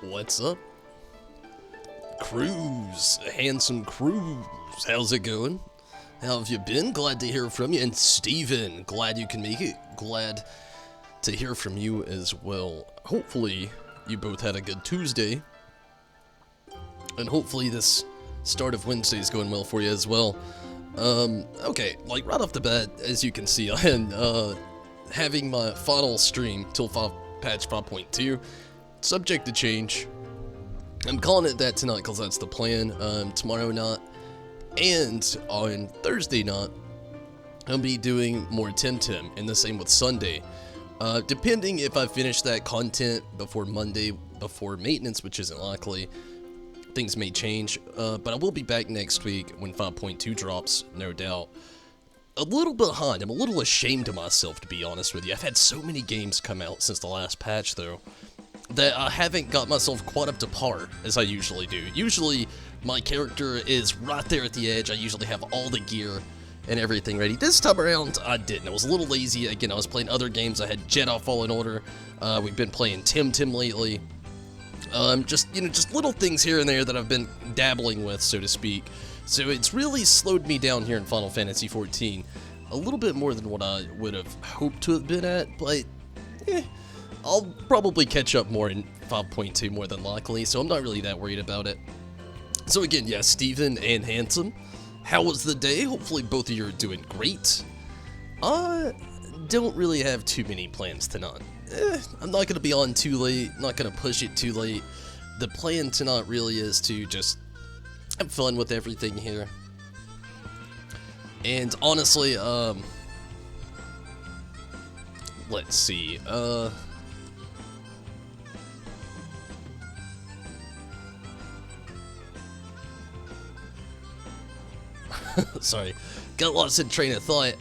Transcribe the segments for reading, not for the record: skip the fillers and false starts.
What's up? Cruz, handsome Cruz, how's it going? How have you been? Glad to hear from you. And Steven, glad you can make it. Glad to hear from you as well. Hopefully, you both had a good Tuesday. And hopefully this start of Wednesday is going well for you as well. Okay, like right off the bat, as you can see, I am having my final stream till patch 5.2. Subject to change. I'm calling it that tonight because that's the plan. Tomorrow night and on Thursday night, I'll be doing more Tim, and the same with Sunday. Depending if I finish that content before Monday, before maintenance, which isn't likely, things may change. But I will be back next week when 5.2 drops, no doubt. A little behind. I'm a little ashamed of myself, to be honest with you. I've had so many games come out since the last patch, though, that I haven't got myself quite up to par as I usually do. Usually, my character is right there at the edge. I usually have all the gear and everything ready. This time around, I didn't. I was a little lazy. Again, I was playing other games. I had Jedi Fallen Order. We've been playing Tim lately. Just little things here and there that I've been dabbling with, so to speak. So it's really slowed me down here in Final Fantasy XIV. A little bit more than what I would have hoped to have been at, but I'll probably catch up more in 5.2 more than likely, so I'm not really that worried about it. So again, yeah, Steven and Handsome, how was the day? Hopefully both of you are doing great. I don't really have too many plans tonight. I'm not going to be on too late, not going to push it too late. The plan tonight really is to just have fun with everything here. And honestly, let's see, sorry, got lost in train of thought.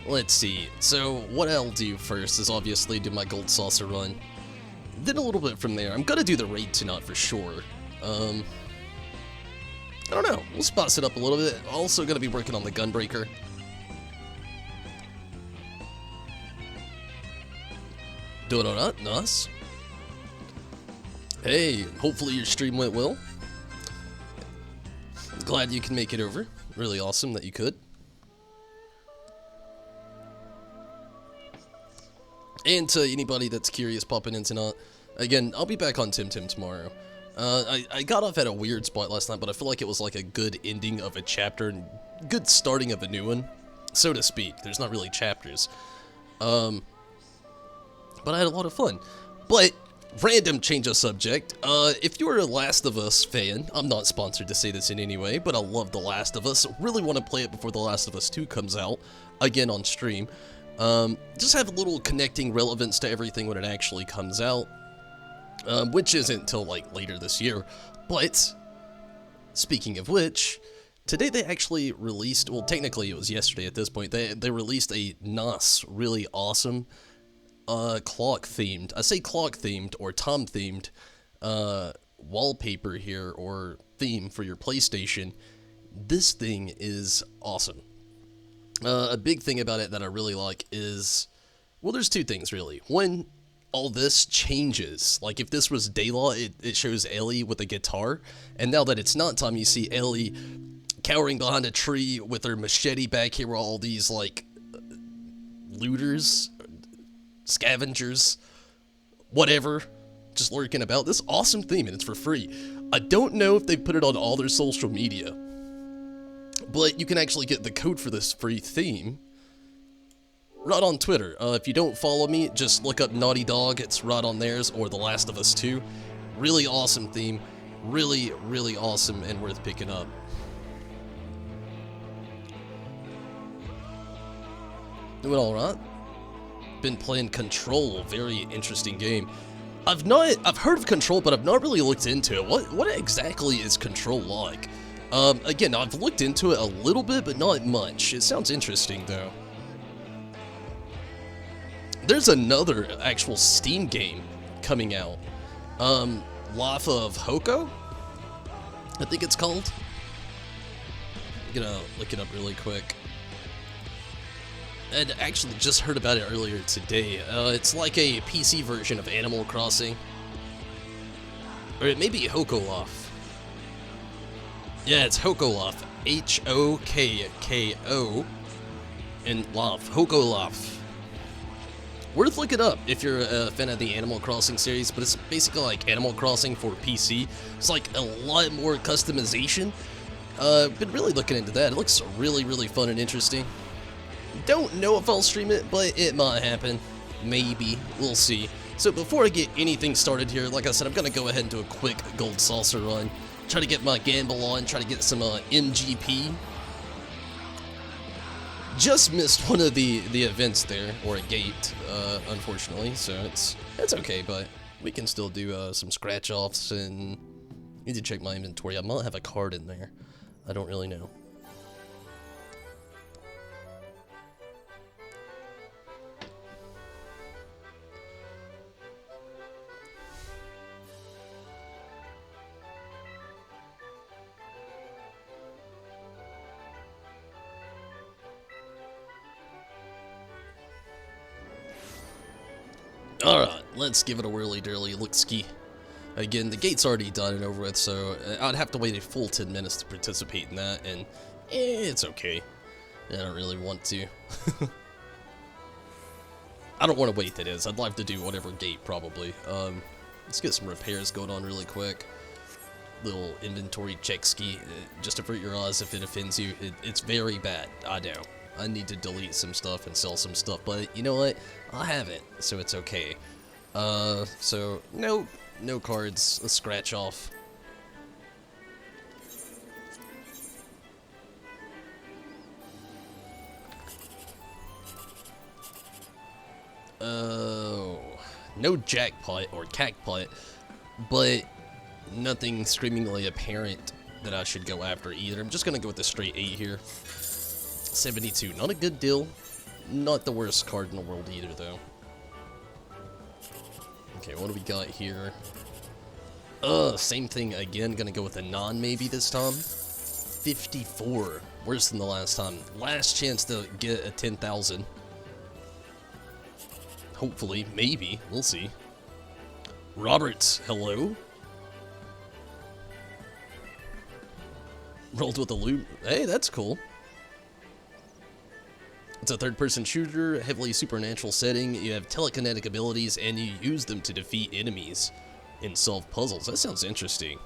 Let's see. So what I'll do first is obviously do my gold saucer run. Then a little bit from there, I'm gonna do the raid tonight for sure. I don't know. We'll spice it up a little bit. Also gonna be working on the Gunbreaker. Doing alright, nice. Hey, hopefully your stream went well. Glad you can make it over. Really awesome that you could. And to anybody that's curious popping in tonight, again, I'll be back on Tim tomorrow. I got off at a weird spot last night, but I feel like it was like a good ending of a chapter and good starting of a new one, so to speak. There's not really chapters. But I had a lot of fun. But random change of subject. If you're a Last of Us fan, I'm not sponsored to say this in any way, but I love The Last of Us. Really want to play it before The Last of Us 2 comes out, again on stream. Just have a little connecting relevance to everything when it actually comes out, which isn't until like later this year. But speaking of which, today they actually released, well, technically it was yesterday at this point, they released a nice, really awesome, clock-themed, I say clock-themed or Tom-themed, wallpaper here, or theme for your PlayStation. This thing is awesome. A big thing about it that I really like is, well, there's two things really. One, all this changes. Like if this was daylight, it shows Ellie with a guitar, and now that it's not time, you see Ellie cowering behind a tree with her machete back here, while all these like looters, scavengers, whatever, just lurking about. This awesome theme, and it's for free. I don't know if they put it on all their social media, but you can actually get the code for this free theme right on Twitter. If you don't follow me, just look up Naughty Dog. It's right on theirs, or The Last of Us 2. Really awesome theme. Really, really awesome and worth picking up. Doing alright. Been playing Control. Very interesting game. I've heard of Control, but I've not really looked into it. What exactly is Control like? Again, I've looked into it a little bit, but not much. It sounds interesting, though. There's another actual Steam game coming out. Life of Hoko? I think it's called. I'm gonna look it up really quick. And actually just heard about it earlier today. It's like a PC version of Animal Crossing. Or it may be Hoko Life. Yeah, it's Hoko Life. H-O-K-K-O. And Life. Hoko Life. Worth looking up if you're a fan of the Animal Crossing series, but it's basically like Animal Crossing for PC. It's like a lot more customization. Been really looking into that. It looks really, really fun and interesting. Don't know if I'll stream it, but it might happen. Maybe. We'll see. So before I get anything started here, like I said, I'm going to go ahead and do a quick gold saucer run. Try to get my gamble on, try to get some MGP. Just missed one of the events there, or a gate, unfortunately, so it's okay, but we can still do some scratch-offs, and need to check my inventory. I might have a card in there. I don't really know. Alright, let's give it a whirly-dirly look-ski. Again, the gate's already done and over with, so I'd have to wait a full 10 minutes to participate in that, and it's okay. I don't really want to. I don't want to wait, that is. I'd like to do whatever gate, probably. Let's get some repairs going on really quick. Little inventory check ski, just avert your eyes if it offends you. It's very bad, I know. I need to delete some stuff and sell some stuff, but you know what? I haven't, so it's okay. So no cards. Let's scratch off. Oh, no jackpot or cackpot, but nothing screamingly apparent that I should go after either. I'm just gonna go with the straight 8 here. 72, not a good deal. Not the worst card in the world either, though. Okay, what do we got here? Same thing again. Gonna go with a 9 maybe this time. 54, worse than the last time. Last chance to get a 10,000. Hopefully, maybe. We'll see. Roberts, hello? Rolled with a loot. Hey, that's cool. It's a third-person shooter, heavily supernatural setting. You have telekinetic abilities, and you use them to defeat enemies and solve puzzles. That sounds interesting.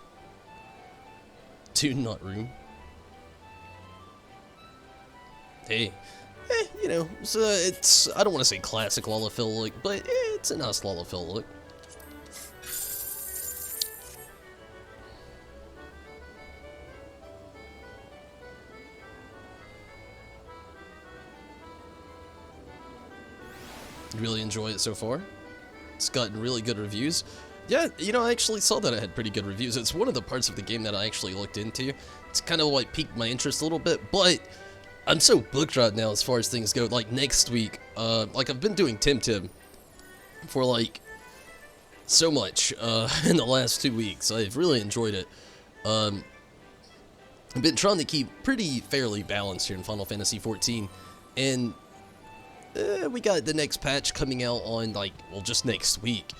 Not room. Hey, you know, so it's, I don't want to say classic Lalafell look, but it's a nice Lalafell look. Really enjoy it so far. It's gotten really good reviews. Yeah, you know, I actually saw that it had pretty good reviews. It's one of the parts of the game that I actually looked into. It's kind of like piqued my interest a little bit, but I'm so booked right now as far as things go. Like next week, like I've been doing Tim Tim for like so much in the last 2 weeks. I've really enjoyed it. I've been trying to keep pretty fairly balanced here in Final Fantasy XIV, and we got the next patch coming out on like, well, just next week.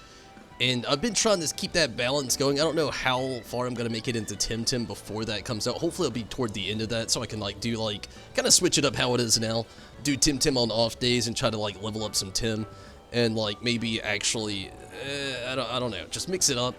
And I've been trying to keep that balance going. I don't know how far I'm going to make it into Tim Tim before that comes out. Hopefully it'll be toward the end of that, so I can like do like, kind of switch it up how it is now. Do Tim Tim on off days and try to like level up some Tim. And like maybe actually, I don't know, just mix it up.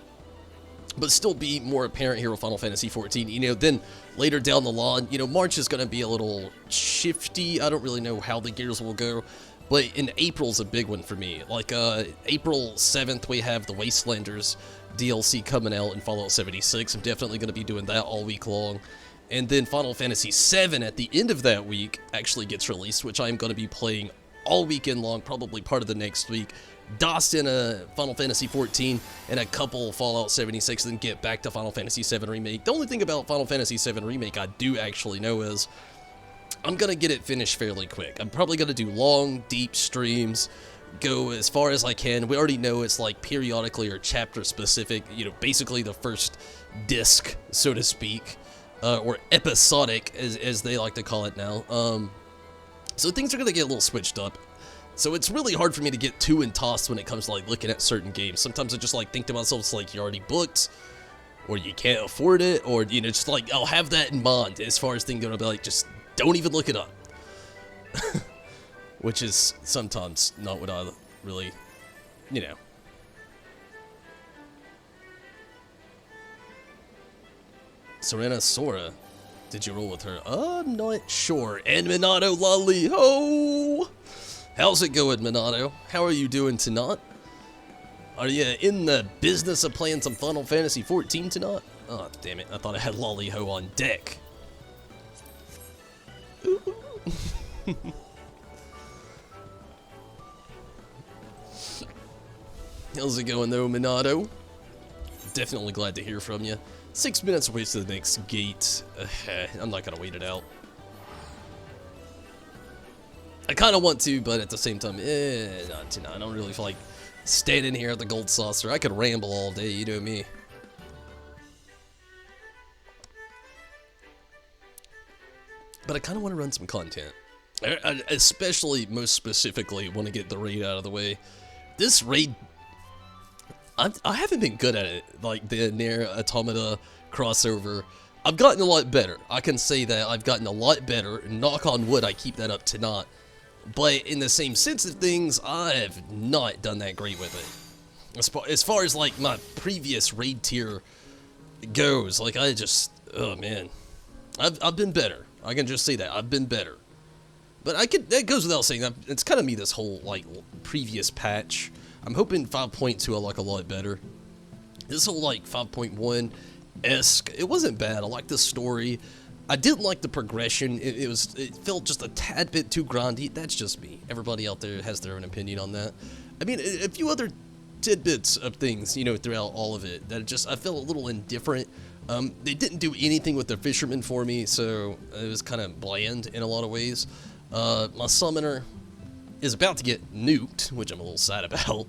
But still be more apparent here with Final Fantasy XIV. You know, then later down the line, you know, March is going to be a little shifty. I don't really know how the gears will go. But in April's a big one for me. Like, April 7th, we have the Wastelanders DLC coming out in Fallout 76. I'm definitely going to be doing that all week long. And then Final Fantasy VII at the end of that week actually gets released, which I'm going to be playing all weekend long, probably part of the next week. DOS in a Final Fantasy XIV and a couple Fallout 76, then get back to Final Fantasy VII Remake. The only thing about Final Fantasy VII Remake I do actually know is I'm going to get it finished fairly quick. I'm probably going to do long, deep streams, go as far as I can. We already know it's like periodically or chapter specific, you know, basically the first disc, so to speak, or episodic, as they like to call it now. So things are going to get a little switched up. So it's really hard for me to get too tossed when it comes to like looking at certain games. Sometimes I just like think to myself, it's like you're already booked, or you can't afford it, or, you know, just like I'll have that in mind as far as things go. I'll be like, just don't even look it up. Which is sometimes not what I really, you know. Serena Sora, did you roll with her? I'm not sure. And Minato Lolly Ho! How's it going, Minato? How are you doing tonight? Are you in the business of playing some Final Fantasy XIV tonight? Oh, damn it. I thought I had Lolly Ho on deck. How's it going though, Minato? Definitely glad to hear from you. 6 minutes away to the next gate. I'm not gonna wait it out. I kind of want to, but at the same time, not tonight. I don't really feel like standing here at the Gold Saucer. I could ramble all day, you know me. But I kind of want to run some content. I especially, most specifically, want to get the raid out of the way. This raid, I haven't been good at it, like the Nier Automata crossover. I've gotten a lot better. I can say that I've gotten a lot better. Knock on wood, I keep that up tonight. But in the same sense of things, I have not done that great with it. As far as like my previous raid tier goes, like I just, oh man, I've been better. I can just say that I've been better. But that goes without saying. It's kind of me this whole like previous patch. I'm hoping 5.2 I like a lot better. This whole like 5.1-esque, it wasn't bad. I liked the story. I didn't like the progression. It felt just a tad bit too grindy. That's just me. Everybody out there has their own opinion on that. I mean, a few other tidbits of things, you know, throughout all of it that I felt a little indifferent. They didn't do anything with the fishermen for me, so it was kind of bland in a lot of ways. My summoner is about to get nuked, which I'm a little sad about.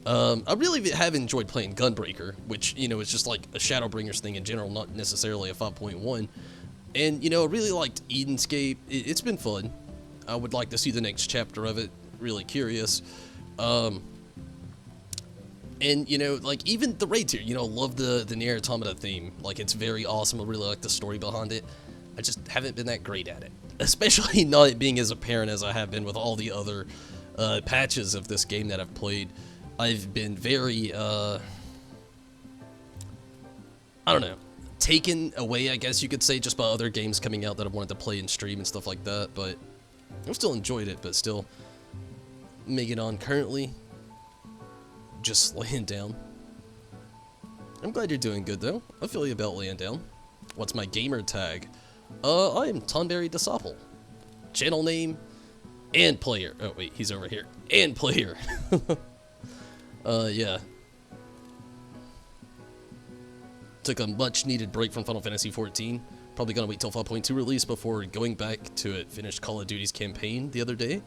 I really have enjoyed playing Gunbreaker, which, you know, is just like a Shadowbringers thing in general, not necessarily a 5.1. And, you know, I really liked Edenscape. It's been fun. I would like to see the next chapter of it. Really curious. And, you know, like, even the raids here, you know, love the Nier Automata theme. Like, it's very awesome. I really like the story behind it. I just haven't been that great at it. Especially not being as apparent as I have been with all the other patches of this game that I've played. I've been very, I don't know, taken away, I guess you could say, just by other games coming out that I wanted to play and stream and stuff like that. But I've still enjoyed it, but still making on currently. Just laying down. I'm glad you're doing good, though. I feel you about laying down. What's my gamer tag? I am Tonberry Disciple. Channel name and player. Oh, wait, he's over here. And player. Yeah. Took a much-needed break from Final Fantasy XIV. Probably gonna wait till 5.2 release before going back to it. Finished Call of Duty's campaign the other day.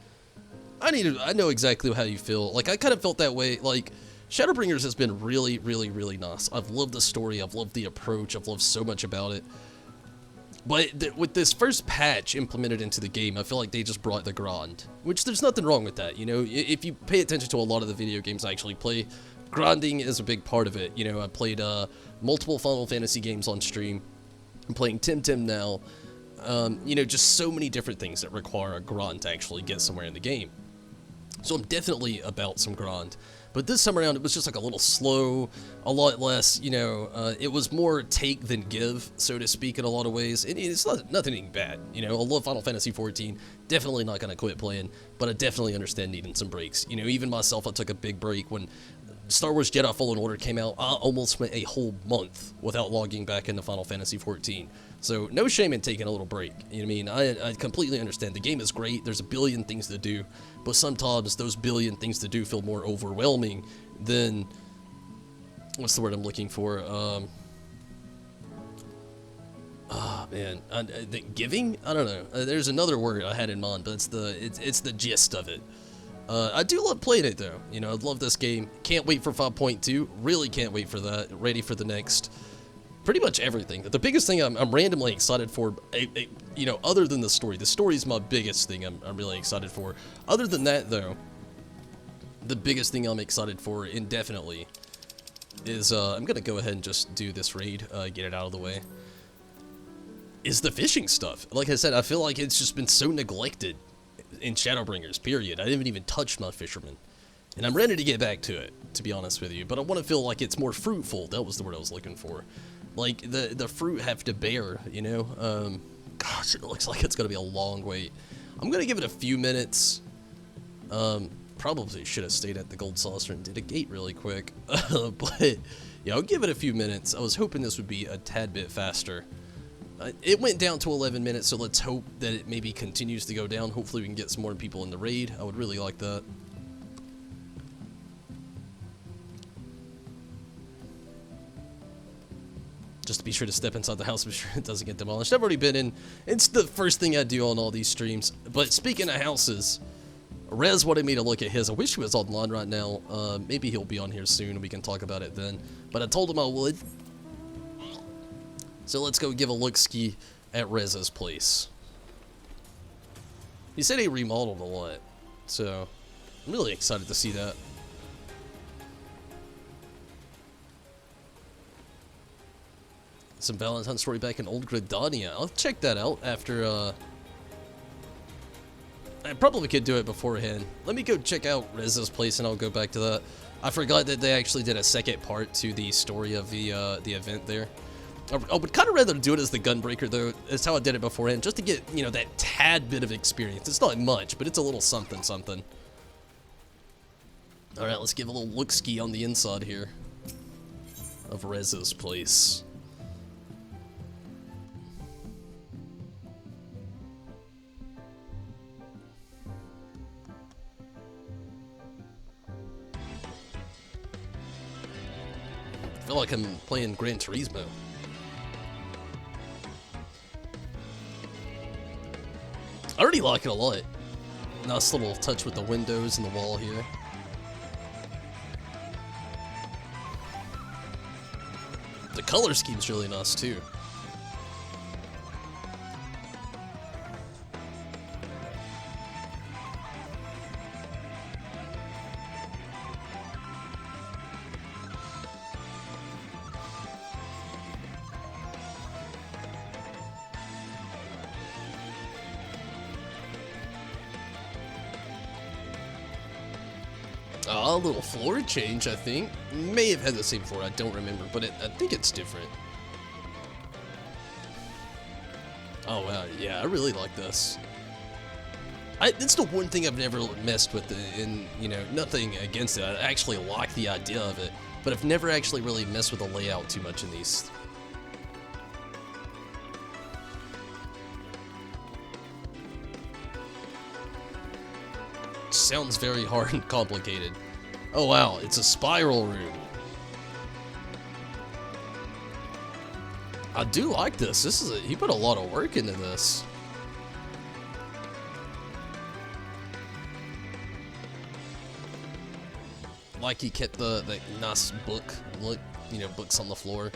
I know exactly how you feel. Like, I kind of felt that way. Like, Shadowbringers has been really, really, really nice. I've loved the story. I've loved the approach. I've loved so much about it. But with this first patch implemented into the game, I feel like they just brought the grind. Which, there's nothing wrong with that, you know? If you pay attention to a lot of the video games I actually play, grinding is a big part of it. You know, I played multiple Final Fantasy games on stream. I'm playing Tim now. You know, just so many different things that require a grind to actually get somewhere in the game. So I'm definitely about some grind. But this time around, it was just like a little slow, a lot less, you know, it was more take than give, so to speak, in a lot of ways. And it's nothing bad, you know. I love Final Fantasy XIV, definitely not going to quit playing, but I definitely understand needing some breaks. You know, even myself, I took a big break when Star Wars Jedi Fallen Order came out. I almost went a whole month without logging back into Final Fantasy XIV. So, no shame in taking a little break. You know what I mean? I completely understand. The game is great. There's a billion things to do. But sometimes those billion things to do feel more overwhelming than... What's the word I'm looking for? Man. Giving? I don't know. There's another word I had in mind, but it's the gist of it. I do love playing it, though. You know, I love this game. Can't wait for 5.2. Really can't wait for that. Ready for the next... Pretty much everything. The biggest thing I'm randomly excited for, you know, other than the story. The story is my biggest thing I'm really excited for. Other than that, though, the biggest thing I'm excited for indefinitely is, I'm going to go ahead and just do this raid, get it out of the way, is the fishing stuff. Like I said, I feel like it's just been so neglected in Shadowbringers, period. I didn't even touch my fisherman. And I'm ready to get back to it, to be honest with you. But I want to feel like it's more fruitful. That was the word I was looking for. Like, the fruit have to bear, you know? Gosh, it looks like it's going to be a long wait. I'm going to give it a few minutes. Probably should have stayed at the Gold Saucer and did a gate really quick. But, yeah, I'll give it a few minutes. I was hoping this would be a tad bit faster. It went down to 11 minutes, so let's hope that it maybe continues to go down. Hopefully we can get some more people in the raid. I would really like that. Just to be sure to step inside the house, be sure it doesn't get demolished. I've already been in. It's the first thing I do on all these streams. But speaking of houses, Rez wanted me to look at his. I wish he was online right now. Maybe he'll be on here soon and we can talk about it then. But I told him I would. So let's go give a look-ski at Rez's place. He said he remodeled a lot. So I'm really excited to see that. Some Valentine story back in Old Gridania. I'll check that out after, I probably could do it beforehand. Let me go check out Rez's place and I'll go back to that. I forgot that they actually did a second part to the story of the event there. I would kind of rather do it as the Gunbreaker, though. That's how I did it beforehand, just to get, you know, that tad bit of experience. It's not much, but it's a little something, something. Alright, let's give a little look-ski on the inside here of Rez's place. I feel like I'm playing Gran Turismo. I already like it a lot. Nice little touch with the windows and the wall here. The color scheme's really nice too. A little floor change, I think. May have had the same floor, I don't remember, but I think it's different. Oh wow, yeah, I really like this. It's the one thing I've never messed with, you know, nothing against it. I actually like the idea of it, but I've never actually really messed with the layout too much in these. Sounds very hard and complicated. Oh wow, it's a spiral room. I do like this. He put a lot of work into this. Like he kept the nice book look, you know, books on the floor.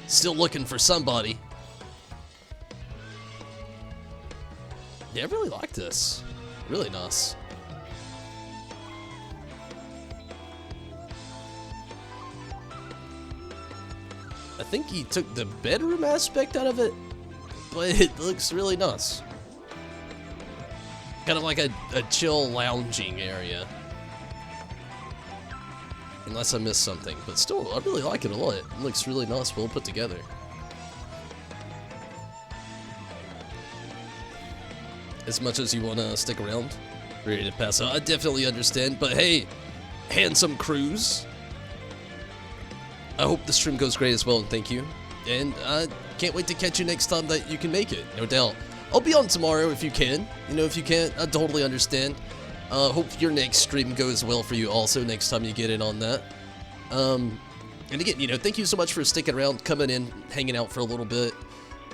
Still looking for somebody. Yeah, I really like this. Really nice. I think he took the bedroom aspect out of it, but it looks really nice. Kind of like a chill lounging area. Unless I missed something, but still, I really like it a lot. It looks really nice, well put together. As much as you want to stick around, ready to pass out, I definitely understand, but hey, handsome cruise. I hope the stream goes great as well, and thank you. And I can't wait to catch you next time that you can make it, no doubt. I'll be on tomorrow if you can. You know, if you can't, I totally understand. Hope your next stream goes well for you also next time you get in on that. And again, you know, thank you so much for sticking around, coming in, hanging out for a little bit.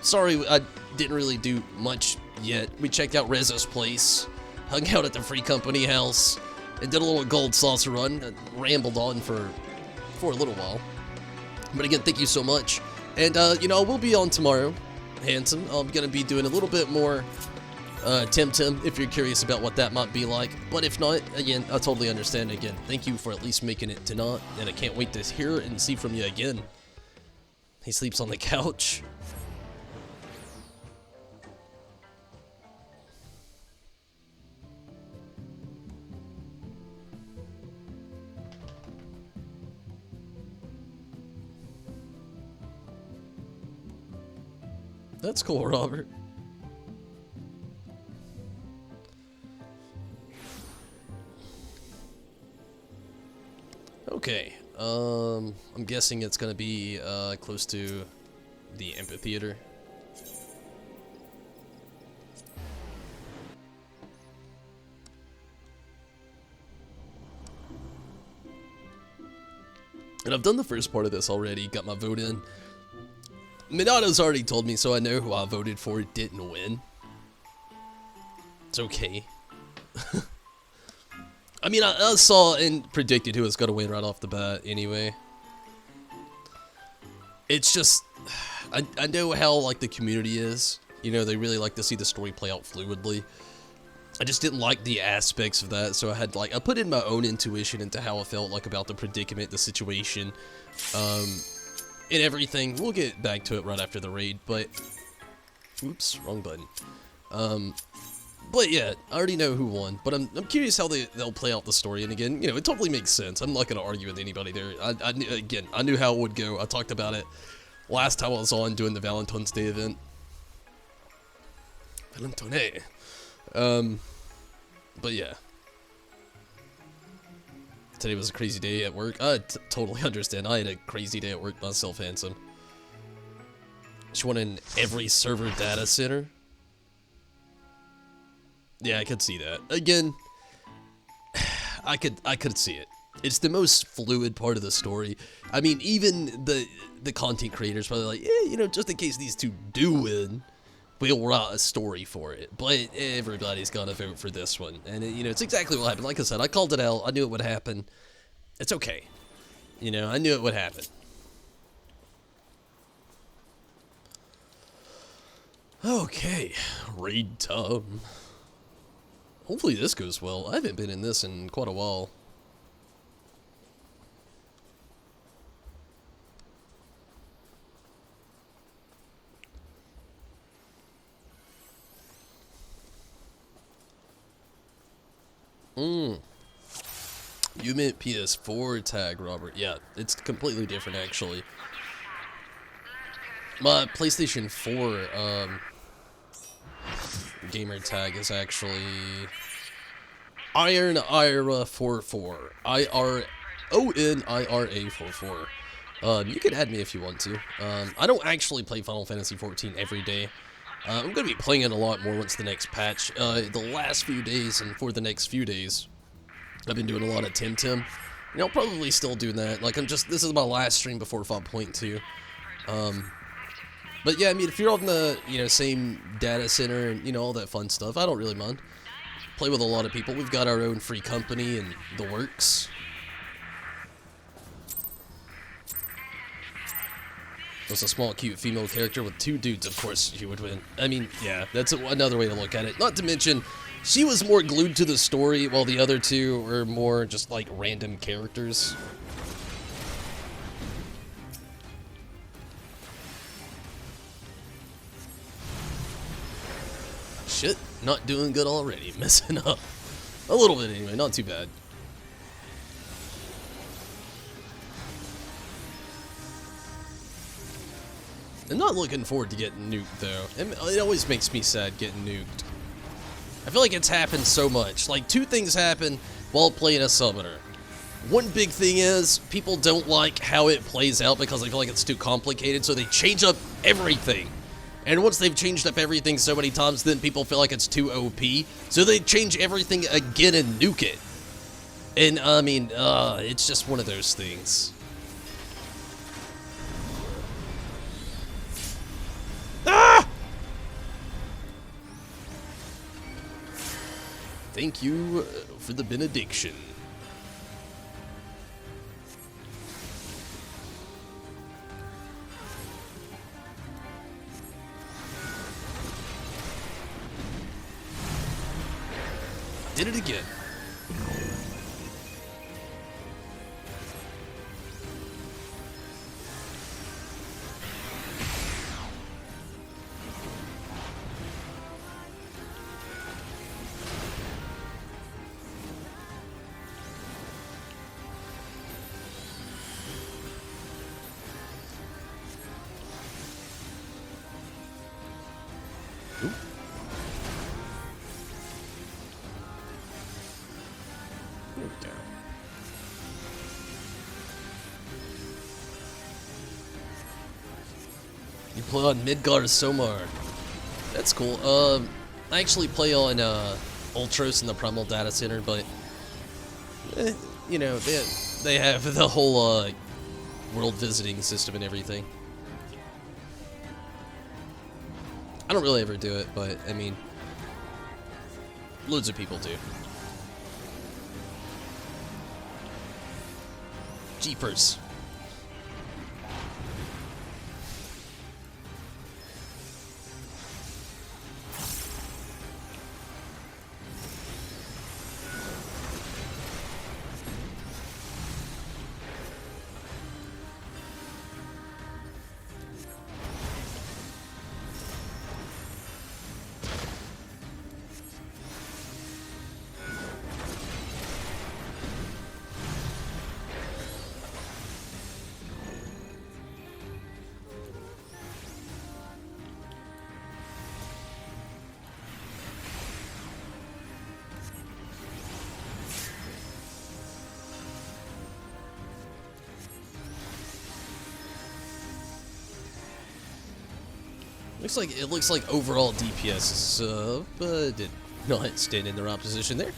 Sorry I didn't really do much yet. We checked out Rezo's place, hung out at the Free Company house, and did a little gold saucer run, and rambled on for a little while. But again, thank you so much. And, you know, we'll be on tomorrow, Handsome. I'm going to be doing a little bit more Tim, if you're curious about what that might be like. But if not, again, I totally understand. Again, thank you for at least making it tonight, and I can't wait to hear and see from you again. He sleeps on the couch. That's cool, Robert. Okay, I'm guessing it's gonna be close to the amphitheater. And I've done the first part of this already, got my vote in. Minato's already told me, so I know who I voted for didn't win. It's okay. I mean, I saw and predicted who was going to win right off the bat anyway. It's just, I know how, like, the community is. You know, they really like to see the story play out fluidly. I just didn't like the aspects of that, so I put in my own intuition into how I felt, like, about the predicament, the situation, and everything. We'll get back to it right after the raid, but, oops, wrong button. But yeah, I already know who won, but I'm curious how they'll play out the story, and again, you know, it totally makes sense. I'm not going to argue with anybody there. I knew how it would go. I talked about it last time I was on doing the Valentine's Day event. Valentine. But yeah. Today was a crazy day at work. I totally understand. I had a crazy day at work myself, Handsome. She went in every server data center. Yeah, I could see that. Again, I could see it. It's the most fluid part of the story. I mean, even the content creators probably like, yeah, you know, just in case these two do win, we'll write a story for it. But everybody's gonna vote for this one, and you know, it's exactly what happened. Like I said, I called it out. I knew it would happen. It's okay. You know, I knew it would happen. Okay, raid time. Hopefully this goes well. I haven't been in this in quite a while. You meant PS4 tag, Robert. Yeah, it's completely different, actually. My PlayStation 4, gamer tag is actually Iron Ira 44. IRONIRA 44. You can add me if you want to. I don't actually play Final Fantasy 14 every day. I'm gonna be playing it a lot more once the next patch. The last few days and for the next few days, I've been doing a lot of Tim. And I'll probably still do that. Like, this is my last stream before 5.2. But yeah, I mean, if you're on the, same data center and, all that fun stuff, I don't really mind. Play with a lot of people. We've got our own free company and the works. There's a small, cute female character with 2 dudes, of course she would win. I mean, yeah, that's another way to look at it. Not to mention, she was more glued to the story, while the other 2 were more just, like, random characters. Shit, not doing good already. Messing up. A little bit anyway, not too bad. I'm not looking forward to getting nuked, though. It always makes me sad getting nuked. I feel like it's happened so much. Like, 2 things happen while playing a summoner. One big thing is, people don't like how it plays out because they feel like it's too complicated, so they change up everything. And once they've changed up everything so many times, then people feel like it's too OP, so they change everything again and nuke it. And, I mean, it's just one of those things. Ah! Thank you for the benediction. Did it again. Oop. Down. You play on Midgar Somar. That's cool. I actually play on Ultros in the Primal Data Center, but they have the whole world visiting system and everything. I don't really ever do it, but I mean, loads of people do. Jeepers. It looks like overall DPS is did not stand in their opposition there.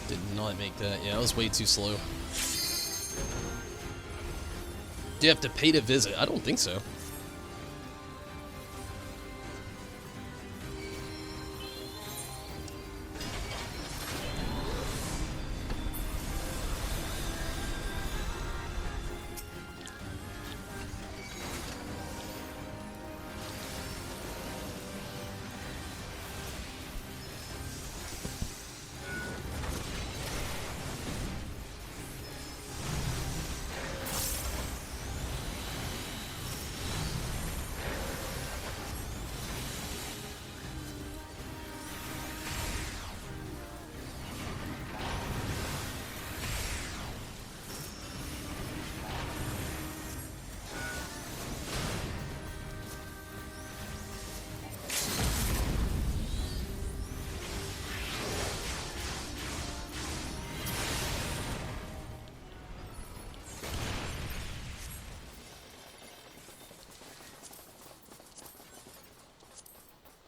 Did not make that. Yeah, I was way too slow. Do you have to pay to visit? I don't think so.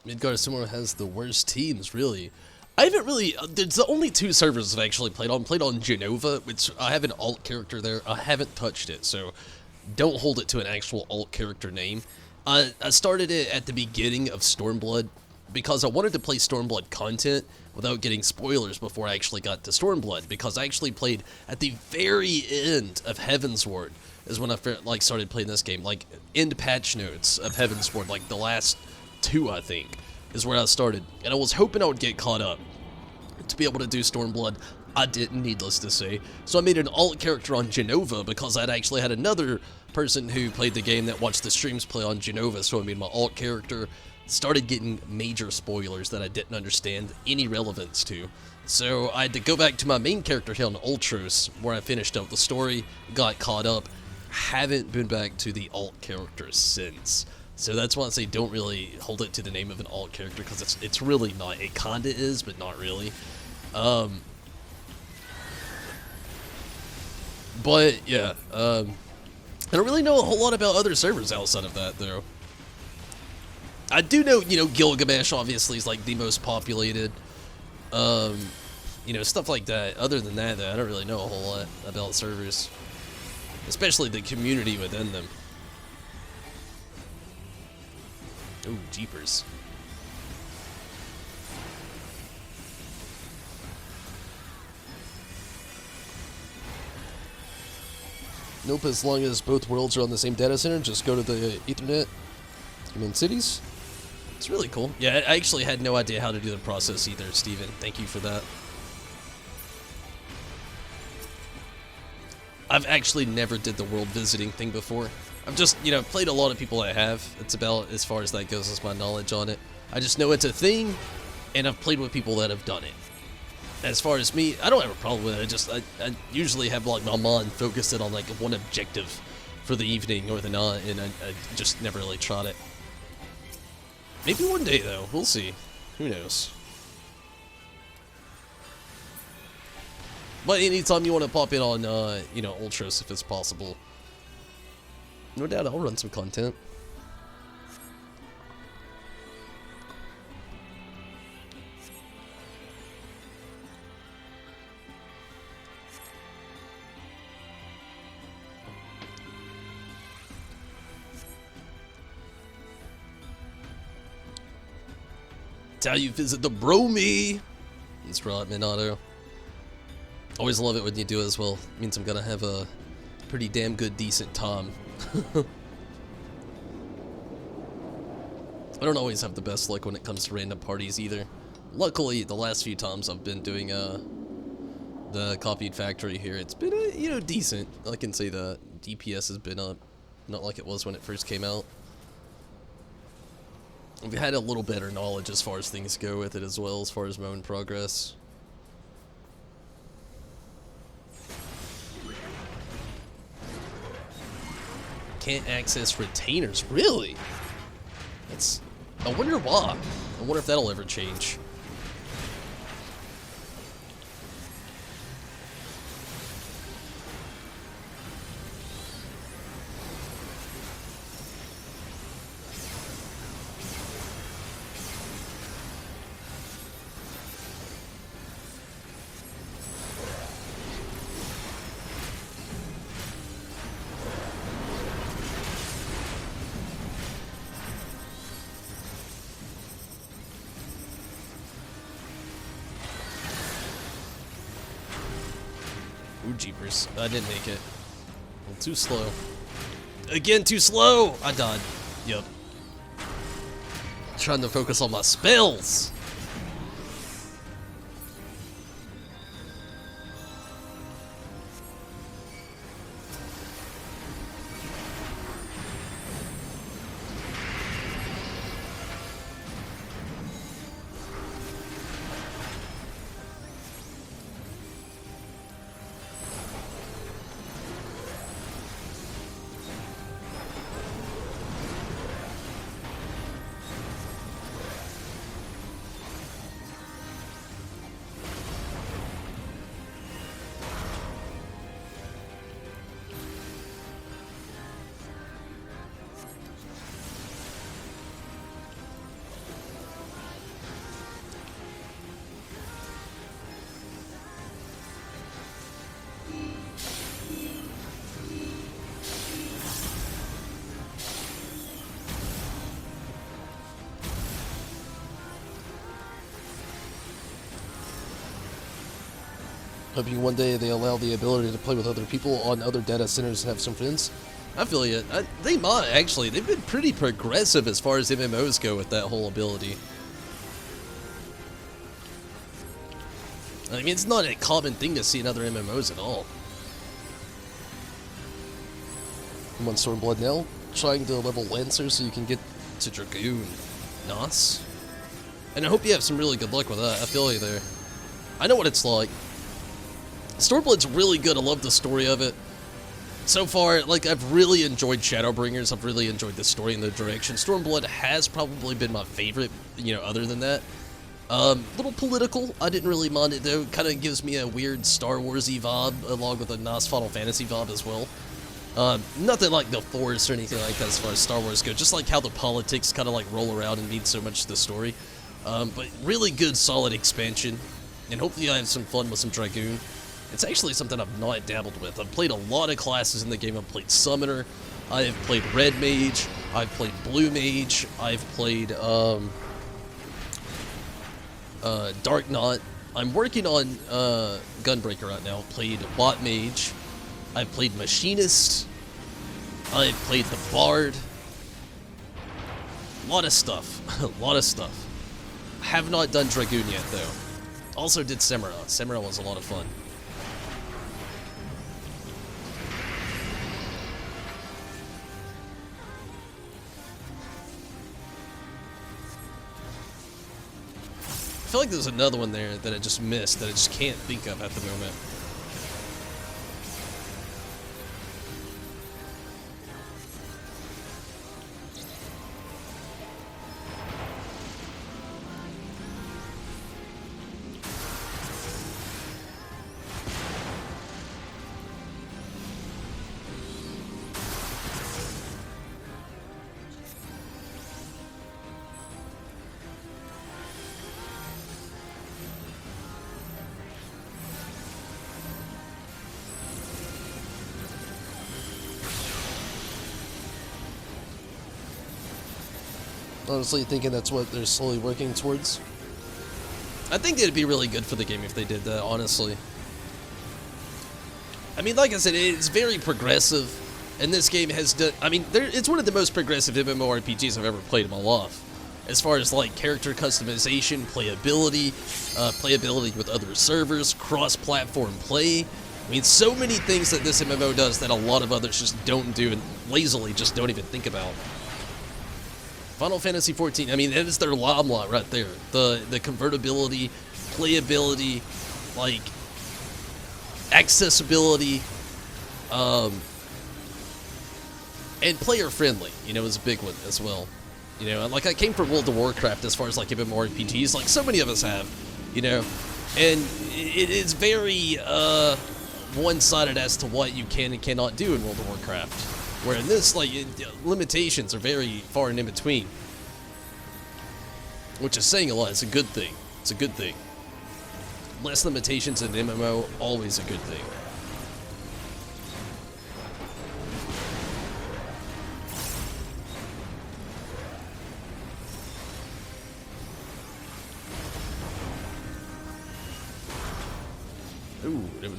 Midgard Sumo has the worst teams, really. I haven't really, there's the only 2 servers I've actually played on. Played on Genova, which I have an alt character there. I haven't touched it, so don't hold it to an actual alt character name. I started it at the beginning of Stormblood because I wanted to play Stormblood content without getting spoilers before I actually got to Stormblood, because I actually played at the very end of Heavensward is when I started playing this game, like end patch notes of Heavensward, like the last 2 I think is where I started, and I was hoping I would get caught up to be able to do Stormblood. I didn't, needless to say, so I made an alt character on Genova because I'd actually had another person who played the game that watched the streams play on Genova, so I made my alt character. Started getting major spoilers that I didn't understand any relevance to, so I had to go back to my main character here on Ultros, where I finished out the story, got caught up, haven't been back to the alt character since. So that's why I say don't really hold it to the name of an alt character, because it's really not. It kinda is, but not really. But yeah, I don't really know a whole lot about other servers outside of that, though. I do know, you know, Gilgamesh obviously is like the most populated, you know, stuff like that. Other than that, though, I don't really know a whole lot about servers, especially the community within them. Ooh, jeepers. Nope, as long as both worlds are on the same data center, just go to the Ethernet. You mean cities? It's really cool. Yeah, I actually had no idea how to do the process either, Steven. Thank you for that. I've actually never did the world visiting thing before. I've just, you know, played a lot of people that have. It's about as far as that goes as my knowledge on it. I just know it's a thing, and I've played with people that have done it. As far as me, I don't have a problem with it. I usually have like my mind focused in on like one objective for the evening or the night, and I just never really tried it. Maybe one day though, we'll see. Who knows? But anytime you want to pop in on, you know, Ultros if it's possible. No doubt I'll run some content. It's how you visit the Bromy. That's right, Minato. Always love it when you do it as well. It means I'm gonna have a pretty damn good, decent time. I don't always have the best luck when it comes to random parties either. Luckily, the last few times I've been doing the copied factory here, it's been you know, decent. I can say that DPS has been up, not like it was when it first came out. We've had a little better knowledge as far as things go with it as well, as far as my own progress. Can't access retainers, really? That's, I wonder why. I wonder if that'll ever change. Ooh, jeepers. I didn't make it. I'm too slow. Again, too slow! I died. Yep. Trying to focus on my spells! Hoping one day they allow the ability to play with other people on other data centers and have some friends. I feel you. They might, actually. They've been pretty progressive as far as MMOs go with that whole ability. I mean, it's not a common thing to see in other MMOs at all. I'm on Stormblood now, trying to level Lancer so you can get to Dragoon. Nice. And I hope you have some really good luck with that. I feel you there. I know what it's like. Stormblood's really good. I love the story of it. So far, like, I've really enjoyed Shadowbringers. I've really enjoyed the story and the direction. Stormblood has probably been my favorite, you know, other than that. Little political. I didn't really mind it, though. Kind of gives me a weird Star Wars-y vibe, along with a nice Final Fantasy vibe as well. Nothing like the Force or anything like that as far as Star Wars go. Just like how the politics kind of like roll around and mean so much to the story. But really good, solid expansion. And hopefully I have some fun with some Dragoon. It's actually something I've not dabbled with. I've played a lot of classes in the game. I've played Summoner. I have played Red Mage. I've played Blue Mage. I've played Dark Knight. I'm working on Gunbreaker right now. I've played Bot Mage. I've played Machinist. I've played the Bard. A lot of stuff. A lot of stuff. Have not done Dragoon yet, though. Also did Samurai. Samurai was a lot of fun. I feel like there's another one there that I just missed that I just can't think of at the moment. Honestly, thinking that's what they're slowly working towards. I think it'd be really good for the game if they did that, honestly. I mean, like I said, it's very progressive, and this game has done... I mean, it's one of the most progressive MMORPGs I've ever played in my life. As far as, like, character customization, playability, playability with other servers, cross-platform play. I mean, so many things that this MMO does that a lot of others just don't do and lazily just don't even think about. Final Fantasy XIV, I mean, that is their limelight right there. The convertibility, playability, like, accessibility, and player-friendly, you know, is a big one as well. You know, like, I came from World of Warcraft as far as, like, MMORPGs, like so many of us have, you know, and it is very, one-sided as to what you can and cannot do in World of Warcraft. Where in this, like, limitations are very far and in between. Which is saying a lot. It's a good thing. It's a good thing. Less limitations in MMO, always a good thing.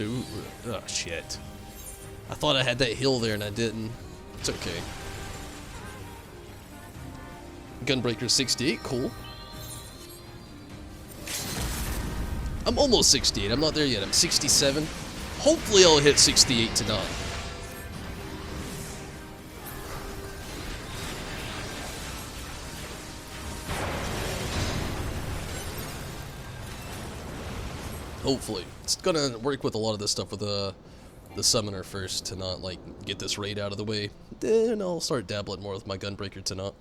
Ooh. Oh, shit. I thought I had that hill there and I didn't. It's okay. Gunbreaker 68, cool. I'm almost 68. I'm not there yet. I'm 67. Hopefully I'll hit 68 tonight. Hopefully. It's gonna work with a lot of this stuff with the Summoner first to not, like, get this raid out of the way. Then I'll start dabbling more with my Gunbreaker tonight.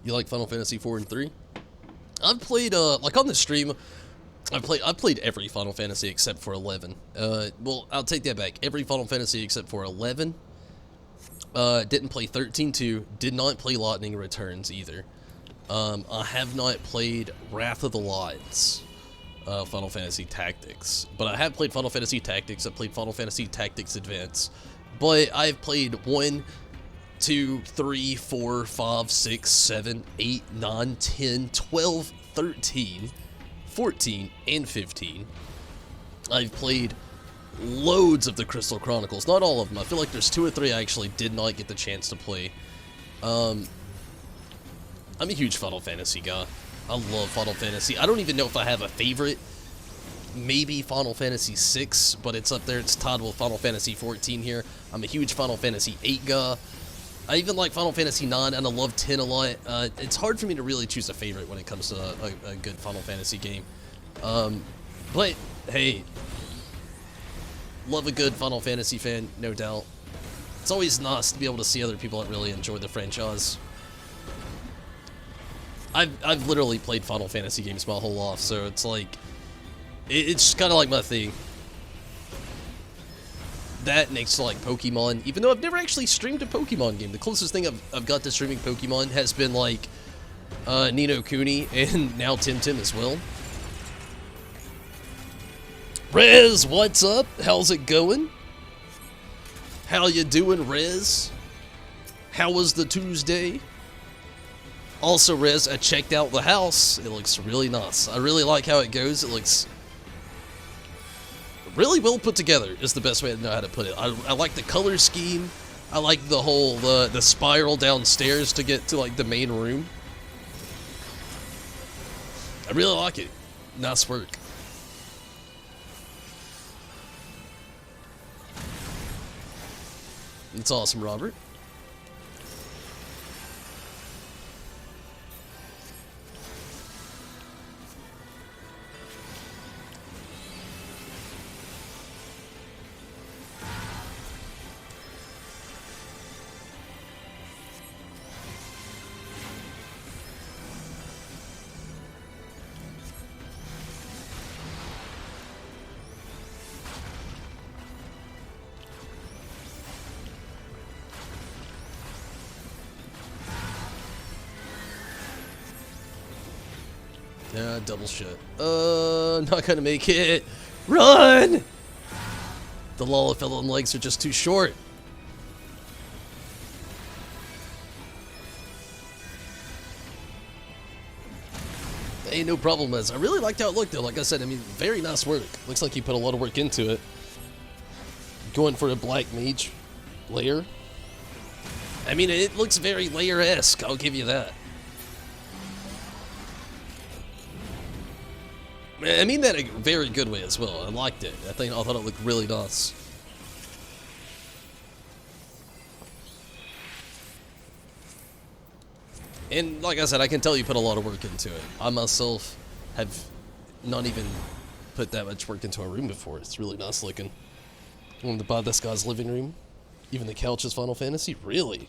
You like Final Fantasy 4 and 3? I've played, like on the stream, I played every Final Fantasy except for 11. Well, I'll take that back. Every Final Fantasy except for 11. Didn't play 13-2. Did not play Lightning Returns either. I have not played Wrath of the Lights, Final Fantasy Tactics. But I have played Final Fantasy Tactics. I played Final Fantasy Tactics Advance. but I've played 1, 2, 3, 4, 5, 6, 7, 8, 9, 10, 12, 13, 14, and 15. I've played loads of the Crystal Chronicles. Not all of them. I feel like there's 2 or 3 I actually did not get the chance to play. I'm a huge Final Fantasy guy. I love Final Fantasy. I don't even know if I have a favorite. Maybe Final Fantasy VI, but it's up there. It's tied with Final Fantasy XIV here. I'm a huge Final Fantasy VIII guy. I even like Final Fantasy IX, and I love 10 a lot. It's hard for me to really choose a favorite when it comes to a good Final Fantasy game. But, hey, love a good Final Fantasy fan, no doubt. It's always nice to be able to see other people that really enjoy the franchise. I've literally played Final Fantasy games my whole life, so it's like, it's kind of like my thing. That next to like Pokemon, even though I've never actually streamed a Pokemon game. The closest thing I've got to streaming Pokemon has been like Ni no Kuni and now Tim as well. Rez, what's up? How's it going? How you doing, Rez? How was the Tuesday? Also, Rez, I checked out the house. It looks really nice. I really like how it goes. It looks really well put together is the best way to know how to put it. I like the color scheme. I like the whole, the spiral downstairs to get to, like, the main room. I really like it. Nice work. It's awesome, Robert. Yeah, double shit. Not gonna make it. Run! The Lollapalooza legs are just too short. Ain't no problem, as I really liked how it looked though. Like I said, I mean, very nice work. Looks like you put a lot of work into it. Going for a black mage layer. I mean, it looks very layer-esque, I'll give you that. I mean that in a very good way as well. I liked it. I thought it looked really nice. And like I said, I can tell you put a lot of work into it. I myself have not even put that much work into a room before. It's really nice looking. I wanted to buy this guy's living room. Even the couch is Final Fantasy? Really?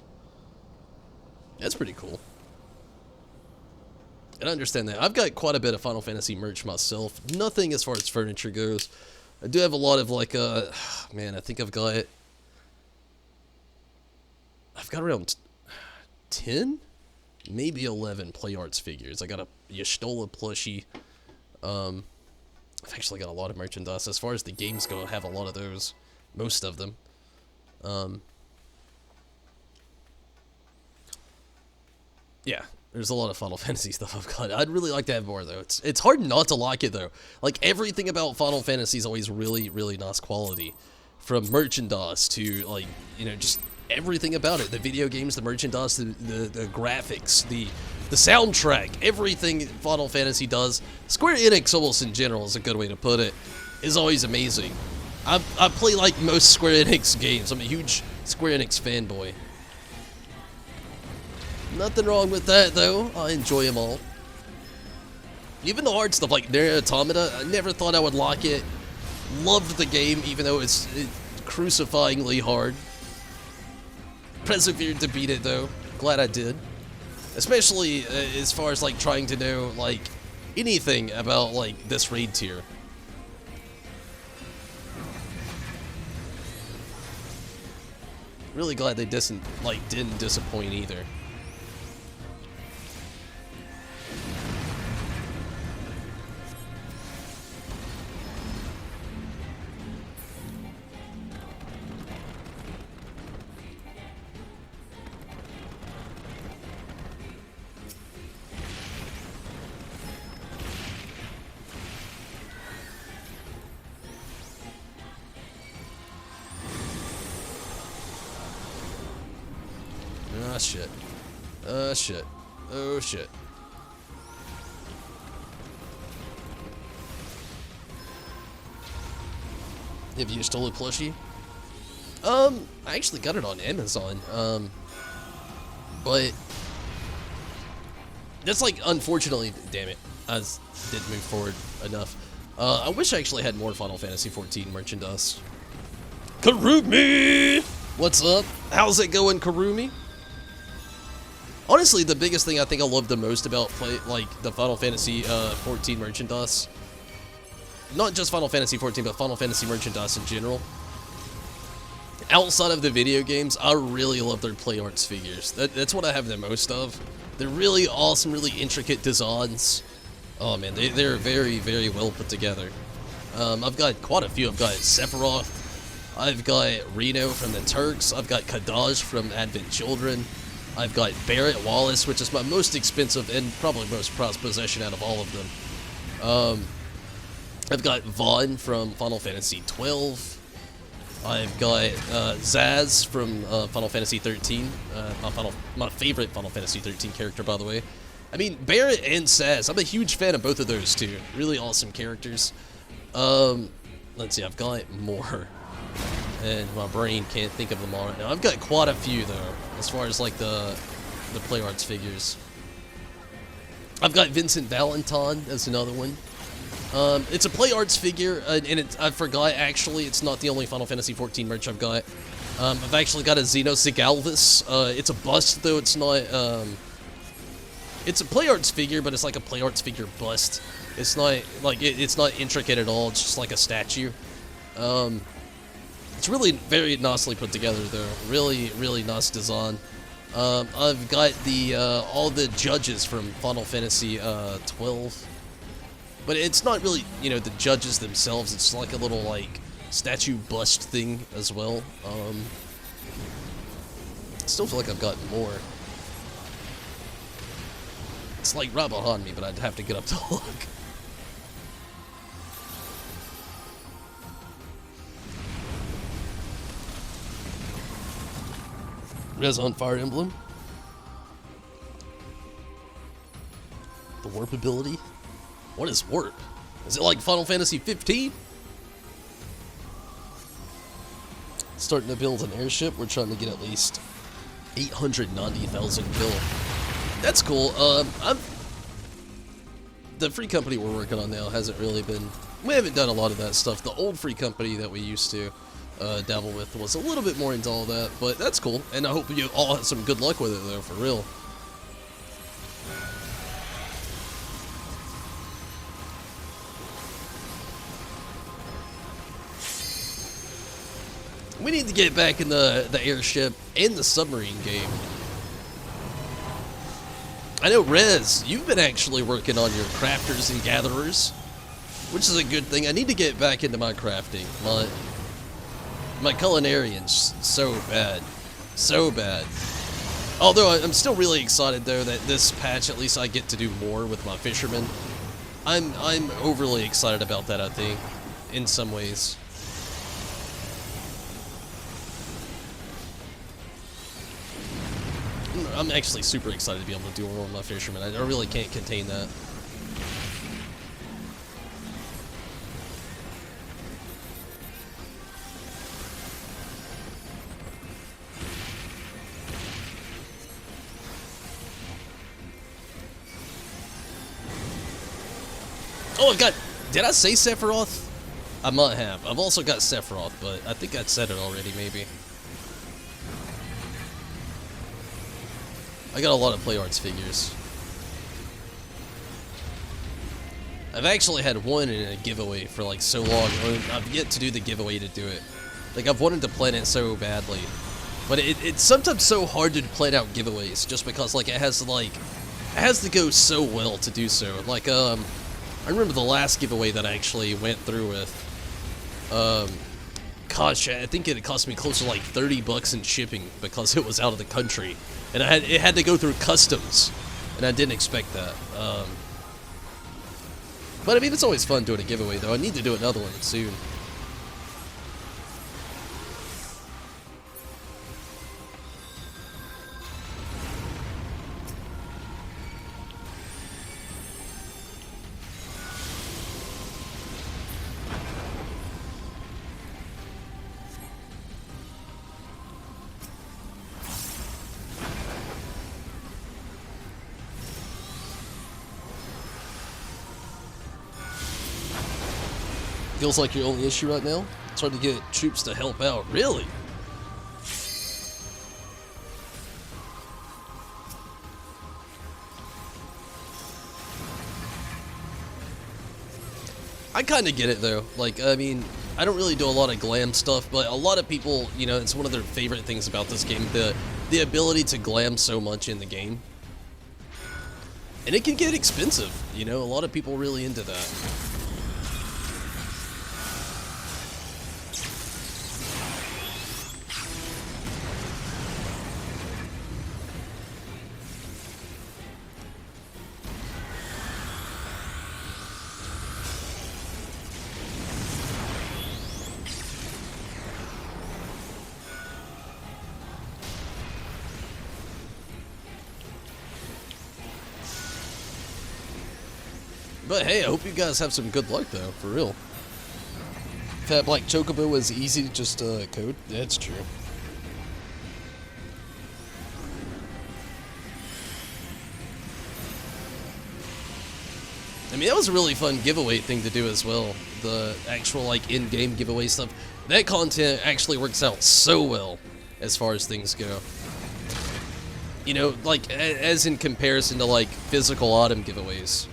That's pretty cool. And I understand that. I've got quite a bit of Final Fantasy merch myself. Nothing as far as furniture goes. I do have a lot of like, man, I think I've got around 10? Maybe 11 Play Arts figures. I got a Y'shtola plushie. I've actually got a lot of merchandise. As far as the games go, I have a lot of those. Most of them. Yeah, there's a lot of Final Fantasy stuff I've got. I'd really like to have more, though. It's hard not to like it, though. Like, everything about Final Fantasy is always really, really nice quality. From merchandise to, like, you know, just everything about it. The video games, the merchandise, the graphics, the soundtrack, everything Final Fantasy does. Square Enix, almost in general, is a good way to put it, is always amazing. I play, like, most Square Enix games. I'm a huge Square Enix fanboy. Nothing wrong with that, though. I enjoy them all. Even the hard stuff, like Nier Automata, I never thought I would like it. Loved the game, even though it's crucifyingly hard. Persevered to beat it, though. Glad I did. Especially as far as, like, trying to know, like, anything about, like, this raid tier. Really glad they didn't disappoint either. shit. Shit. Oh, shit. Have you stole a plushie? I actually got it on Amazon. But that's like, unfortunately, damn it, I didn't move forward enough. I wish I actually had more Final Fantasy XIV merchandise. Karumi! What's up? How's it going, Karumi? Honestly, the biggest thing I think I love the most about the Final Fantasy XIV merchandise, not just Final Fantasy XIV, but Final Fantasy merchandise in general, outside of the video games, I really love their play arts figures. That's what I have the most of. They're really awesome, really intricate designs. Oh man, they're very, very well put together. I've got quite a few. I've got Sephiroth, I've got Reno from the Turks, I've got Kadaj from Advent Children, I've got Barrett Wallace, which is my most expensive and probably most prized possession out of all of them. I've got Vaughn from Final Fantasy XII. I've got Zaz from Final Fantasy XIII. My favorite Final Fantasy XIII character, by the way. I mean, Barrett and Zaz. I'm a huge fan of both of those two. Really awesome characters. Let's see. I've got more, and my brain can't think of them all right now. I've got quite a few though, as far as like the play arts figures. I've got Vincent Valentine as another one. It's a play arts figure, and I forgot, actually, it's not the only Final Fantasy XIV merch I've got. I've actually got a Xeno Sigalvis. It's a bust, though it's not, it's a play arts figure, but it's like a play arts figure bust. It's not, like, it's not intricate at all, it's just like a statue. It's really very nicely put together, though. Really, really nice design. I've got all the judges from Final Fantasy, 12. But it's not really, you know, the judges themselves. It's like a little, like, statue bust thing as well. I still feel like I've got more. It's, like, right behind me, but I'd have to get up to look. Res on Fire Emblem. The warp ability. What is warp? Is it like Final Fantasy 15? Starting to build an airship. We're trying to get at least 890,000 bill. That's cool. The free company we're working on now hasn't really been... We haven't done a lot of that stuff. The old free company that we used to dabble with was a little bit more into all that, but that's cool. And I hope you all have some good luck with it, though, for real. We need to get back in the airship and the submarine game. I know, Rez, you've been actually working on your crafters and gatherers, which is a good thing. I need to get back into my crafting. My culinarian's so bad. So bad. Although I'm still really excited, though, that this patch, at least I get to do more with my fishermen. I'm overly excited about that, I think, in some ways. I'm actually super excited to be able to do more with my fishermen. I really can't contain that. Oh, I've got... Did I say Sephiroth? I might have. I've also got Sephiroth, but I think I said it already, maybe. I got a lot of play arts figures. I've actually had one in a giveaway for like so long. I've yet to do the giveaway to do it. Like, I've wanted to plan it so badly. But it's sometimes so hard to plan out giveaways just because, like, it has to go so well to do so. Like, I remember the last giveaway that I actually went through with. Gosh, I think it cost me close to like $30 in shipping because it was out of the country. And it had to go through customs, and I didn't expect that. But I mean, it's always fun doing a giveaway, though. I need to do another one soon. Feels like your only issue right now? It's hard to get troops to help out. Really? I kind of get it though. Like, I mean, I don't really do a lot of glam stuff, but a lot of people, you know, it's one of their favorite things about this game, the ability to glam so much in the game. And it can get expensive, you know, a lot of people really into that. But hey, I hope you guys have some good luck though, for real. Fat Black Chocobo was easy to just code. That's true. I mean, that was a really fun giveaway thing to do as well. The actual like in-game giveaway stuff. That content actually works out so well as far as things go. You know, like as in comparison to like physical autumn giveaways.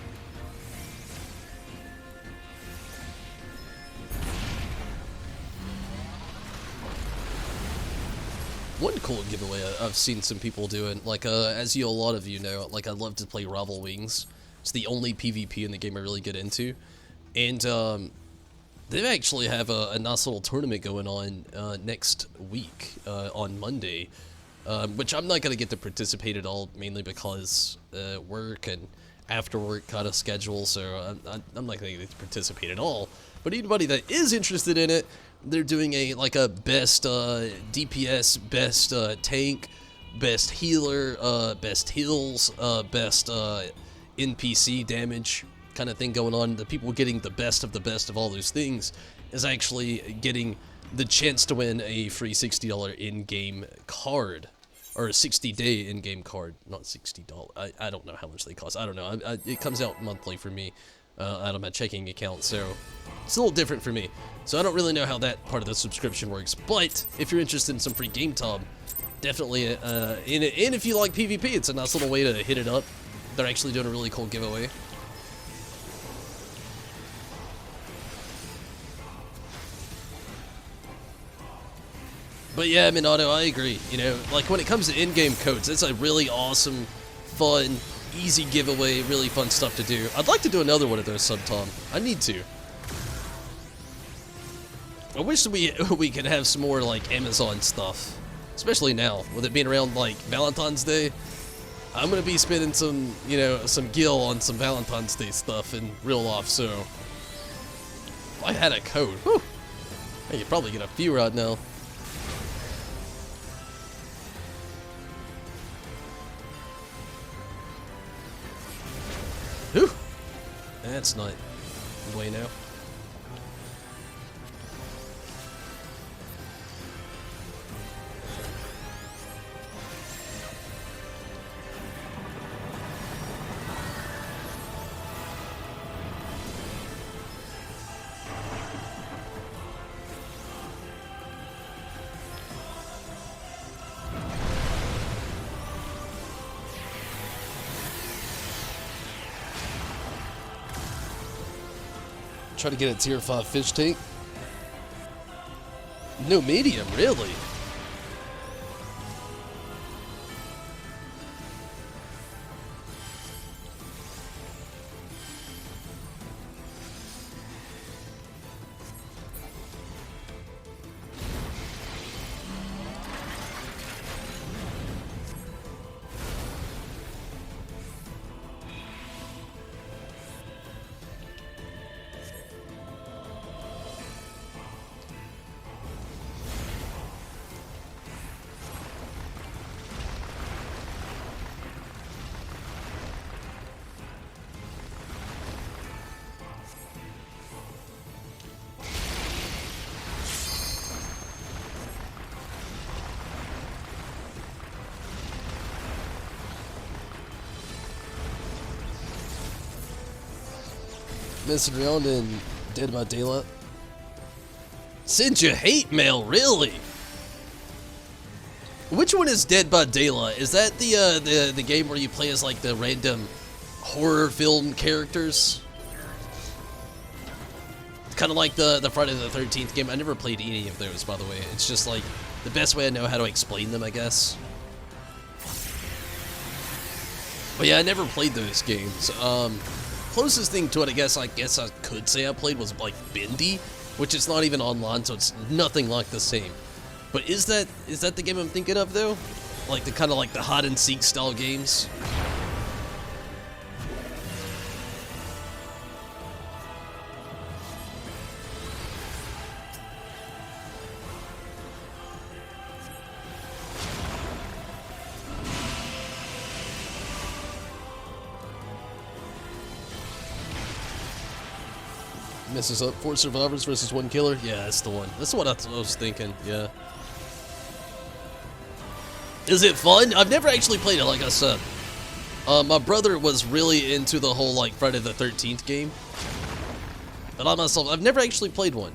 One cool giveaway I've seen some people doing, like, as a lot of you know, like, I love to play Lvling. It's the only PvP in the game I really get into. And, they actually have a nice little tournament going on, next week, on Monday. Which I'm not going to get to participate at all, mainly because, work and after work kind of schedule, so I'm not going to get to participate at all. But anybody that is interested in it, they're doing a best DPS, best tank, best healer, best heals, best NPC damage kind of thing going on. The people getting the best of all those things is actually getting the chance to win a free $60 in-game card. Or a 60-day in-game card, not $60. I don't know how much they cost. I don't know. It comes out monthly for me out of my checking account, so it's a little different for me. So I don't really know how that part of the subscription works. But if you're interested in some free game time, definitely. And if you like PvP, it's a nice little way to hit it up. They're actually doing a really cool giveaway. But yeah, Minato, I agree. You know, like when it comes to in-game codes, it's a really awesome, fun, easy giveaway, really fun stuff to do. I'd like to do another one of those sometime. I need to. I wish we could have some more like Amazon stuff, especially now with it being around like Valentine's Day. I'm gonna be spending some, you know, some gil on some Valentine's Day stuff in real life. So if I had a code, whew, I could probably get a few right now. Whew. That's not the way now. Try to get a tier 5 fish tank. No medium, really? Messing around in Dead by Daylight. Send you hate mail, really? Which one is Dead by Daylight? Is that the game where you play as like the random horror film characters? Kind of like the Friday the 13th game. I never played any of those, by the way. It's just like the best way I know how to explain them, I guess. But yeah, I never played those games. Closest thing to it, I guess I could say I played was like Bendy, which is not even online, so it's nothing like the same. But is that the game I'm thinking of though? Like the kind of like the hide and seek style games? Messes up. 4 survivors versus 1 killer. Yeah, that's the one. That's what I was thinking. Yeah. Is it fun? I've never actually played it, like I said. My brother was really into the whole like Friday the 13th game. But I myself, I've never actually played one.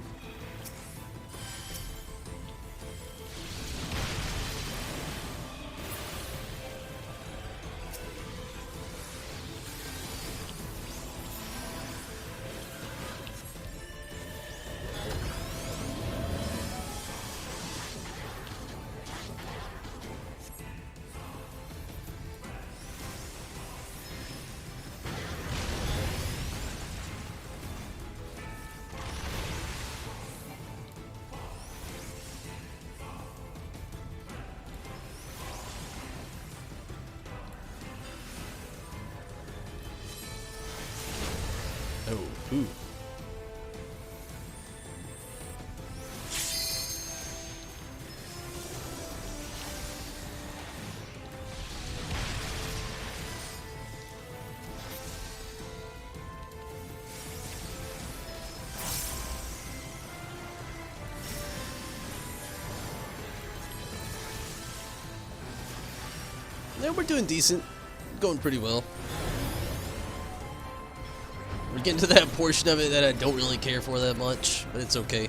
Oh, ooh. Yeah, we're doing decent. Going pretty well. We're getting to that portion of it that I don't really care for that much, but it's okay.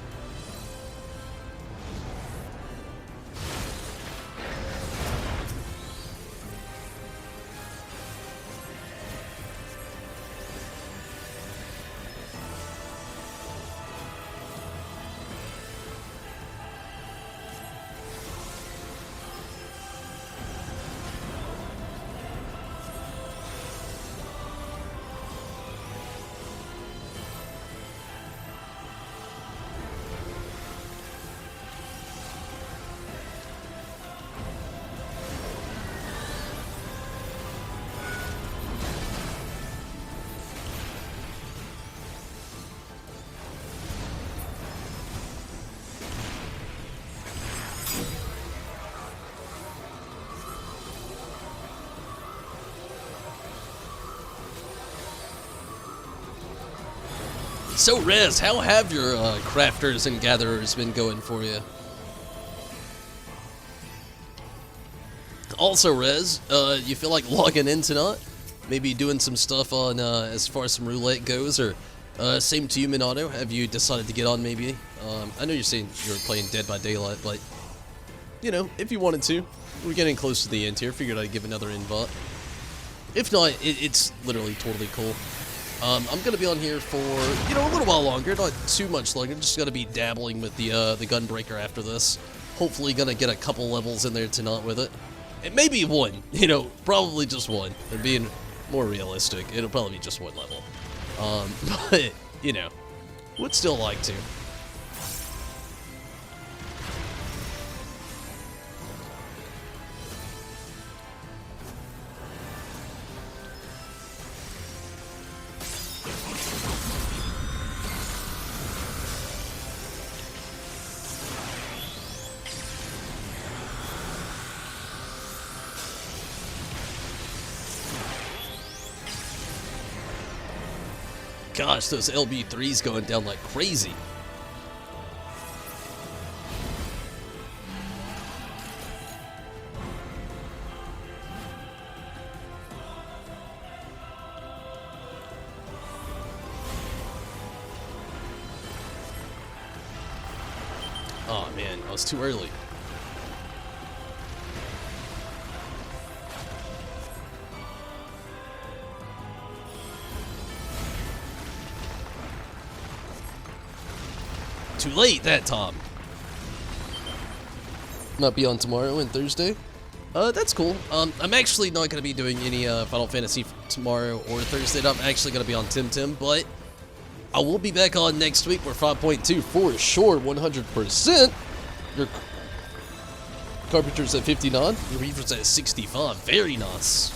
So, Rez, how have your crafters and gatherers been going for you? Also, Rez, you feel like logging in tonight? Maybe doing some stuff on as far as some roulette goes, or same to you, Minato. Have you decided to get on maybe? I know you're saying you're playing Dead by Daylight, but you know, if you wanted to, we're getting close to the end here. Figured I'd give another invite. If not, it's literally totally cool. I'm gonna be on here for, you know, a little while longer, not too much longer. Just gonna be dabbling with the Gunbreaker after this. Hopefully gonna get a couple levels in there tonight with it. It may be one, you know, probably just one. They're being more realistic. It'll probably be just one level. But, you know, would still like to. Gosh, those LB3s going down like crazy. Oh man, I was too early. Too late that time. Not be on tomorrow and Thursday. That's cool. I'm actually not gonna be doing any Final Fantasy tomorrow or Thursday. I'm actually gonna be on Tim, but I will be back on next week. We're 5.2 for sure, 100%. Your Carpenter's at 59. Your Reaver's at 65. Very nice.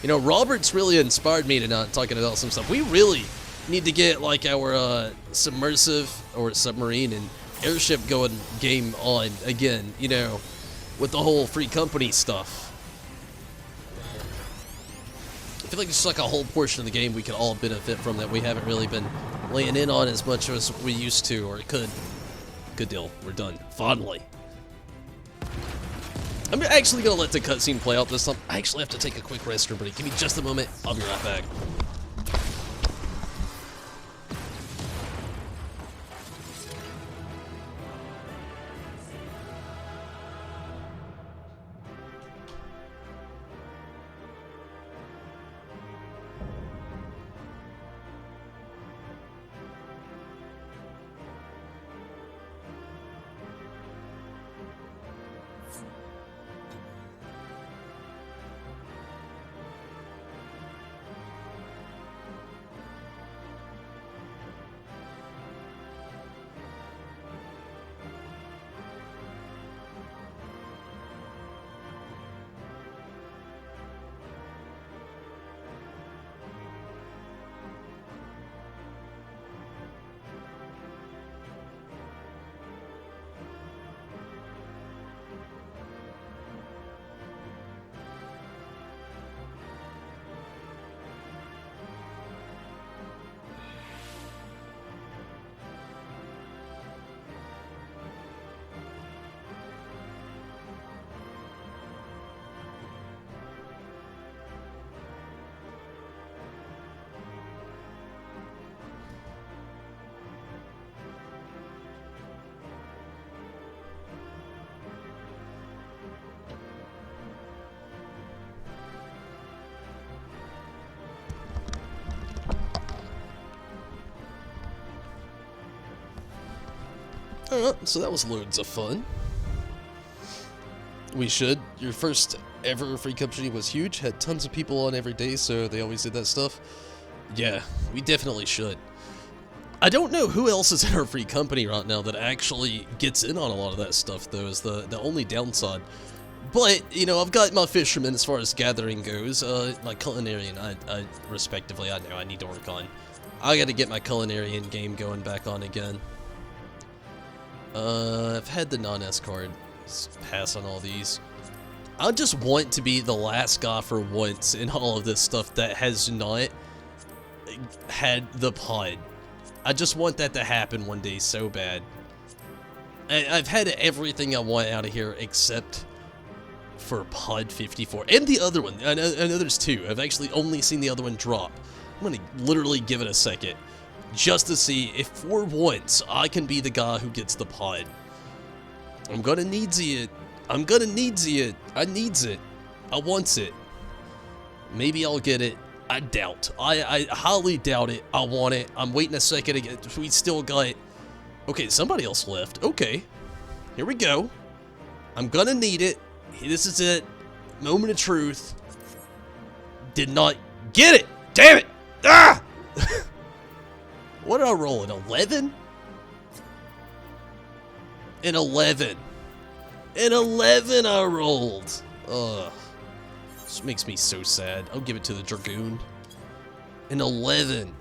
You know, Robert's really inspired me tonight talking about some stuff. We really need to get like our submersive or submarine and airship going game on again, you know, with the whole free company stuff. I feel like it's like a whole portion of the game we could all benefit from that we haven't really been laying in on as much as we used to or could. Good deal. We're done. Finally. I'm actually going to let the cutscene play out this time. I actually have to take a quick restroom break. Give me just a moment. I'll be right back. Alright, so that was loads of fun. We should. Your first ever free company was huge, had tons of people on every day, so they always did that stuff. Yeah, we definitely should. I don't know who else is in our free company right now that actually gets in on a lot of that stuff, though, is the only downside. But, you know, I've got my fisherman as far as gathering goes. My culinarian, I respectively, I know I need to work on. I gotta get my culinarian game going back on again. I've had the non-S card. Let's pass on all these. I just want to be the last guy for once in all of this stuff that has not had the pod. I just want that to happen one day so bad. I've had everything I want out of here except for pod 54. And the other one. I know there's two. I've actually only seen the other one drop. I'm going to literally give it a second. Just to see if for once I can be the guy who gets the pod. I'm gonna needsy it. I'm gonna needsy it. I needs it. I wants it. Maybe I'll get it. I doubt. I highly doubt it. I want it. I'm waiting a second to get. We still got. Okay, somebody else left. Okay. Here we go. I'm gonna need it. This is it. Moment of truth. Did not get it. Damn it. Ah! What did I roll? An 11? An 11. An 11 I rolled. Ugh. This makes me so sad. I'll give it to the Dragoon. An 11.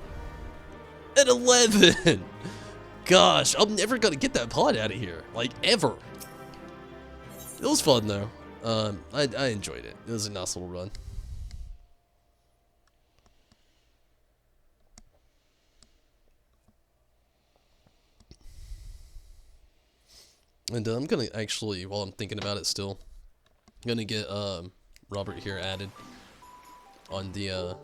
An 11! Gosh, I'm never gonna get that pod out of here. Like, ever. It was fun, though. I enjoyed it. It was a nice little run. And I'm gonna actually, while I'm thinking about it still, I'm gonna get Robert here added on the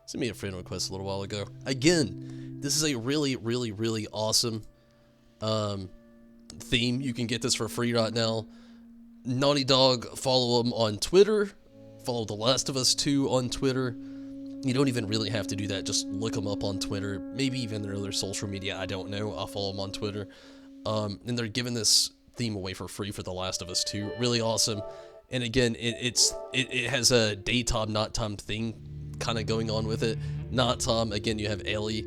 sent me a friend request a little while ago. Again, This is a really, really, really awesome theme. You can get this for free right now. Naughty Dog, follow them on Twitter. Follow The Last of Us 2 on Twitter. You don't even really have to do that. Just look them up on Twitter. Maybe even their other social media. I don't know. I'll follow them on Twitter. And they're giving this theme away for free for The Last of Us 2. Really awesome. And again, it has a daytime, nighttime thing kind of going on with it. Nighttime, again, you have Ellie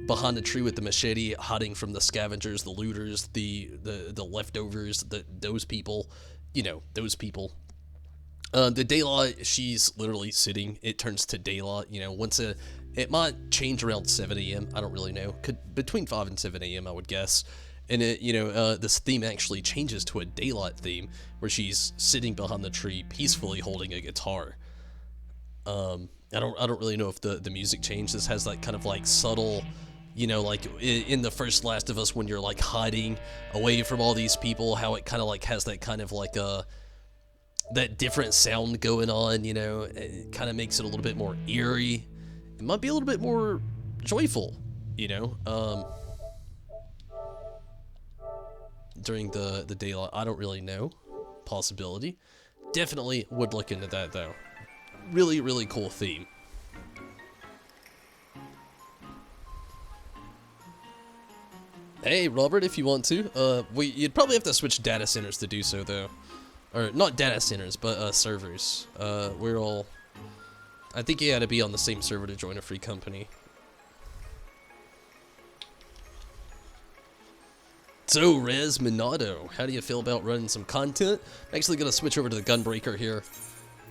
behind the tree with the machete, hiding from the scavengers, the looters, the leftovers, those people. You know, those people. The daylight, she's literally sitting. It turns to daylight, you know, it might change around 7 a.m. I don't really know. Between 5 and 7 a.m. I would guess. And this theme actually changes to a daylight theme where she's sitting behind the tree peacefully holding a guitar. I don't really know if the music changed. This has that kind of like subtle, you know, like in the first Last of Us when you're like hiding away from all these people, how it kind of like has that kind of like that different sound going on, you know. It kind of makes it a little bit more eerie. It might be a little bit more joyful, you know, during the daylight. I don't really know. Possibility. Definitely would look into that though. Really, really cool theme. Hey, Robert, if you want to. You'd probably have to switch data centers to do so, though. Or, not data centers, but servers. I think you had to be on the same server to join a free company. So, Rez Minato, how do you feel about running some content? I'm actually going to switch over to the Gunbreaker here.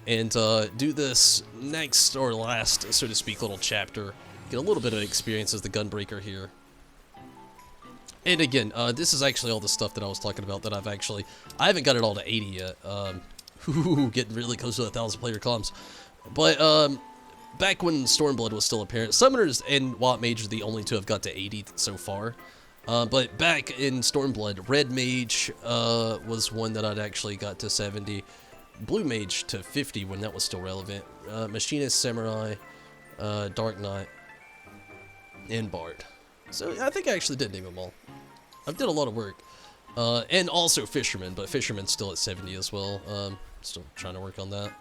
And do this next, or last, so to speak, little chapter. Get a little bit of experience as the Gunbreaker here. And again, this is actually all the stuff that I was talking about that I haven't got it all to 80 yet. Getting really close to 1,000 player comms. But, back when Stormblood was still apparent, Summoners and White Mage are the only two I've got to 80 so far. But back in Stormblood, Red Mage, was one that I'd actually got to 70. Blue Mage to 50 when that was still relevant. Machinist, Samurai, Dark Knight, and Bard. So I think I actually did name them all. I did a lot of work. And also Fisherman, but Fisherman's still at 70 as well. Still trying to work on that.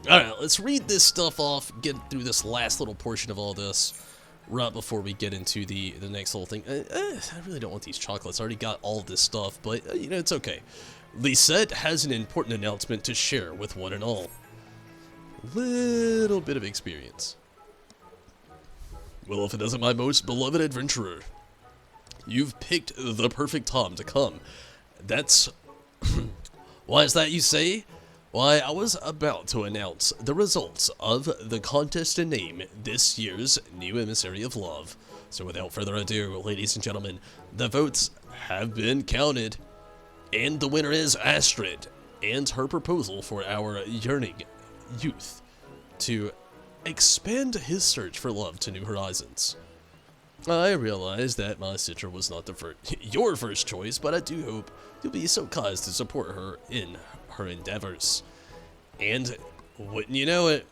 Alright, let's read this stuff off, get through this last little portion of all this, right before we get into the next little thing. I really don't want these chocolates. I already got all this stuff, but, you know, it's okay. Lisette has an important announcement to share with one and all. Little bit of experience. Well, if it isn't my most beloved adventurer, you've picked the perfect time to come. That's... Why is that, you say? Why, I was about to announce the results of the contest to name this year's new Emissary of Love. So without further ado, ladies and gentlemen, the votes have been counted. And the winner is Astrid, and her proposal for our yearning youth to expand his search for love to new horizons. I realize that my sister was not your first choice, but I do hope you'll be so kind as to support her in her endeavors. And wouldn't you know it,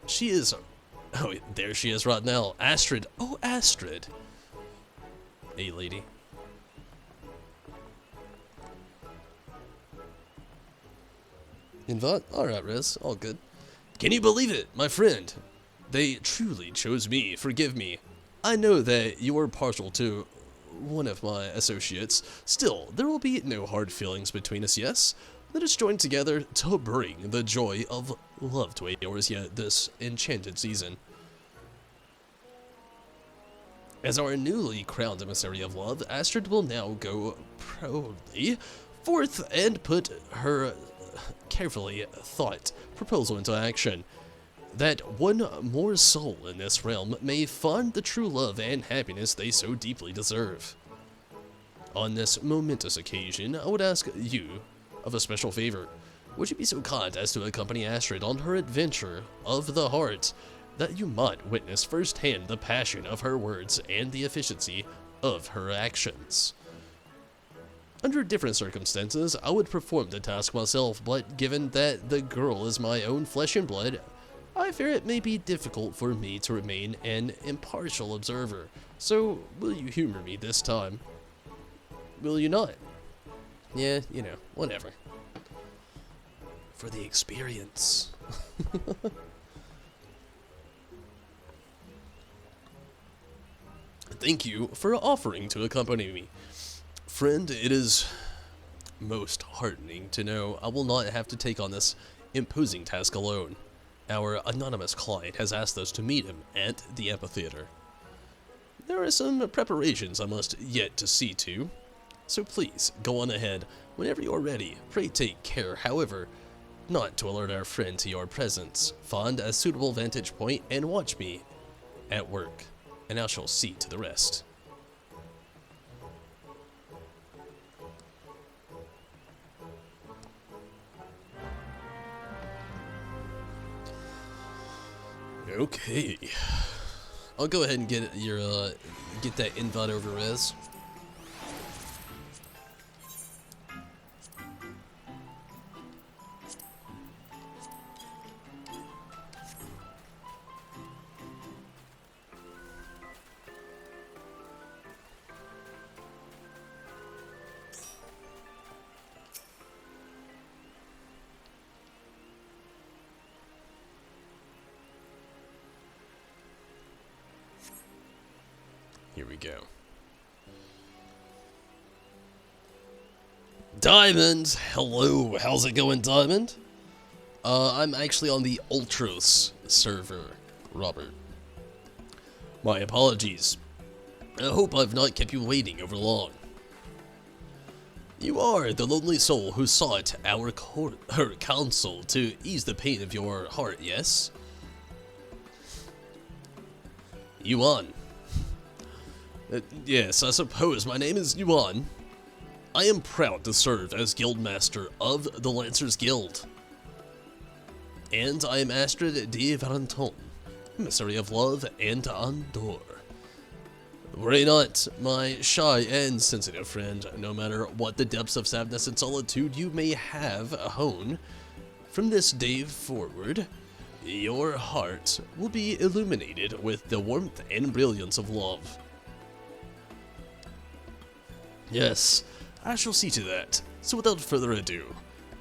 she is... Oh, there she is right now. Astrid. Oh, Astrid. Hey, lady. Invite? Alright, Riz. All good. Can you believe it, my friend? They truly chose me. Forgive me. I know that you are partial to one of my associates. Still, there will be no hard feelings between us, yes? Let us join together to bring the joy of love to yours yet this enchanted season. As our newly crowned Emissary of Love, Astrid will now go proudly forth and put her carefully thought proposal into action, that one more soul in this realm may find the true love and happiness they so deeply deserve. On this momentous occasion, I would ask you of a special favor. Would you be so kind as to accompany Astrid on her adventure of the heart, that you might witness firsthand the passion of her words and the efficiency of her actions? Under different circumstances, I would perform the task myself, but given that the girl is my own flesh and blood, I fear it may be difficult for me to remain an impartial observer, so will you humor me this time? Will you not? Yeah, you know, whatever. For the experience. Thank you for offering to accompany me. Friend, it is most heartening to know I will not have to take on this imposing task alone. Our anonymous client has asked us to meet him at the amphitheater. There are some preparations I must yet to see to, so please go on ahead whenever you are ready. Pray take care, however, not to alert our friend to your presence. Find a suitable vantage point and watch me at work, and I shall see to the rest. Okay, I'll go ahead and get your get that invite over res. Here we go. Diamond! Hello, how's it going, Diamond? I'm actually on the Ultros server, Robert. My apologies. I hope I've not kept you waiting over long. You are the lonely soul who sought our counsel to ease the pain of your heart, yes? Yuan. Yes, I suppose my name is Yuan. I am proud to serve as Guildmaster of the Lancers Guild. And I am Astrid de Valenton, emissary of love and Andor. Worry not, my shy and sensitive friend, no matter what the depths of sadness and solitude you may have honed. From this day forward, your heart will be illuminated with the warmth and brilliance of love. Yes, I shall see to that. So without further ado,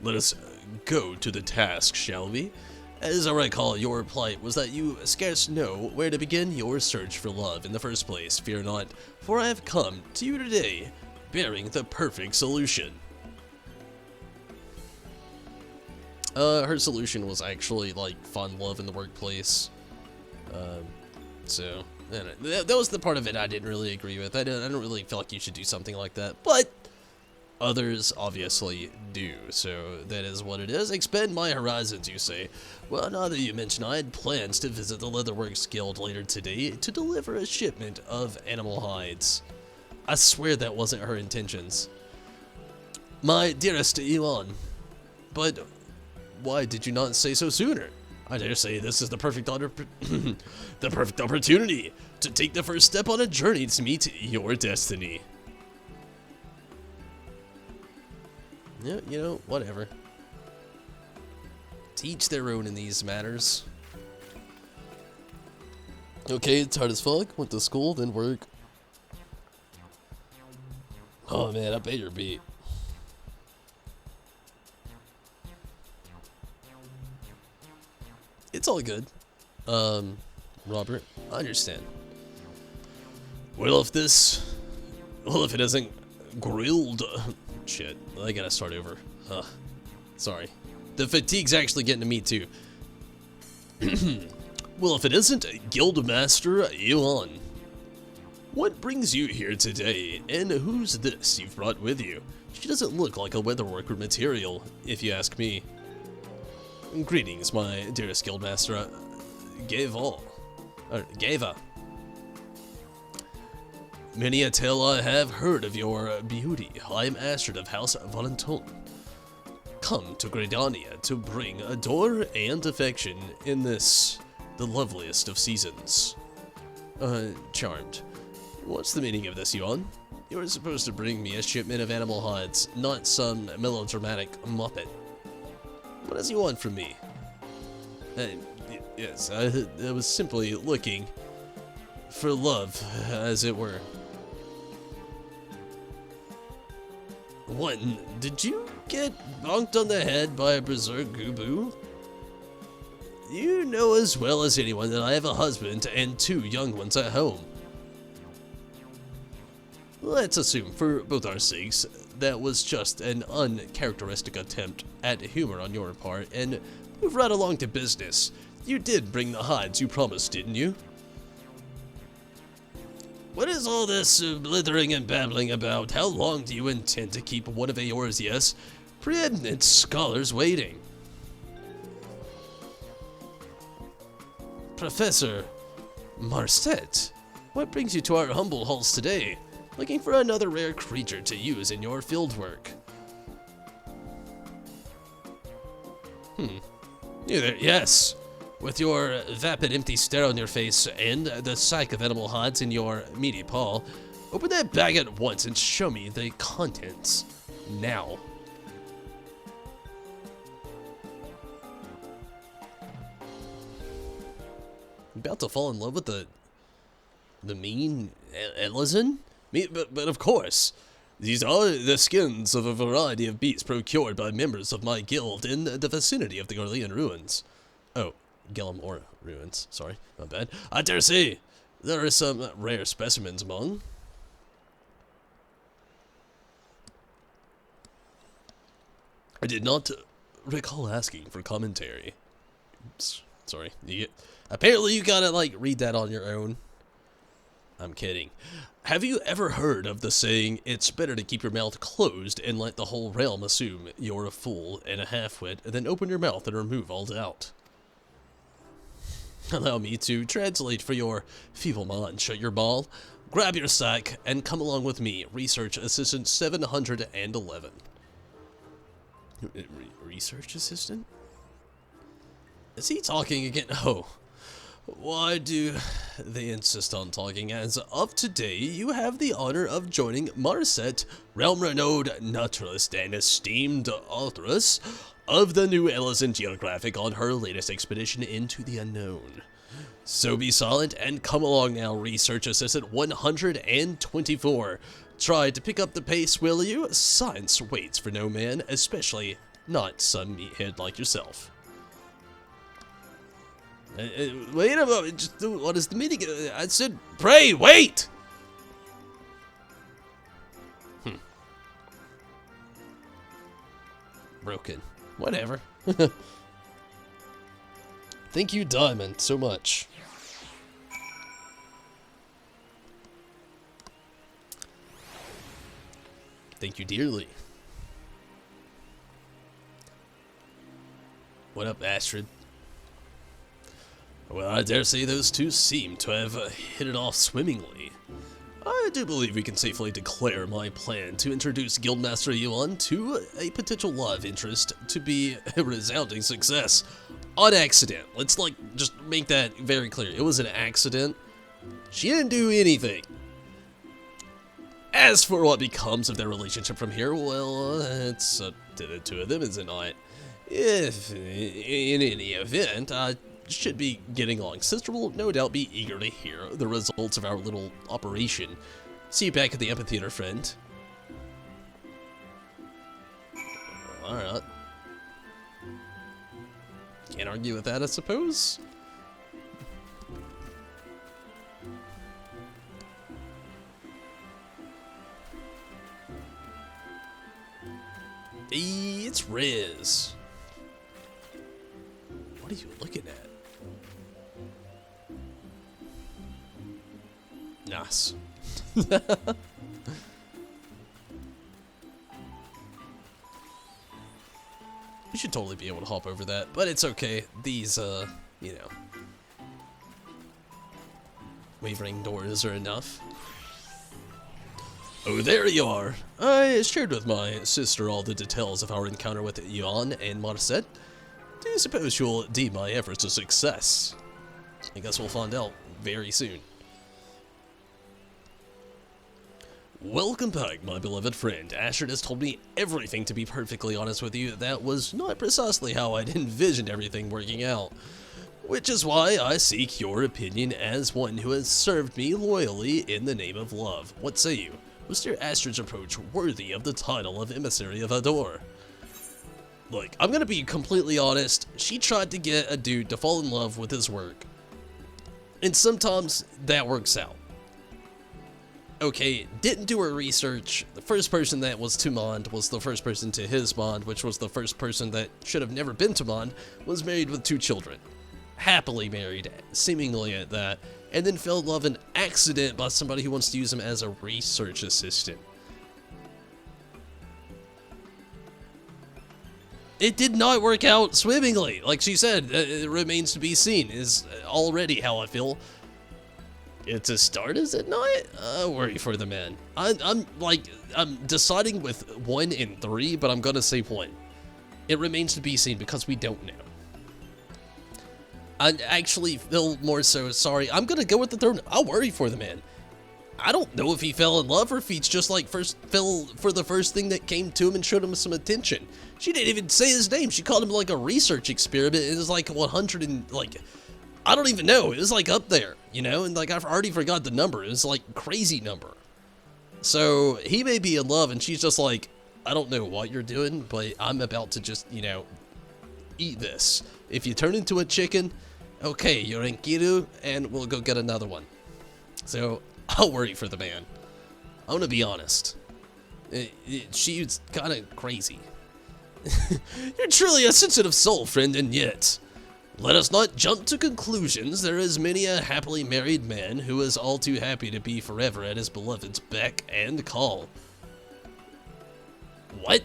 let us go to the task, shall we? As I recall, your plight was that you scarce know where to begin your search for love in the first place. Fear not, for I have come to you today, bearing the perfect solution. Her solution was actually, like, find love in the workplace. So, that was the part of it I didn't really agree with. I don't really feel like you should do something like that, but others obviously do, so that is what it is. Expand my horizons, you say. Well, now that you mention, I had plans to visit the Leatherworks Guild later today to deliver a shipment of animal hides. I swear that wasn't her intentions. My dearest Elon, but why did you not say so sooner? I dare say this is the perfect the perfect opportunity to take the first step on a journey to meet your destiny. Yeah, you know, whatever. To each their own in these matters. Okay, it's hard as fuck. Went to school, then work. Oh man, I bet you're beat. It's all good. Robert, I understand. Well, if it isn't grilled... Shit, I gotta start over. Sorry. The fatigue's actually getting to me, too. Well, if it isn't Guildmaster Elon, what brings you here today, and who's this you've brought with you? She doesn't look like a weatherworker material, if you ask me. Greetings, my dearest Guildmaster, Gava. Many a tale I have heard of your beauty. I am Astrid of House Valenton. Come to Gridania to bring adore and affection in this, the loveliest of seasons. Charmed. What's the meaning of this, Yuan? You were supposed to bring me a shipment of animal hides, not some melodramatic muppet. What does he want from me? Yes, I was simply looking for love, as it were. What, did you get bonked on the head by a berserk Gubu? You know as well as anyone that I have a husband and 2 young ones at home. Let's assume, for both our sakes, that was just an uncharacteristic attempt at humor on your part, and move right along to business. You did bring the hides you promised, didn't you? What is all this blithering and babbling about? How long do you intend to keep one of yours, yes, preeminent scholars waiting? Professor Marset, what brings you to our humble halls today? Looking for another rare creature to use in your fieldwork. You there, yes. With your vapid empty stare on your face and the sack of animal hides in your meaty paw, open that bag at once and show me the contents. Now. About to fall in love with the mean Lvling? But of course, these are the skins of a variety of beasts procured by members of my guild in the vicinity of the Garlean ruins. Oh, Gilmore ruins, sorry, my bad. I dare say there are some rare specimens among. I did not recall asking for commentary. Oops, sorry. Apparently you gotta, like, read that on your own. I'm kidding. Have you ever heard of the saying, it's better to keep your mouth closed and let the whole realm assume you're a fool and a half-wit, than open your mouth and remove all doubt? Allow me to translate for your feeble mind. Shut your ball, grab your sack, and come along with me. Research Assistant 711. Research Assistant? Is he talking again? Oh. Why do they insist on talking? As of today, you have the honor of joining Marset, realm-renowned naturalist and esteemed authoress of the new Ellison Geographic on her latest expedition into the unknown. So be silent and come along now, Research Assistant 124. Try to pick up the pace, will you? Science waits for no man, especially not some meathead like yourself. Wait a moment, just, what is the meaning? I said, pray, wait! Broken. Whatever. Thank you, Diamond, so much. Thank you dearly. What up, Astrid? Well, I dare say those two seem to have hit it off swimmingly. I do believe we can safely declare my plan to introduce Guildmaster Yuan to a potential love interest to be a resounding success. On accident. Let's, like, just make that very clear. It was an accident. She didn't do anything. As for what becomes of their relationship from here, well, it's up to the two of them, is it not? If, in any event, I should be getting along. Sister will no doubt be eager to hear the results of our little operation. See you back at the amphitheater, friend. Alright. Can't argue with that, I suppose. It's Riz. What are you looking at? Nice. We should totally be able to hop over that, but it's okay. These, you know, wavering doors are enough. Oh, there you are. I shared with my sister all the details of our encounter with Yuan and Marset. Do you suppose you'll deem my efforts a success? I guess we'll find out very soon. Welcome back, my beloved friend. Ashford has told me everything. To be perfectly honest with you, that was not precisely how I'd envisioned everything working out. Which is why I seek your opinion as one who has served me loyally in the name of love. What say you? Was your Astrid's approach worthy of the title of Emissary of Ador? Look, I'm gonna be completely honest. She tried to get a dude to fall in love with his work. And sometimes that works out. Okay, didn't do her research. The first person that was to Mond was the first person to his Mond, which was the first person that should have never been to Mond, was married with 2 children. Happily married, seemingly at that, and then fell in love in accident by somebody who wants to use him as a research assistant. It did not work out swimmingly. Like she said, it remains to be seen, is already how I feel. It's a start, is it not? I worry for the man. I'm deciding with 1 and 3, but I'm gonna say 1. It remains to be seen because we don't know. I actually feel more so sorry. I'm gonna go with the 3rd. I'll worry for the man. I don't know if he fell in love or if he's just like fell for the first thing that came to him and showed him some attention. She didn't even say his name. She called him like a research experiment. It was like 100 and like, I don't even know. It was like up there, you know? And like, I've already forgot the number. It was like crazy number. So he may be in love and she's just like, I don't know what you're doing, but I'm about to just, you know, eat this. If you turn into a chicken, okay, you're in Kiru, and we'll go get another one. So, I'll worry for the man. I'm gonna be honest. She's kind of crazy. You're truly a sensitive soul, friend, and yet, let us not jump to conclusions. There is many a happily married man who is all too happy to be forever at his beloved's beck and call. What?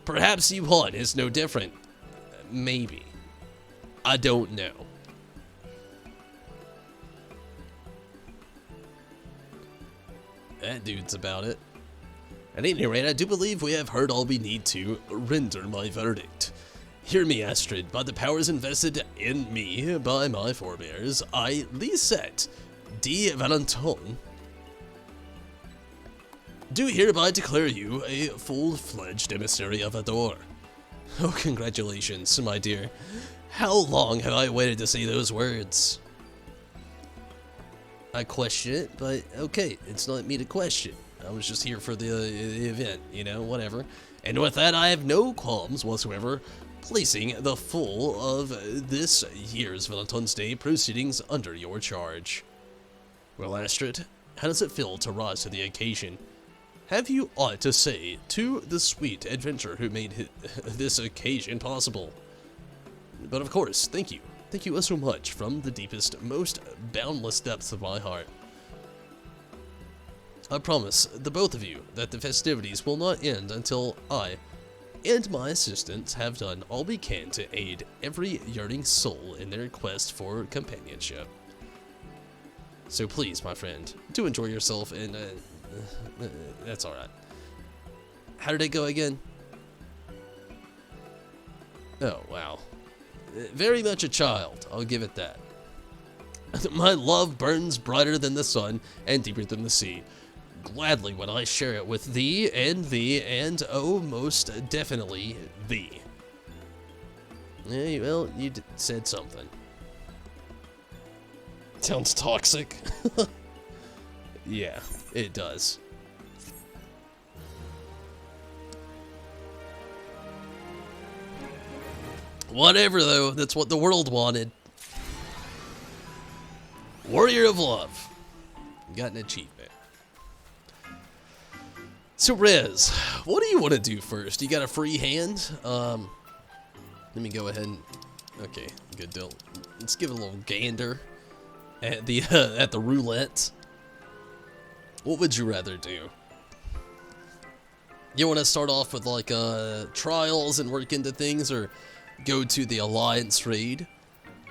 Perhaps Yuan is no different. Maybe. I don't know. That dude's about it. At any rate, I do believe we have heard all we need to render my verdict. Hear me, Astrid. By the powers invested in me by my forebears, I, Lisette de Valenton, do hereby declare you a full-fledged emissary of Ador. Oh, congratulations, my dear. How long have I waited to say those words? I question it, but okay, it's not me to question. I was just here for the event, you know, whatever. And with that, I have no qualms whatsoever placing the full of this year's Valentine's Day proceedings under your charge. Well, Astrid, how does it feel to rise to the occasion? Have you aught to say to the sweet adventurer who made this occasion possible? But of course, thank you. Thank you so much from the deepest, most boundless depths of my heart. I promise the both of you that the festivities will not end until I and my assistants have done all we can to aid every yearning soul in their quest for companionship. So please, my friend, do enjoy yourself, and that's alright. How did it go again? Oh, wow. Very much a child, I'll give it that. My love burns brighter than the sun and deeper than the sea. Gladly would I share it with thee, and oh, most definitely thee. Yeah, well, you said something. Sounds toxic. Yeah, it does. Whatever, though, that's what the world wanted. Warrior of Love. Got an achievement. So, Rez, what do you want to do first? You got a free hand? Let me go ahead and... Okay, good deal. Let's give it a little gander at the roulette. What would you rather do? You want to start off with, like, trials and work into things, or go to the Alliance raid,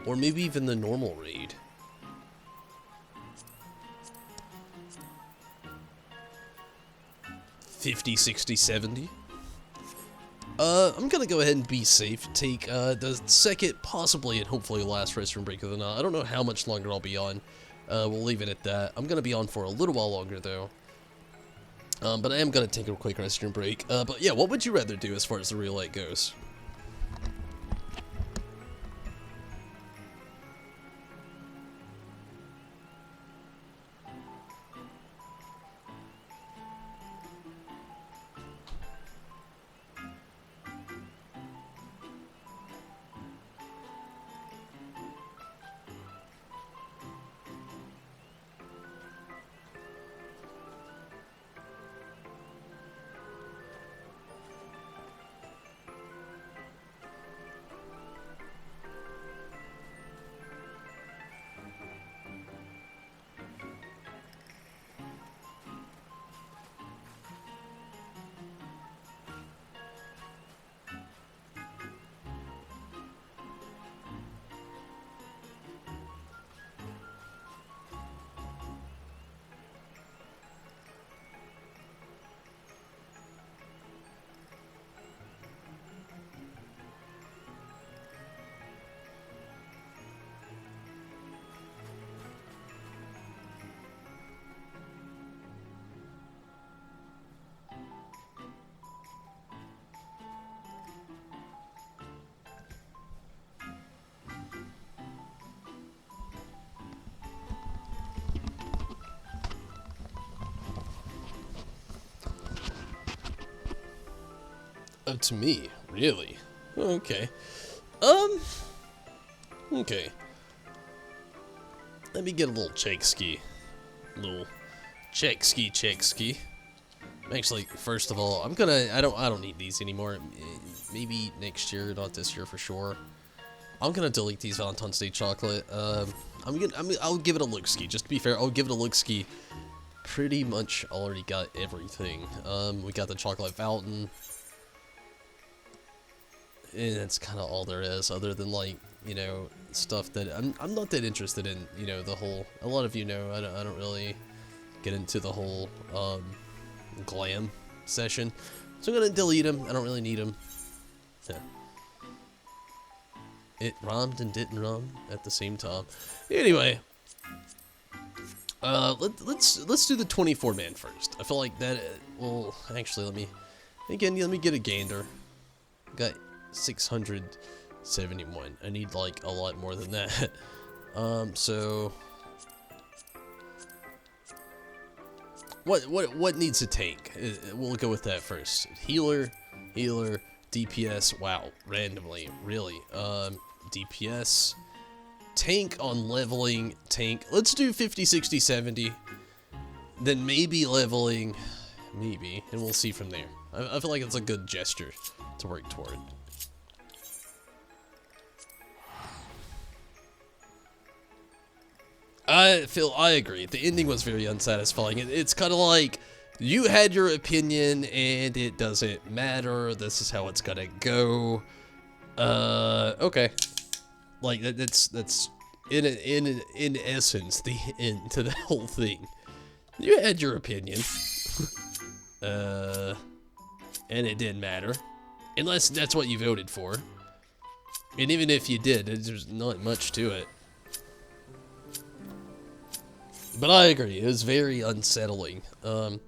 or maybe even the normal raid? $50, $60, $70. I'm gonna go ahead and be safe. Take the second, possibly, and hopefully last restroom break of the night. I don't know how much longer I'll be on. We'll leave it at that. I'm gonna be on for a little while longer though. But I am gonna take a quick restroom break. But yeah, what would you rather do as far as the roulette goes? Up to me, really? Okay. Okay. Let me get a little check ski. Check ski. Actually, first of all, I don't need these anymore. Maybe next year, not this year for sure. I'm gonna delete these Valentine's Day chocolate. I'll give it a look-ski. Just to be fair, I'll give it a look-ski. Pretty much already got everything. We got the chocolate fountain. And that's kind of all there is, other than, like, you know, stuff that I'm not that interested in. You know, the whole. A lot of you know I don't really get into the whole glam session, so I'm gonna delete them. I don't really need them. Yeah. It rhymed and didn't rhyme at the same time. Anyway, let's do the 24-man first. I feel like that. Well, actually, let me get a gander. Got 671. I need like a lot more than that. So what needs a tank? We'll go with that first. Healer, DPS. Wow, randomly, really. DPS, tank on leveling, tank. Let's do 50, 60, 70. Then maybe leveling, maybe, and we'll see from there. I feel like it's a good gesture to work toward. I agree. The ending was very unsatisfying. It's kind of like you had your opinion and it doesn't matter. This is how it's gonna go. Okay. Like that's in essence the end to the whole thing. You had your opinion. And it didn't matter. Unless that's what you voted for. And even if you did, there's not much to it. But I agree, it was very unsettling. It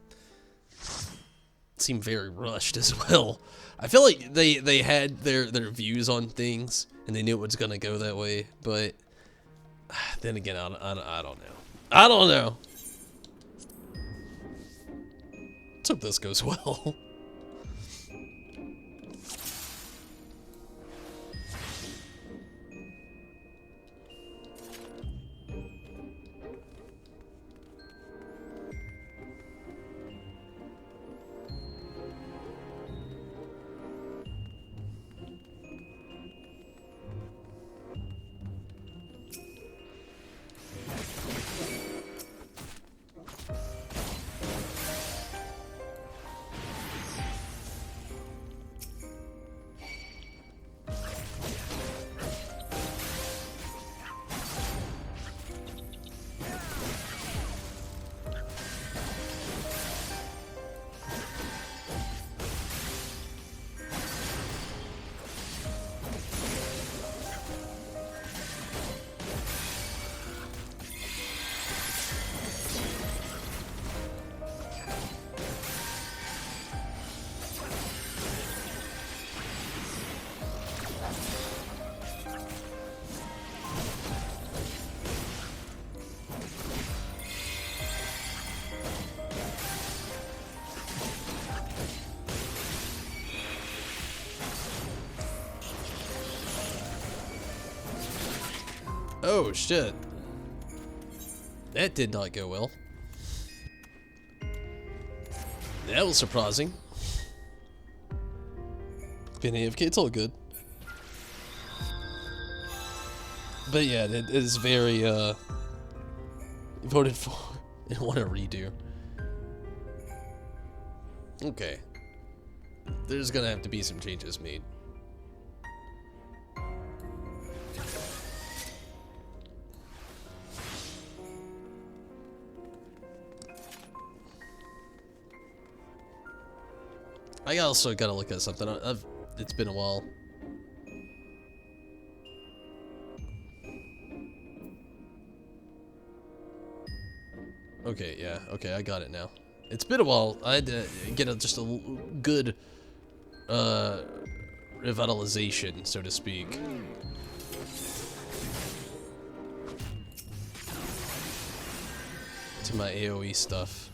seemed very rushed as well. I feel like they had their views on things, and they knew it was gonna go that way, but then again, I don't know. I don't know. Let's hope this goes well. Oh shit. That did not go well. That was surprising. Been AFK, it's all good. But yeah, it is very voted for and want to redo. Okay. There's gonna have to be some changes made. I also gotta look at something. It's been a while. Okay, yeah. Okay, I got it now. It's been a while. I had to get just a good revitalization, so to speak. To my AoE stuff.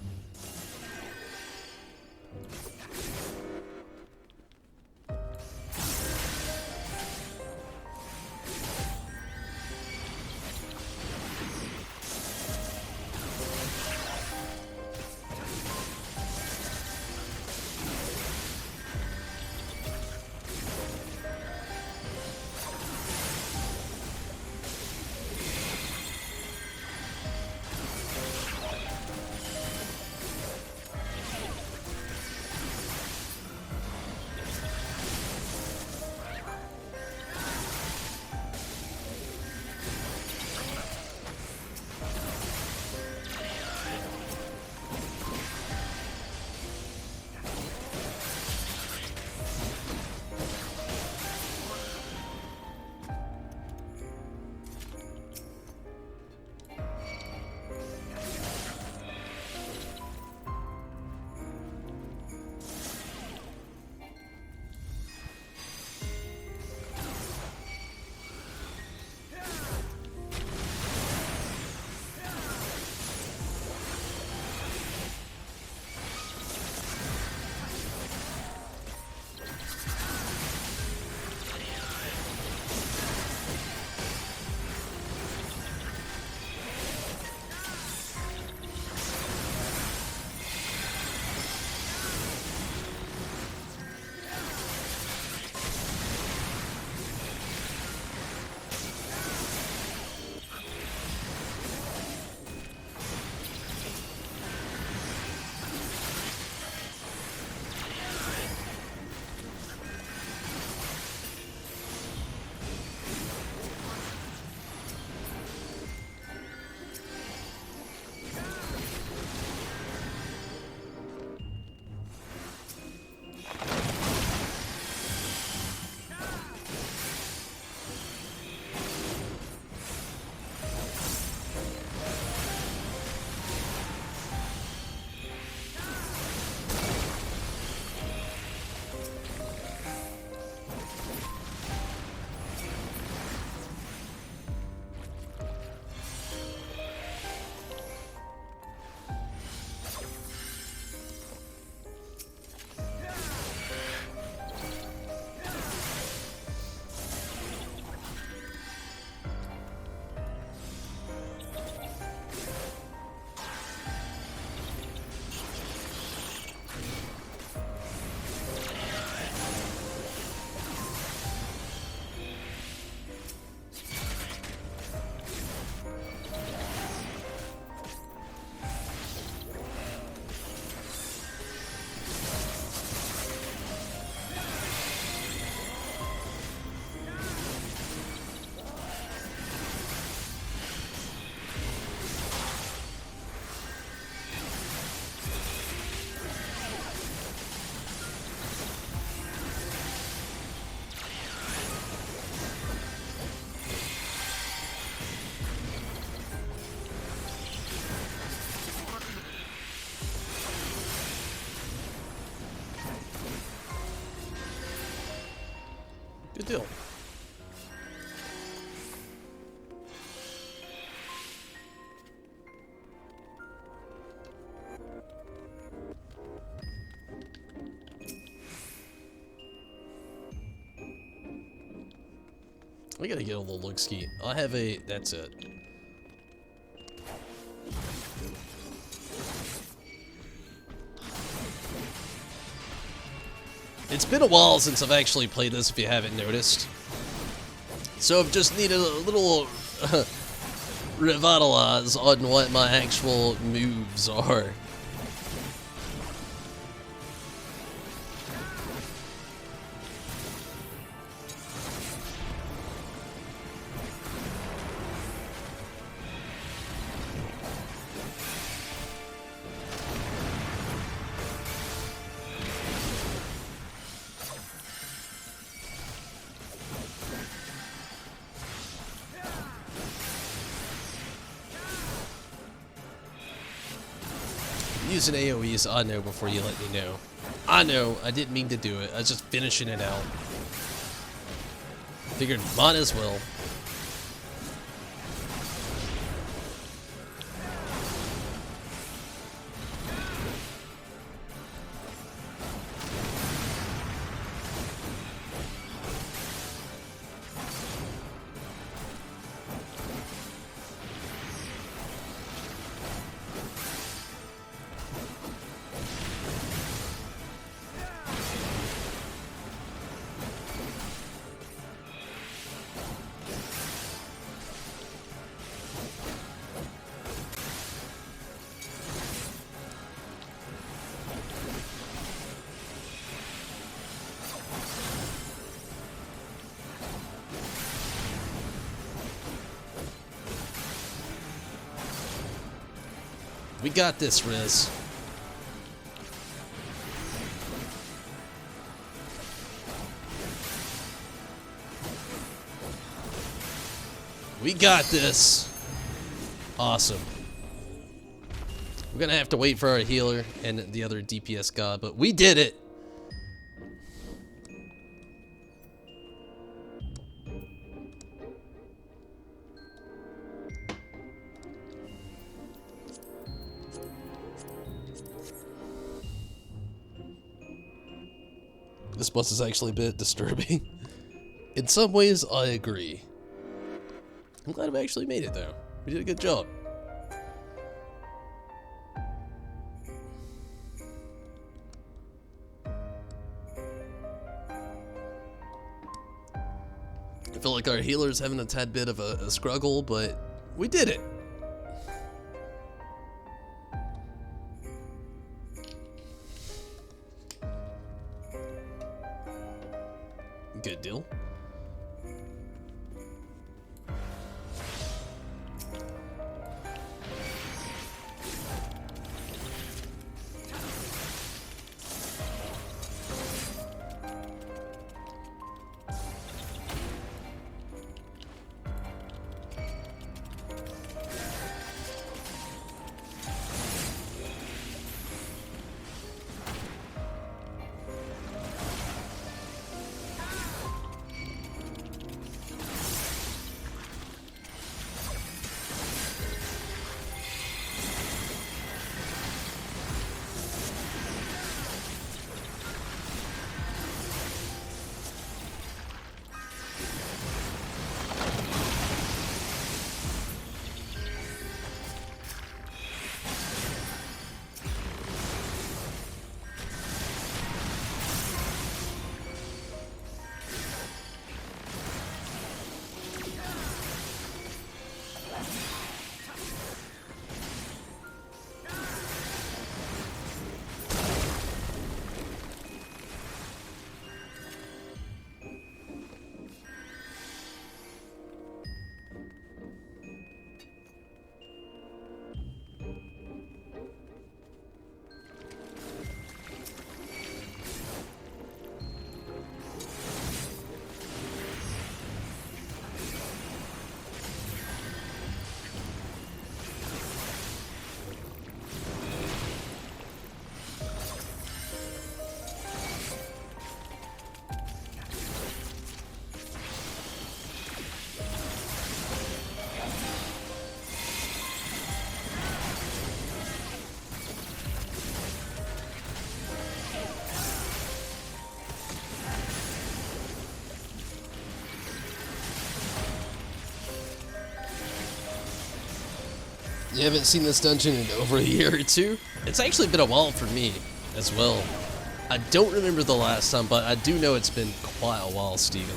Good deal. We gotta get a little look-ski. I have a... That's it. It's been a while since I've actually played this, if you haven't noticed. So I've just needed a little revitalize on what my actual moves are. Using AoEs, I know before you let me know. I know, I didn't mean to do it. I was just finishing it out. Figured might as well. We got this, Riz. We got this. Awesome. We're gonna have to wait for our healer and the other DPS god, but we did it. This boss is actually a bit disturbing. In some ways, I agree. I'm glad we actually made it, though. We did a good job. I feel like our healer's having a tad bit of a struggle, but we did it. Good deal. You haven't seen this dungeon in over a year or two? It's actually been a while for me as well. I don't remember the last time, but I do know it's been quite a while, Steven.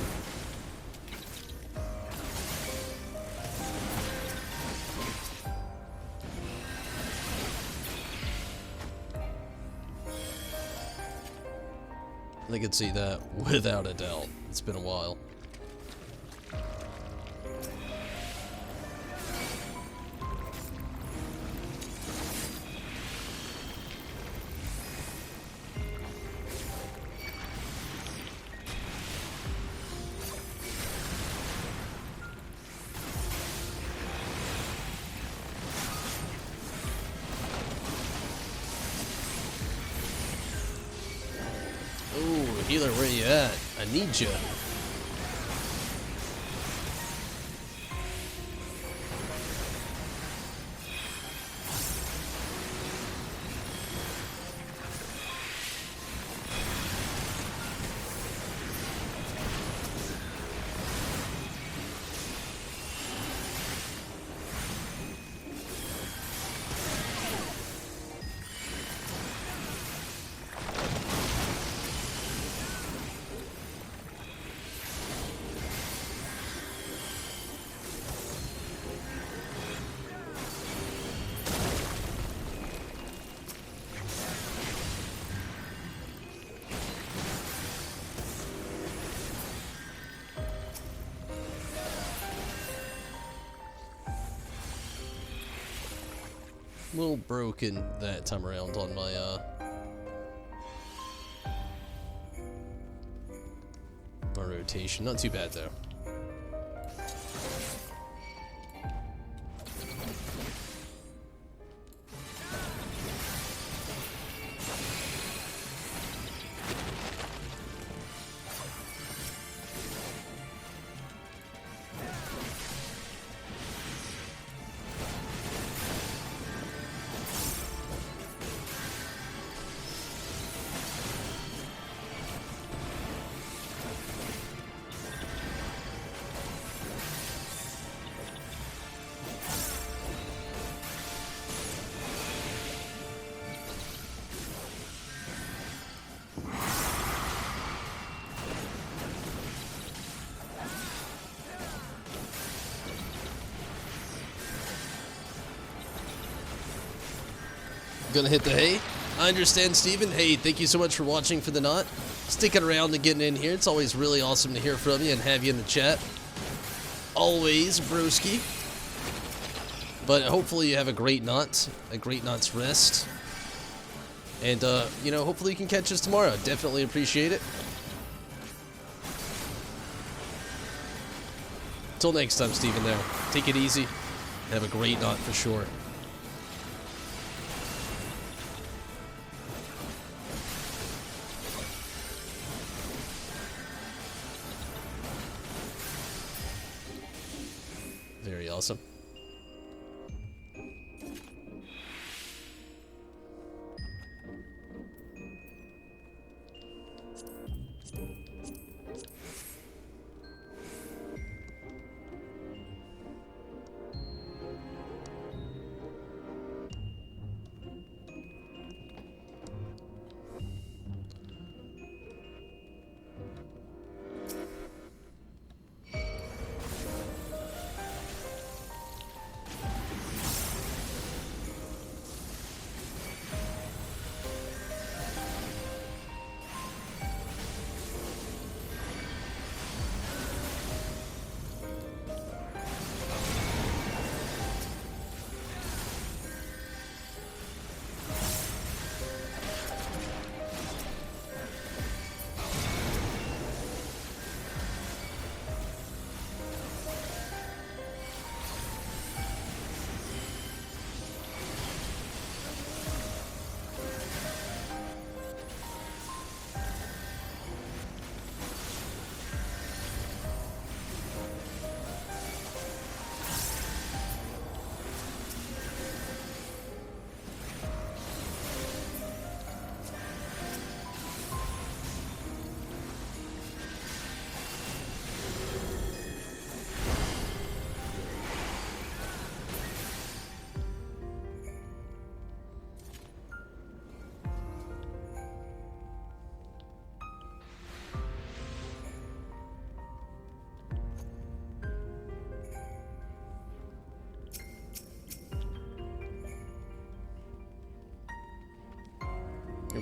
I can see that without a doubt. It's been a while. Ooh, healer, where you at? I need you. A little broken that time around on my rotation. Not too bad though. Gonna hit the hay. I understand, Steven. Hey, thank you so much for watching for the knot. Sticking around and getting in here. It's always really awesome to hear from you and have you in the chat. Always, broski. But hopefully you have a great knot, a great knot's rest. And, you know, hopefully you can catch us tomorrow. Definitely appreciate it. Till next time, Steven, there. Take it easy. Have a great knot for sure. Very awesome.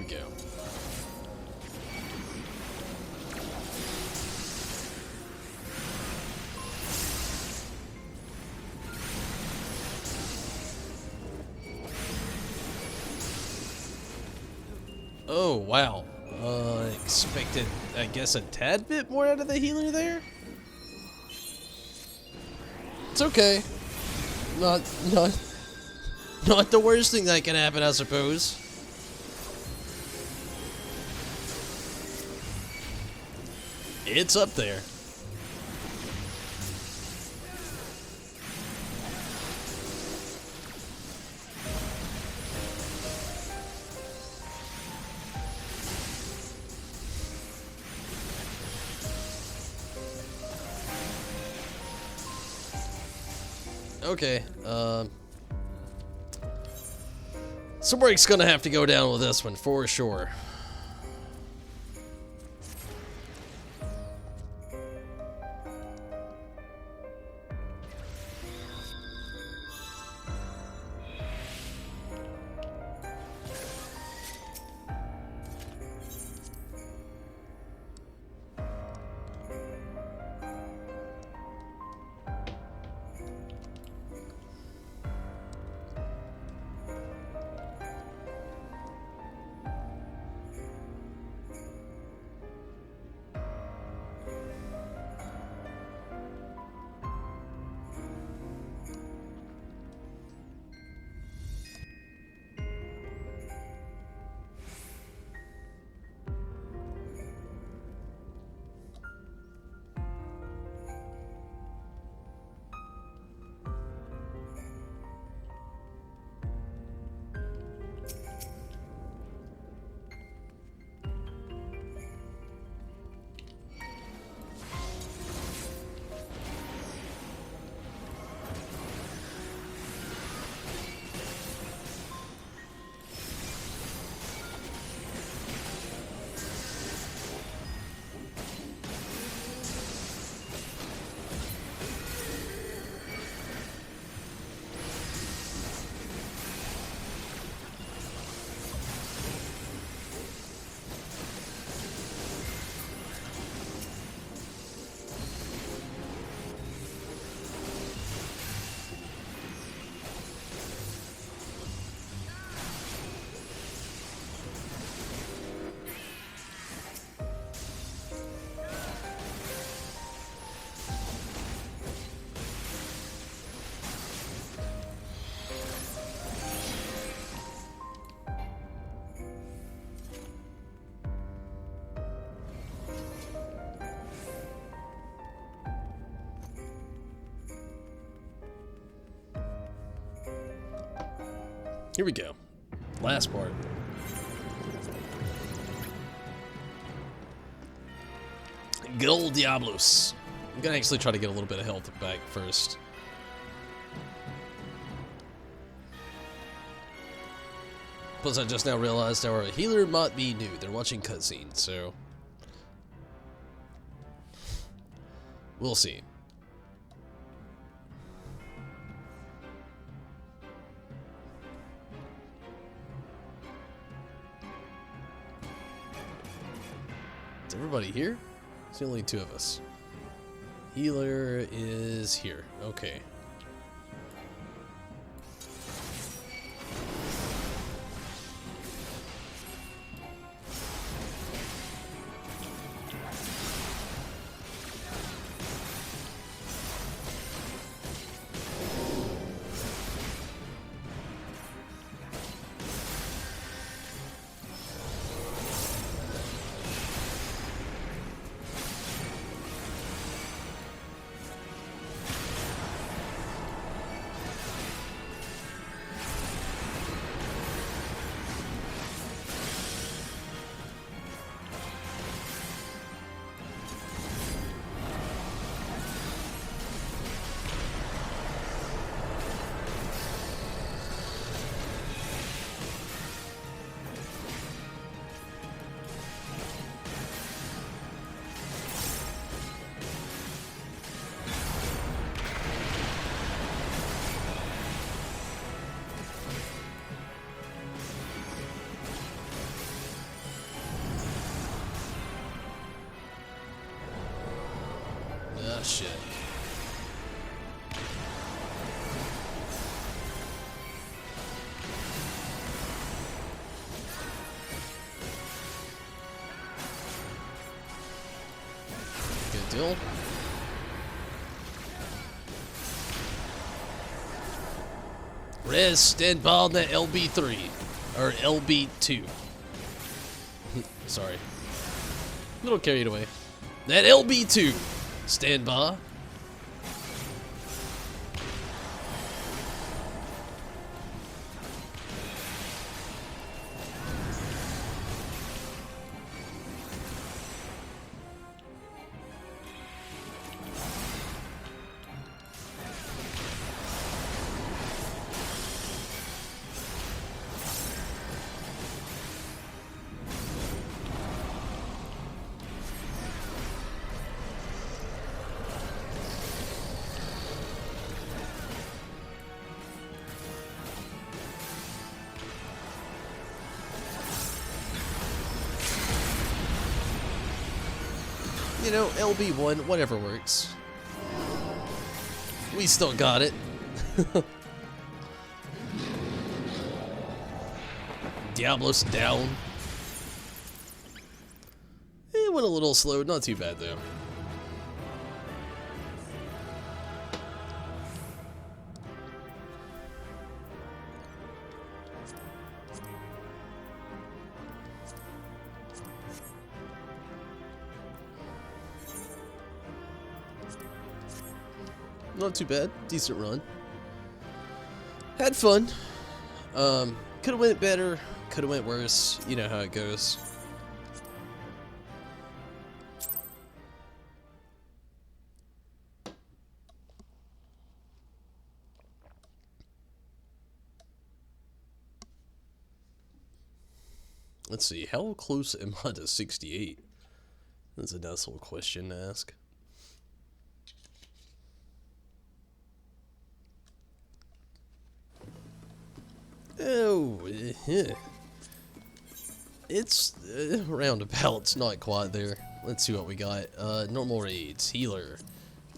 go. Oh, wow. Expected, I guess, a tad bit more out of the healer there? It's okay. Not the worst thing that can happen, I suppose. It's up there. Okay, some work's gonna have to go down with this one, for sure. Here we go. Last part. Good old Diablos. I'm gonna actually try to get a little bit of health back first. Plus, I just now realized our healer might be new. They're watching cutscenes, so we'll see. Is everybody here? It's only two of us. Healer is here. Okay. Ah, shit. Good deal. Rez, stand by on that LB3. Or LB2. Sorry. A little carried away. That LB2. Stand by. You know, LB1, whatever works. We still got it. Diablos down. It went a little slow, not too bad though. Not too bad. Decent run. Had fun. Could have went better. Could have went worse. You know how it goes. Let's see. How close am I to 68? That's a nice little question to ask. Oh, it's roundabout. It's not quite there. Let's see what we got. Normal raids, healer,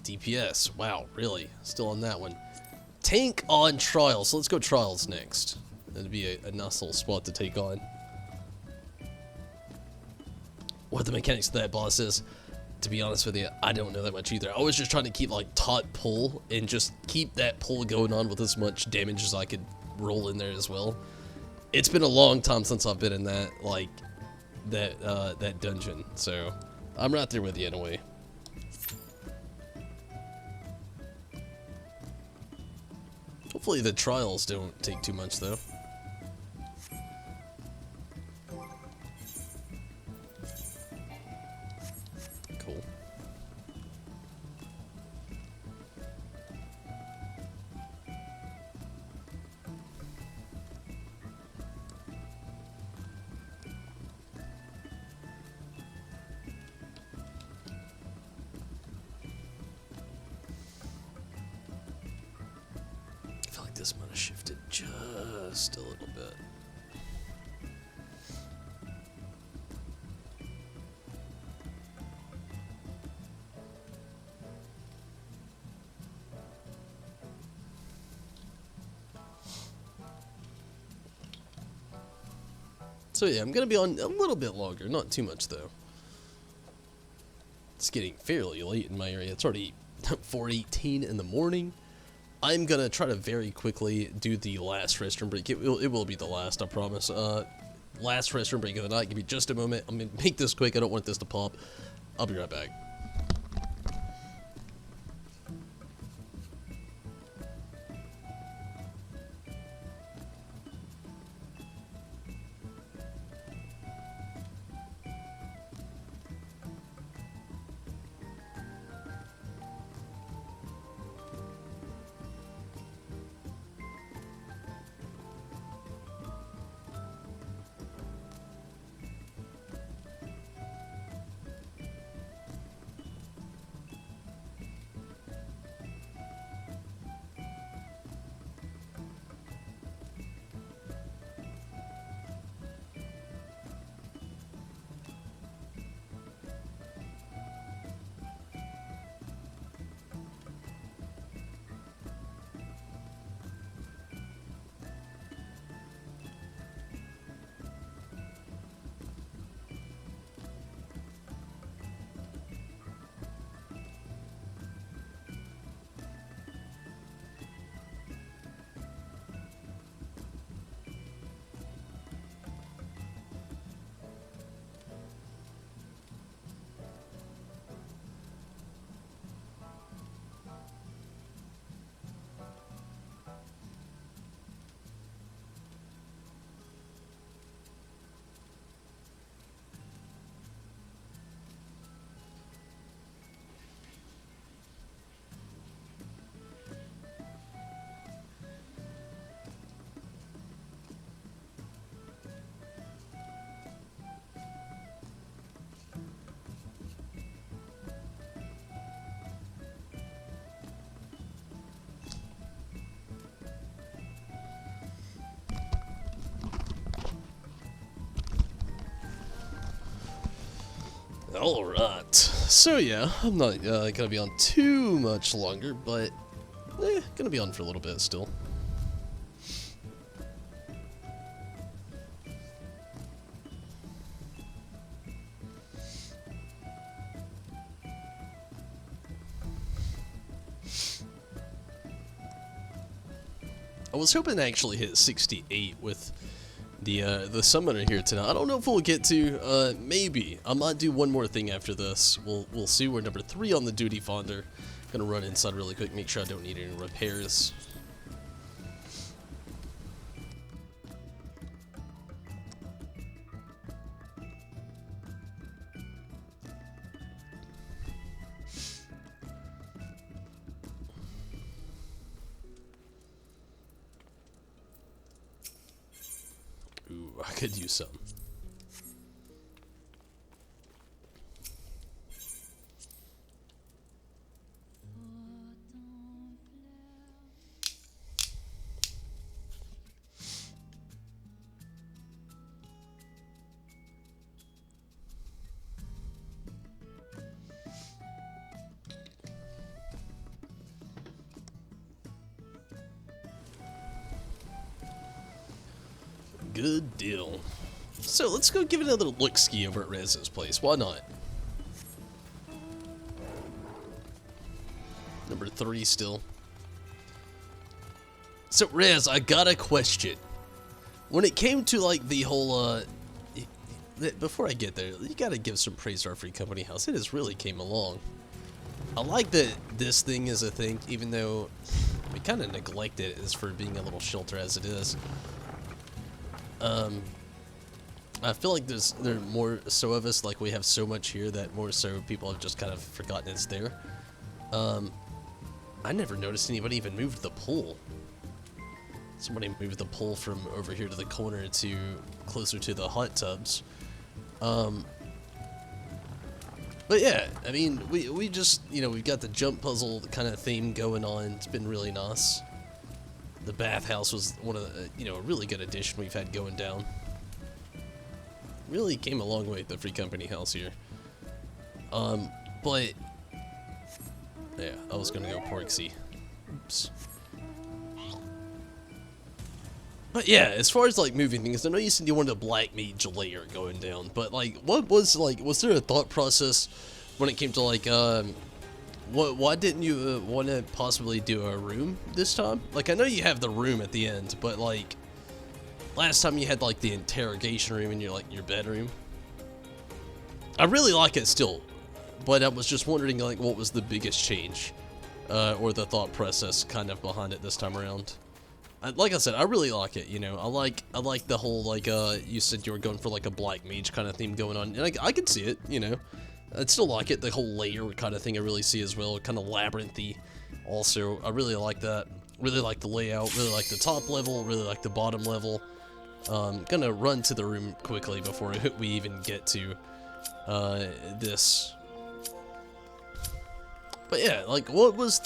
DPS. Wow, really? Still on that one. Tank on trials. So let's go trials next. That'd be a nice little spot to take on. What the mechanics of that boss is, to be honest with you, I don't know that much either. I was just trying to keep like taut pull and just keep that pull going on with as much damage as I could roll in there as well. It's been a long time since I've been in that that dungeon, so I'm right there with you in a way. Hopefully the trials don't take too much though. Cool. I feel like this might have shifted just a little bit. So yeah, I'm gonna be on a little bit longer, not too much though. It's getting fairly late in my area. It's already 4:18 in the morning. I'm gonna try to very quickly do the last restroom break. It will be the last, I promise. Last restroom break of the night. Give me just a moment. I'm gonna make this quick. I don't want this to pop. I'll be right back. Alright, so yeah, I'm not gonna be on too much longer, but gonna be on for a little bit still. I was hoping to actually hit 68 with the summoner here tonight. I don't know if we'll get to. Maybe I might do one more thing after this. We'll see. We're number 3 on the duty finder. Gonna run inside really quick, make sure I don't need any repairs. Ooh, I could use some. Good deal. So let's go give it another look-ski over at Rez's place. Why not? Number 3 still. So Rez, I got a question. When it came to like the whole before I get there, you gotta give some praise to our free company house. It has really came along. I like that this thing is a thing, even though we kind of neglect it as for being a little shelter as it is. I feel like there are more so of us, like we have so much here that more so people have just kind of forgotten it's there. I never noticed anybody even moved the pool. Somebody moved the pool from over here to the corner to closer to the hot tubs. But yeah, I mean, we just, you know, we've got the jump puzzle kind of theme going on. It's been really nice. The bathhouse was one of the, you know, a really good addition we've had going down. Really came a long way at the free company house here. But yeah, I was gonna go Porksy. Oops. But yeah, as far as like moving things, I know you said you wanted a black mage layer going down, but like, was there a thought process when it came to like, why didn't you want to possibly do a room this time? Like, I know you have the room at the end, but like, last time you had like the interrogation room in your bedroom. I really like it still, but I was just wondering like what was the biggest change, or the thought process kind of behind it this time around. Like I said, I really like it. You know, I like the whole like you said you were going for like a black mage kind of theme going on, and I can see it. You know, I'd still like it. The whole layer kind of thing I really see as well, kind of labyrinthy. Also, I really like that. Really like the layout. Really like the top level. Really like the bottom level. Gonna run to the room quickly before we even get to this. But yeah, like what was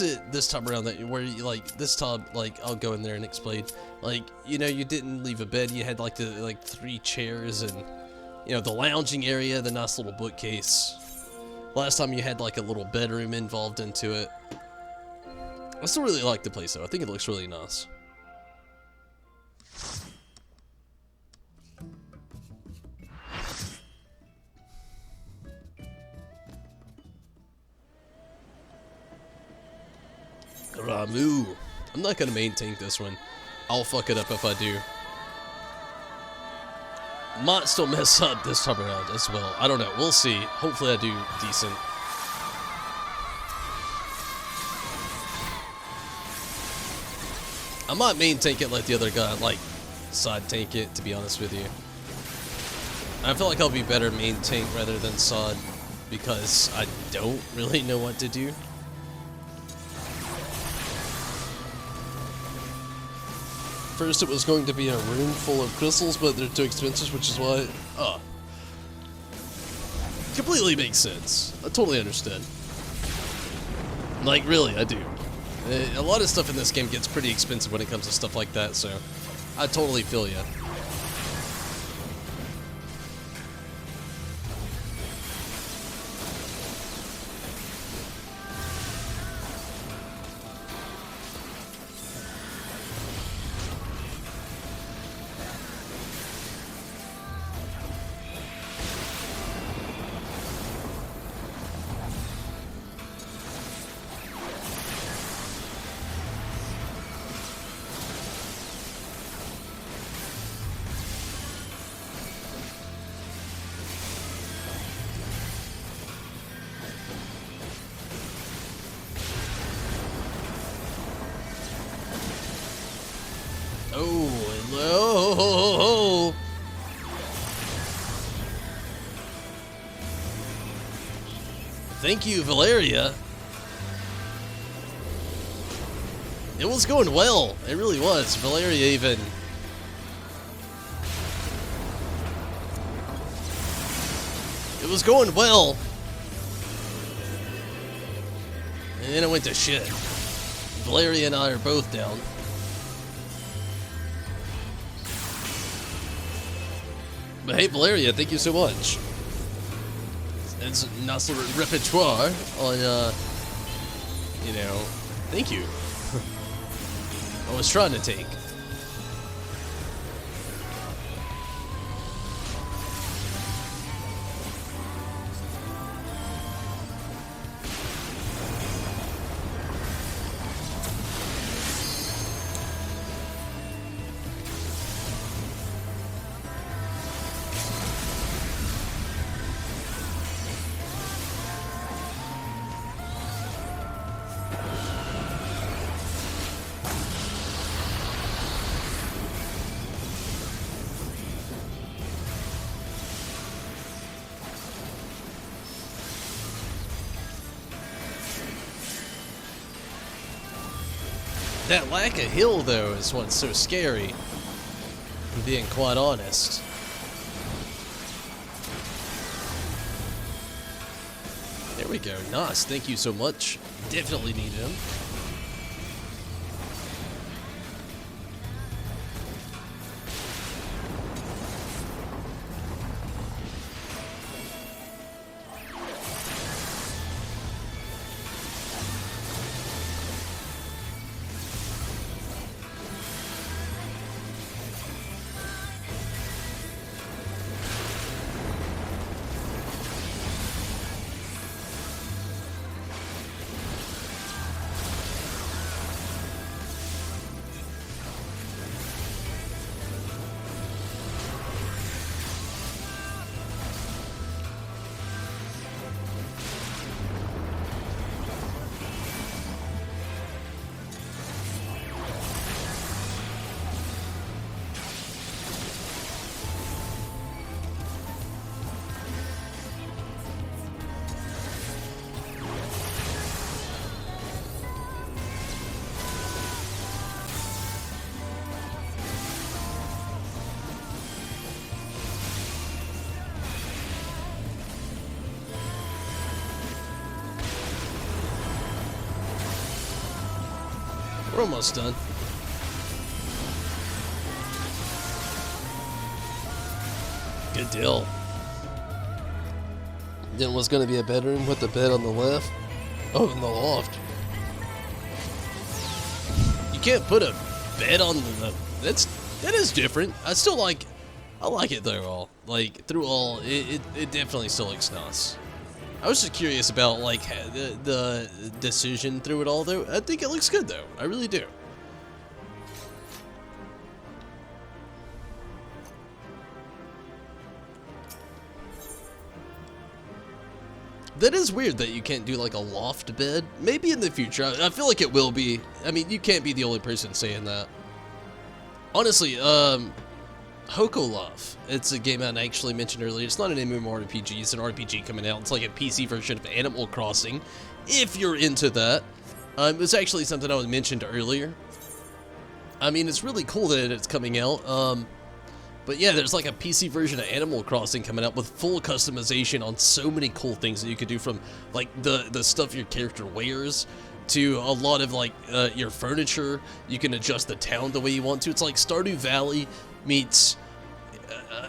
it this time around that where you like this time like I'll go in there and explain, like, you know, you didn't leave a bed, you had like the 3 chairs and, you know, the lounging area, the nice little bookcase. Last time you had like a little bedroom involved into it. I still really like the place though. I think it looks really nice. Ramu. I'm not gonna main tank this one. I'll fuck it up if I do. Might still mess up this time around as well. I don't know. We'll see. Hopefully I do decent. I might main tank it like the other guy, like side tank it, to be honest with you. I feel like I'll be better main tank rather than side because I don't really know what to do. First it was going to be a room full of crystals, but they're too expensive, which is why... completely makes sense. I totally understand. Like, really, I do. A lot of stuff in this game gets pretty expensive when it comes to stuff like that, so I totally feel ya. Oh, hello. Thank you, Valeria. It was going well. It really was. Valeria even... It was going well. And then it went to shit. Valeria and I are both down. But hey, Valeria, thank you so much. It's nice little repertoire on, you know, thank you. I was trying to take. That lack of heal, though, is what's so scary. I'm being quite honest. There we go. Nice. Thank you so much. Definitely needed him. We're almost done. Good deal. Then was going to be a bedroom with the bed on the left. Oh, in the loft. You can't put a bed on the... That is different. I like it though. Through all, it definitely still looks nice. I was just curious about like the decision through it all though. I think it looks good though. I really do. That is weird that you can't do like a loft bed. Maybe in the future. I feel like it will be. I mean, you can't be the only person saying that. Honestly, Hokolov. It's a game I actually mentioned earlier. It's not an MMORPG, it's an RPG coming out. It's like a PC version of Animal Crossing, if you're into that. It's actually something I was mentioned earlier. I mean, it's really cool that it's coming out. But yeah, there's like a PC version of Animal Crossing coming out with full customization on so many cool things that you could do, from like the stuff your character wears to a lot of like your furniture. You can adjust the town the way you want to. It's like Stardew Valley meets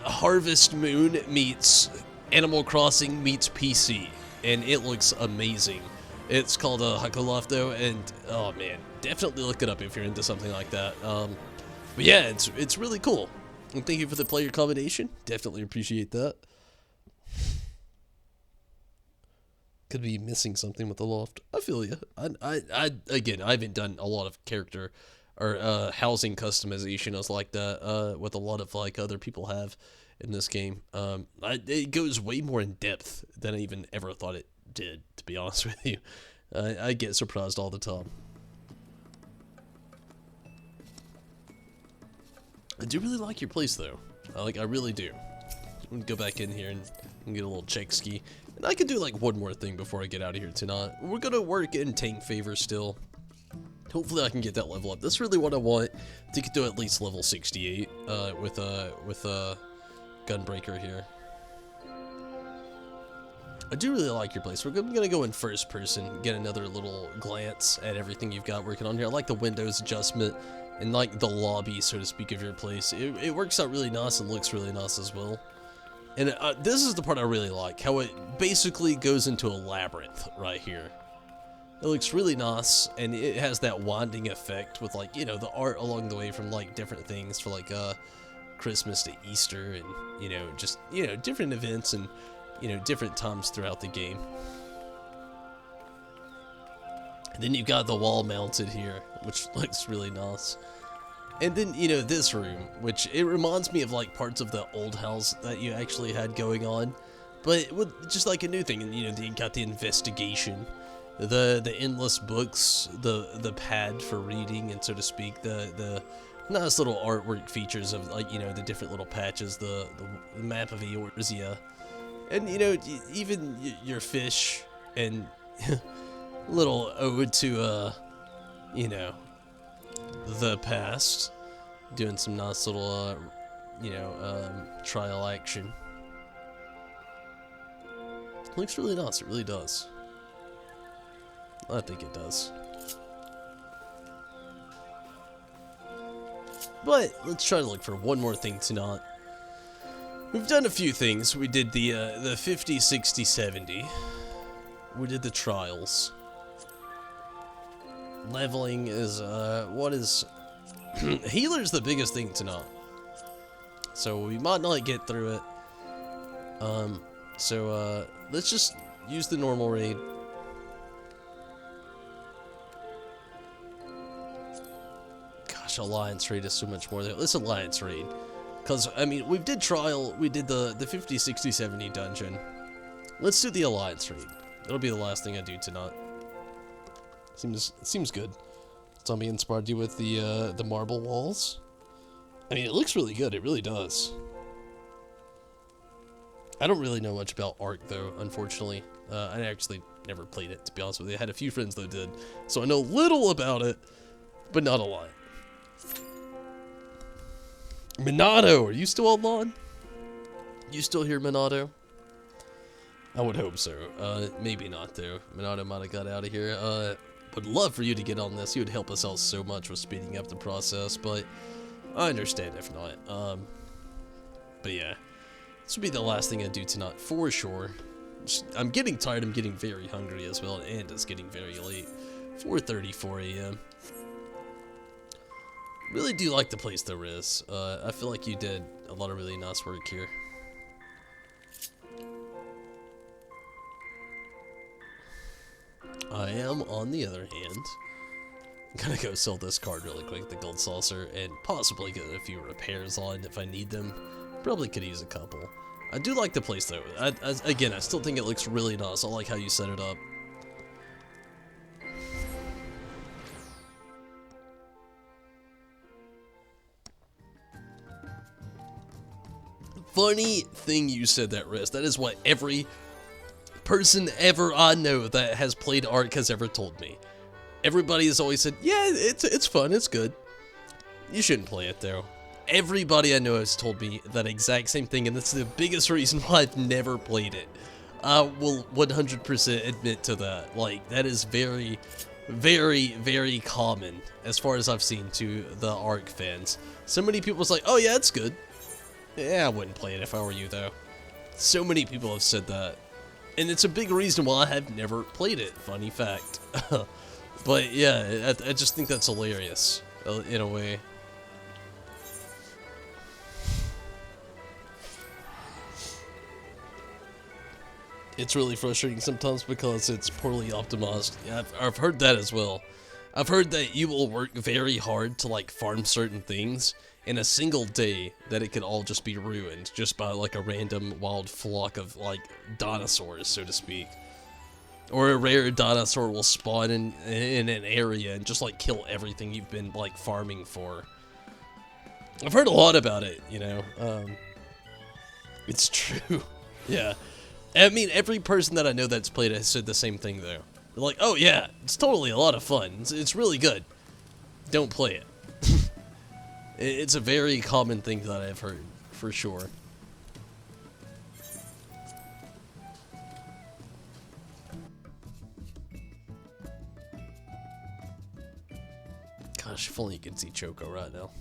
Harvest Moon meets Animal Crossing meets PC, and it looks amazing. It's called Hokolov though, and oh man, definitely look it up if you're into something like that. But yeah, it's really cool. And thank you for the player combination. Definitely appreciate that. Could be missing something with the loft. I feel you. Again, I haven't done a lot of character or housing customization as like that with a lot of like other people have in this game. It goes way more in depth than I even ever thought it did, to be honest with you. I get surprised all the time. I do really like your place, though. I really do. I'm gonna go back in here and get a little check ski. And I could do, like, one more thing before I get out of here tonight. We're gonna work in tank favor still. Hopefully I can get that level up. That's really what I want, to get to at least level 68, with Gunbreaker here. I do really like your place. We're gonna go in first person, get another little glance at everything you've got working on here. I like the windows adjustment, and like the lobby, so to speak, of your place. It works out really nice and looks really nice as well. And this is the part I really like, how it basically goes into a labyrinth right here. It looks really nice, and it has that winding effect with, like, you know, the art along the way from, like, different things for, like, Christmas to Easter and, you know, just, you know, different events and, you know, different times throughout the game. And then you've got the wall mounted here, which looks really nice. And then, you know, this room, which it reminds me of, like, parts of the old house that you actually had going on, but with just, like, a new thing. And, you know, you got the investigation, the endless books, the pad for reading, and so to speak, the nice little artwork features of, like, you know, the different little patches, the map of Eorzea, and, you know, even your fish, and little ode to, you know, the past, doing some nice little, you know, trial action. Looks really nice, it really does. I think it does. But let's try to look for one more thing tonight. We've done a few things. We did the 50, 60, 70. We did the trials. Leveling is, what is... Healer's the biggest thing tonight. So we might not get through it. Let's just use the normal raid. Gosh, Alliance raid is so much more there. Let's Alliance raid. Because, I mean, we did trial, we did the 50, 60, 70 dungeon. Let's do the Alliance raid. It'll be the last thing I do tonight. Seems good. Zombie inspired you with the marble walls. I mean, it looks really good. It really does. I don't really know much about Ark, though, unfortunately. I actually never played it, to be honest with you. I had a few friends that did, so I know little about it, but not a lot. Minato, are you still online? You still here, Minato? I would hope so. Maybe not, though. Minato might have got out of here. Would love for you to get on this. You would help us out so much with speeding up the process, but I understand if not. But yeah, this will be the last thing I do tonight, for sure. I'm getting tired. I'm getting very hungry as well, and it's getting very late. 4:34 a.m. Really do like the place though, Riz. I feel like you did a lot of really nice work here. I am, on the other hand, gonna go sell this card really quick, the Gold Saucer, and possibly get a few repairs on if I need them. Probably could use a couple. I do like the place though. Again, I still think it looks really nice. I like how you set it up. Funny thing you said that, Riz. That is what every person ever I know that has played Ark has ever told me. Everybody has always said, yeah, it's fun, it's good. You shouldn't play it though. Everybody I know has told me that exact same thing, and that's the biggest reason why I've never played it. I will 100% admit to that. Like, that is very, very, very common as far as I've seen to the Ark fans. So many people's like, oh yeah, it's good. Yeah, I wouldn't play it if I were you though. So many people have said that. And it's a big reason why I have never played it, funny fact. But yeah, I just think that's hilarious, in a way. It's really frustrating sometimes because it's poorly optimized. Yeah, I've heard that as well. I've heard that you will work very hard to, like, farm certain things in a single day, that it could all just be ruined just by, like, a random wild flock of, like, dinosaurs, so to speak. Or a rare dinosaur will spawn in an area and just, like, kill everything you've been, like, farming for. I've heard a lot about it, you know. It's true. Yeah. I mean, every person that I know that's played it has said the same thing, though. They're like, oh yeah, it's totally a lot of fun. It's really good. Don't play it. It's a very common thing that I've heard, for sure. Gosh, if only you could see Choco right now.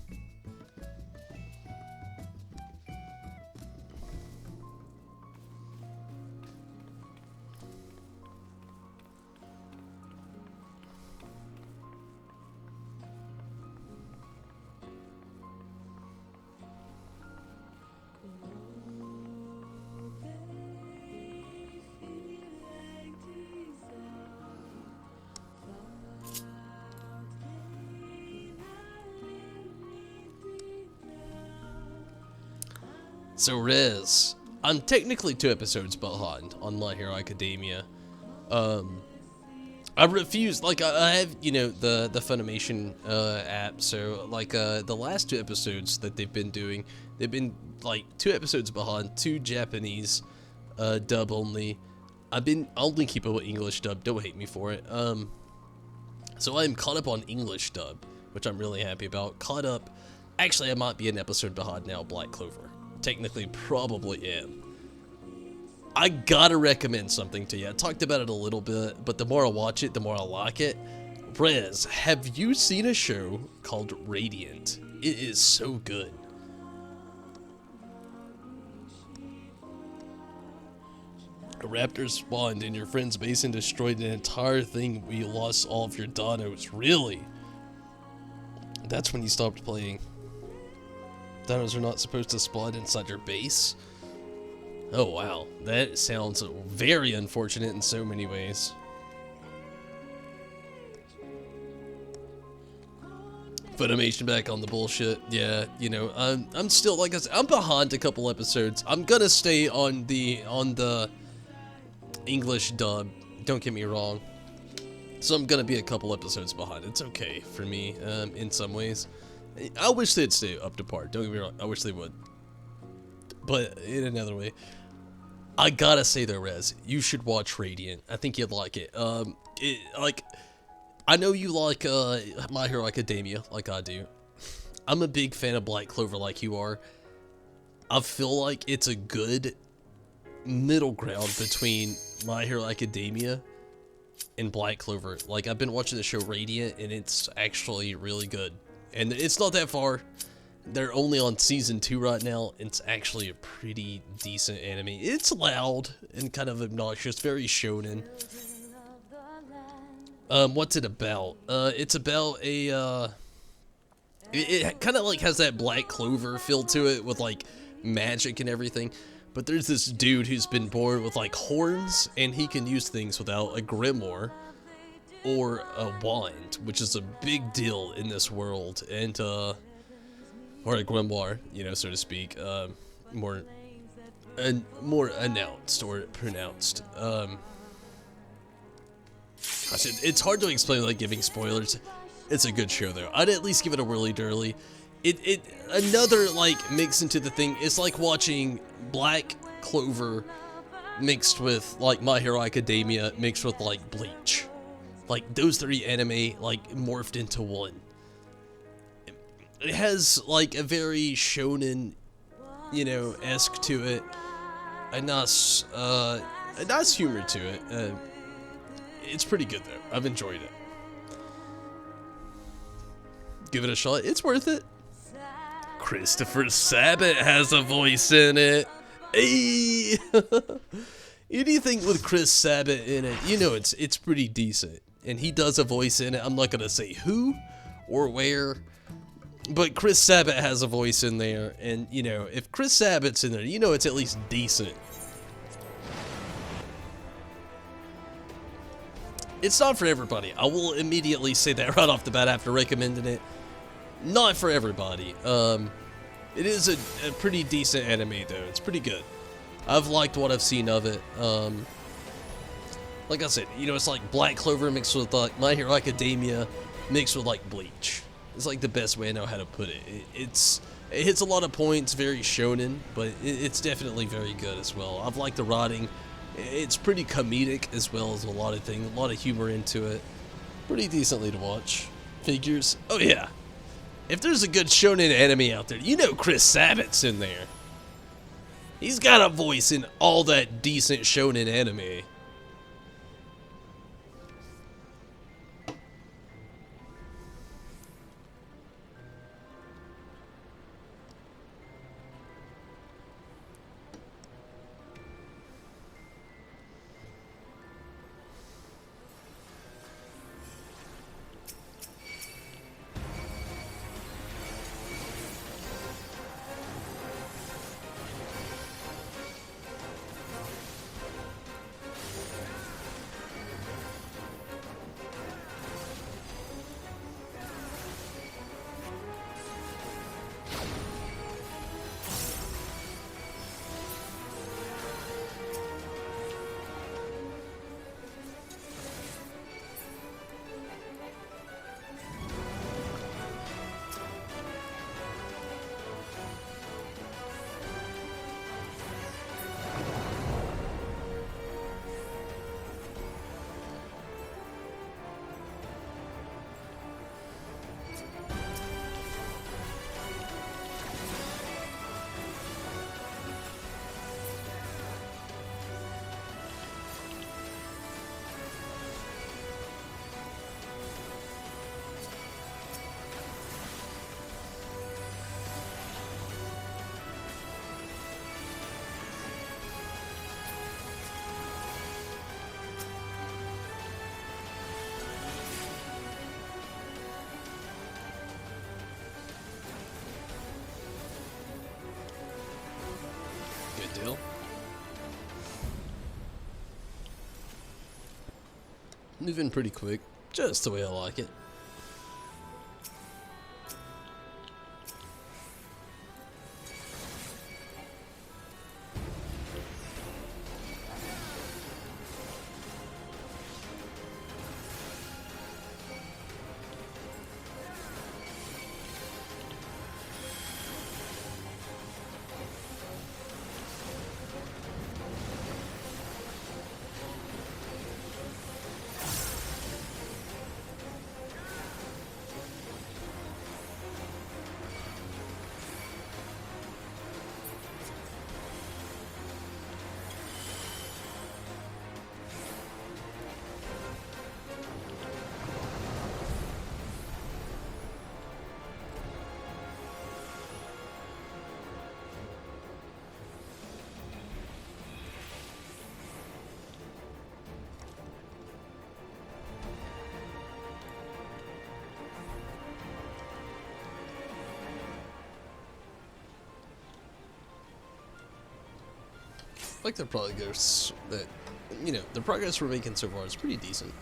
So Riz, I'm technically 2 episodes behind on My Hero Academia. I refuse, like, I have, you know, the Funimation app, so, like, the last 2 episodes that they've been doing, they've been, like, 2 episodes behind, 2 Japanese dub only. I'll only keep it with English dub, don't hate me for it. So I'm caught up on English dub, which I'm really happy about. Caught up, actually I might be an episode behind now, Black Clover. Technically, probably am. I gotta recommend something to you. I talked about it a little bit, but the more I watch it, the more I like it. Rez, have you seen a show called Radiant? It is so good. A raptor spawned in your friend's base and destroyed an entire thing. We lost all of your donos. Really? That's when you stopped playing. Dinos are not supposed to spawn inside your base? Oh wow, that sounds very unfortunate in so many ways. Funimation back on the bullshit. Yeah, you know, I'm still, like I said, I'm behind a couple episodes. I'm gonna stay on the English dub, don't get me wrong. So I'm gonna be a couple episodes behind. It's okay for me, in some ways. I wish they'd stay up to par, don't get me wrong, I wish they would. But in another way, I gotta say though, Rez, you should watch Radiant. I think you'd like it. Like, I know you like My Hero Academia, like I do. I'm a big fan of Black Clover like you are. I feel like it's a good middle ground between My Hero Academia and Black Clover. Like, I've been watching the show Radiant, and it's actually really good. And it's not that far. They're only on season 2 right now. It's actually a pretty decent anime. It's loud and kind of obnoxious, very shonen. What's it about? It's about a, it kind of like has that Black Clover feel to it with like magic and everything. But there's this dude who's been born with like horns, and he can use things without a grimoire or a wand, which is a big deal in this world, and or a grimoire, you know, so to speak, more announced or pronounced. It's hard to explain without giving spoilers. It's a good show though. I'd at least give it a whirly-durly. Another like mix into the thing. It's like watching Black Clover mixed with like My Hero Academia mixed with like Bleach. Like, those 3 anime, like, morphed into one. It has, like, a very shonen, you know, esque to it. A nice humor to it. It's pretty good, though. I've enjoyed it. Give it a shot. It's worth it. Christopher Sabat has a voice in it. Hey! Anything with Chris Sabat in it, you know it's pretty decent. And he does a voice in it. I'm not gonna say who or where, but Chris Sabat has a voice in there, and you know, if Chris Sabat's in there, you know it's at least decent. It's not for everybody. I will immediately say that right off the bat after recommending it. Not for everybody. It is a pretty decent anime though. It's pretty good. I've liked what I've seen of it. Like I said, you know, it's like Black Clover mixed with like My Hero Academia mixed with like Bleach. It's like the best way I know how to put it. It hits a lot of points, very shonen, but it's definitely very good as well. I've liked the writing. It's pretty comedic as well as a lot of humor into it. Pretty decently to watch. Figures, oh yeah. If there's a good shonen anime out there, you know Chris Sabat's in there. He's got a voice in all that decent shonen anime. Good deal. Moving pretty quick, just the way I like it. Like the progress that, the progress we're making so far is pretty decent.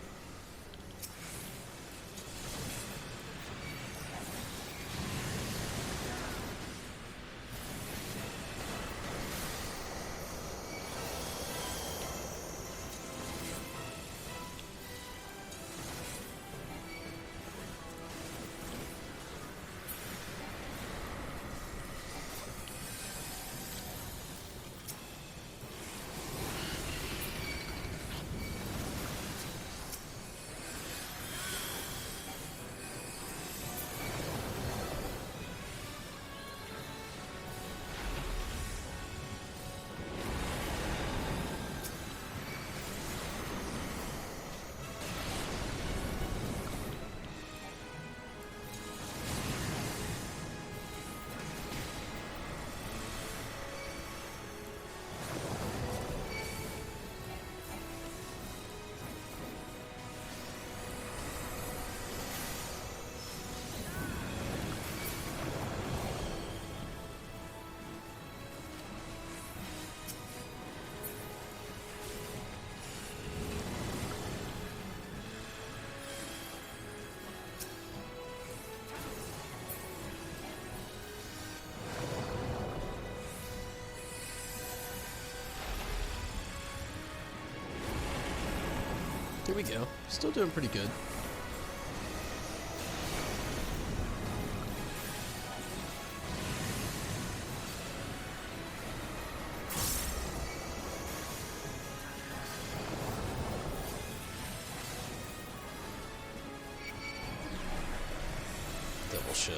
Here we go. Still doing pretty good. shit.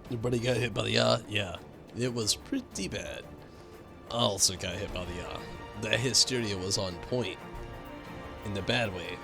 Your buddy got hit by the yaw? Yeah, it was pretty bad. I also got hit by the yaw. That hysteria was on point. In the bad way.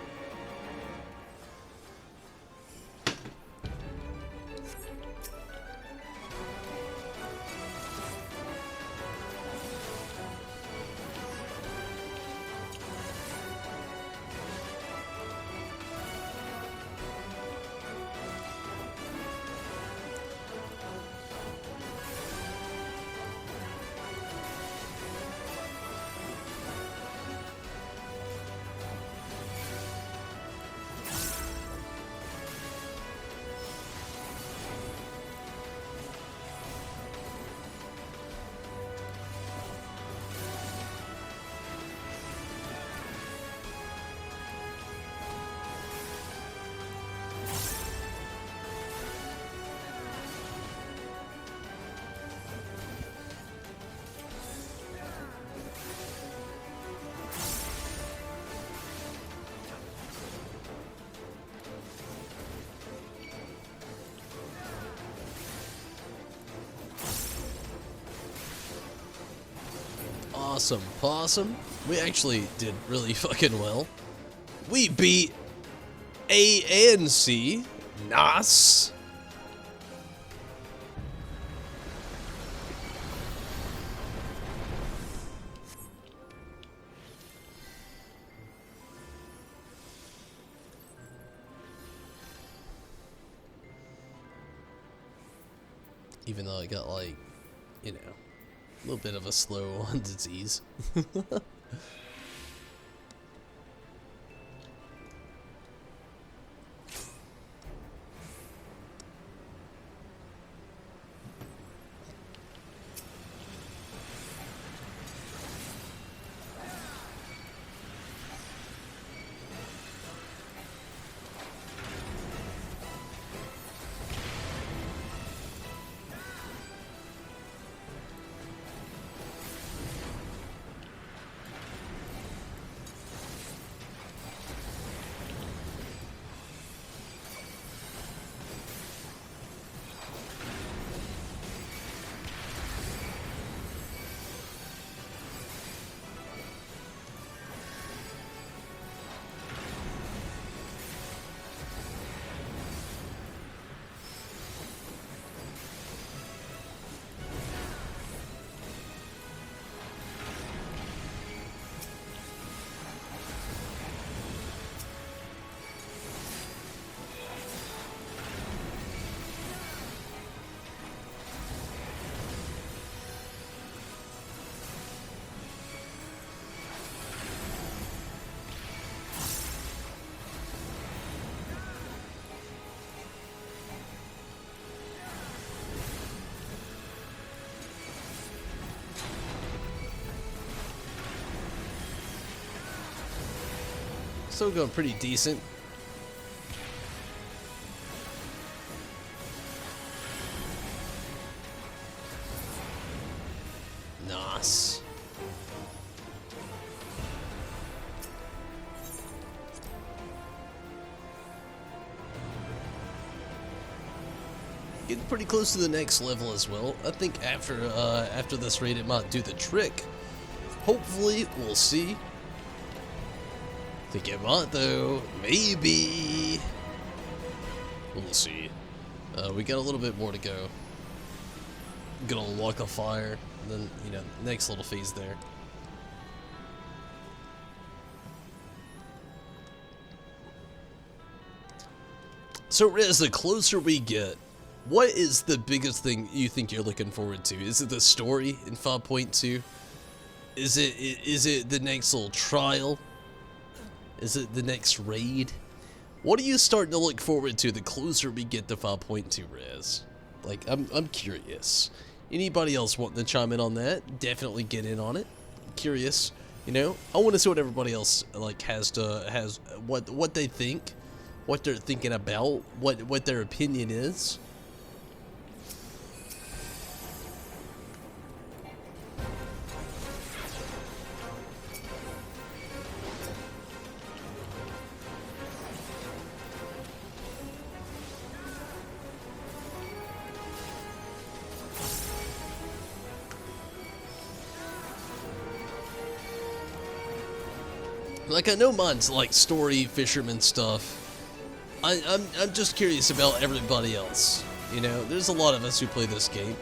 Awesome, Possum. We actually did really fucking well. We beat A and C. Nice. Even though I got, like, you know, a little bit of a slow on disease. Still going pretty decent. Nice. getting pretty close to the next level as well. I think after this raid, it might do the trick. Hopefully, we'll see. Think it might though. Maybe. We'll see. We got a little bit more to go. Gonna unlock a fire, and then, you know, next little phase there. So, Riz, the closer we get, what is the biggest thing you think you're looking forward to? Is it the story in 5.2? Is it the next little trial? Is it the next raid? What are you starting to look forward to the closer we get to 5.2, Riz? Like, I'm curious. Anybody else wanting to chime in on that? Definitely get in on it. Curious, you know. I want to see what everybody else like has what they think, what they're thinking about, what their opinion is. Like, I know mine's like story, fisherman stuff. I'm just curious about everybody else. You know, there's a lot of us who play this game.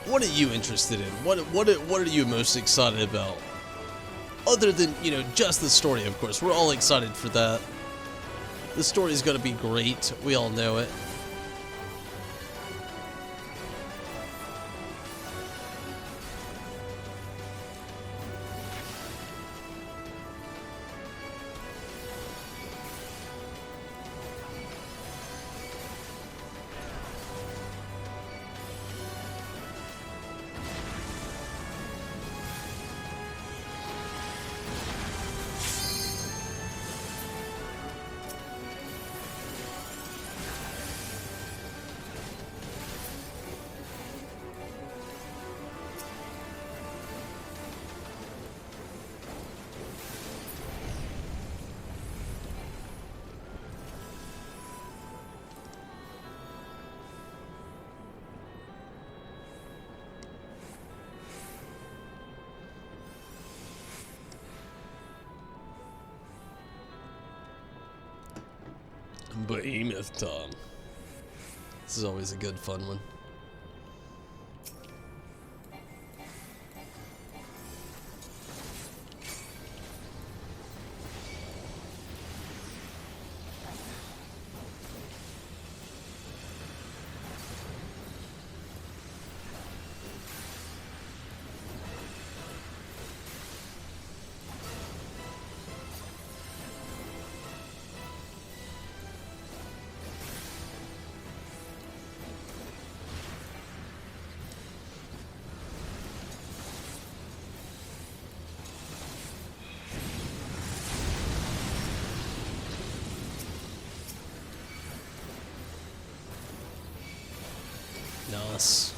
What are you interested in? What are you most excited about? Other than, you know, just the story, of course. We're all excited for that. The story's gonna be great. We all know it. Behemoth time. This is always a good fun one. Nice.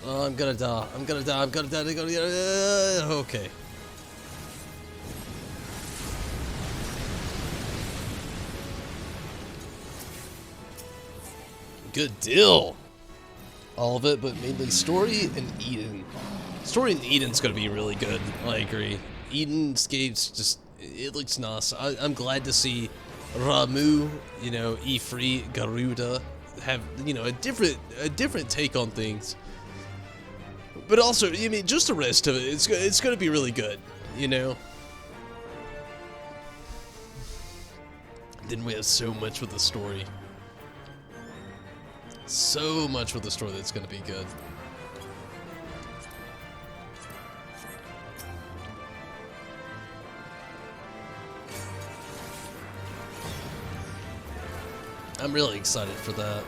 Oh, I'm gonna die. I'm gonna die. I'm gonna die. I'm gonna die. Okay. Good deal. All of it, but mainly story and Eden. Story in Eden's gonna be really good. I agree. Edenscape's just, it looks nice. I'm glad to see Ramu, you know, Ifrit, Garuda have, you know, a different take on things. But also, I mean, just the rest of it, it's gonna be really good, you know. Then we have so much with the story. So much with the story that's gonna be good. I'm really excited for that.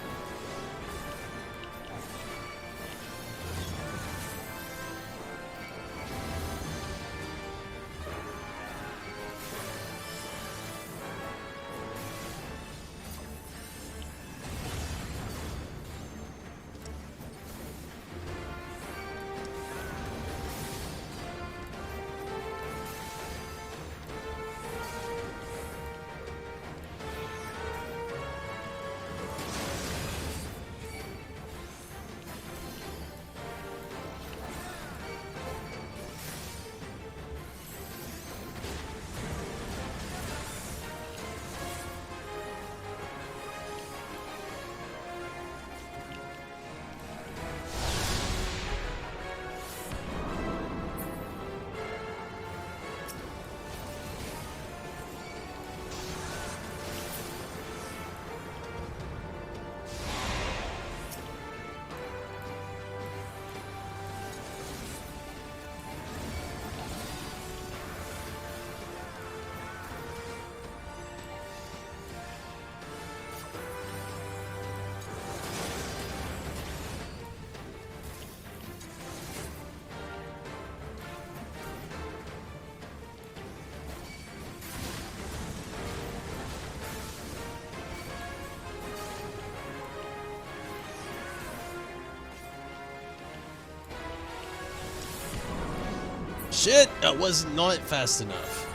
Shit, I was not fast enough.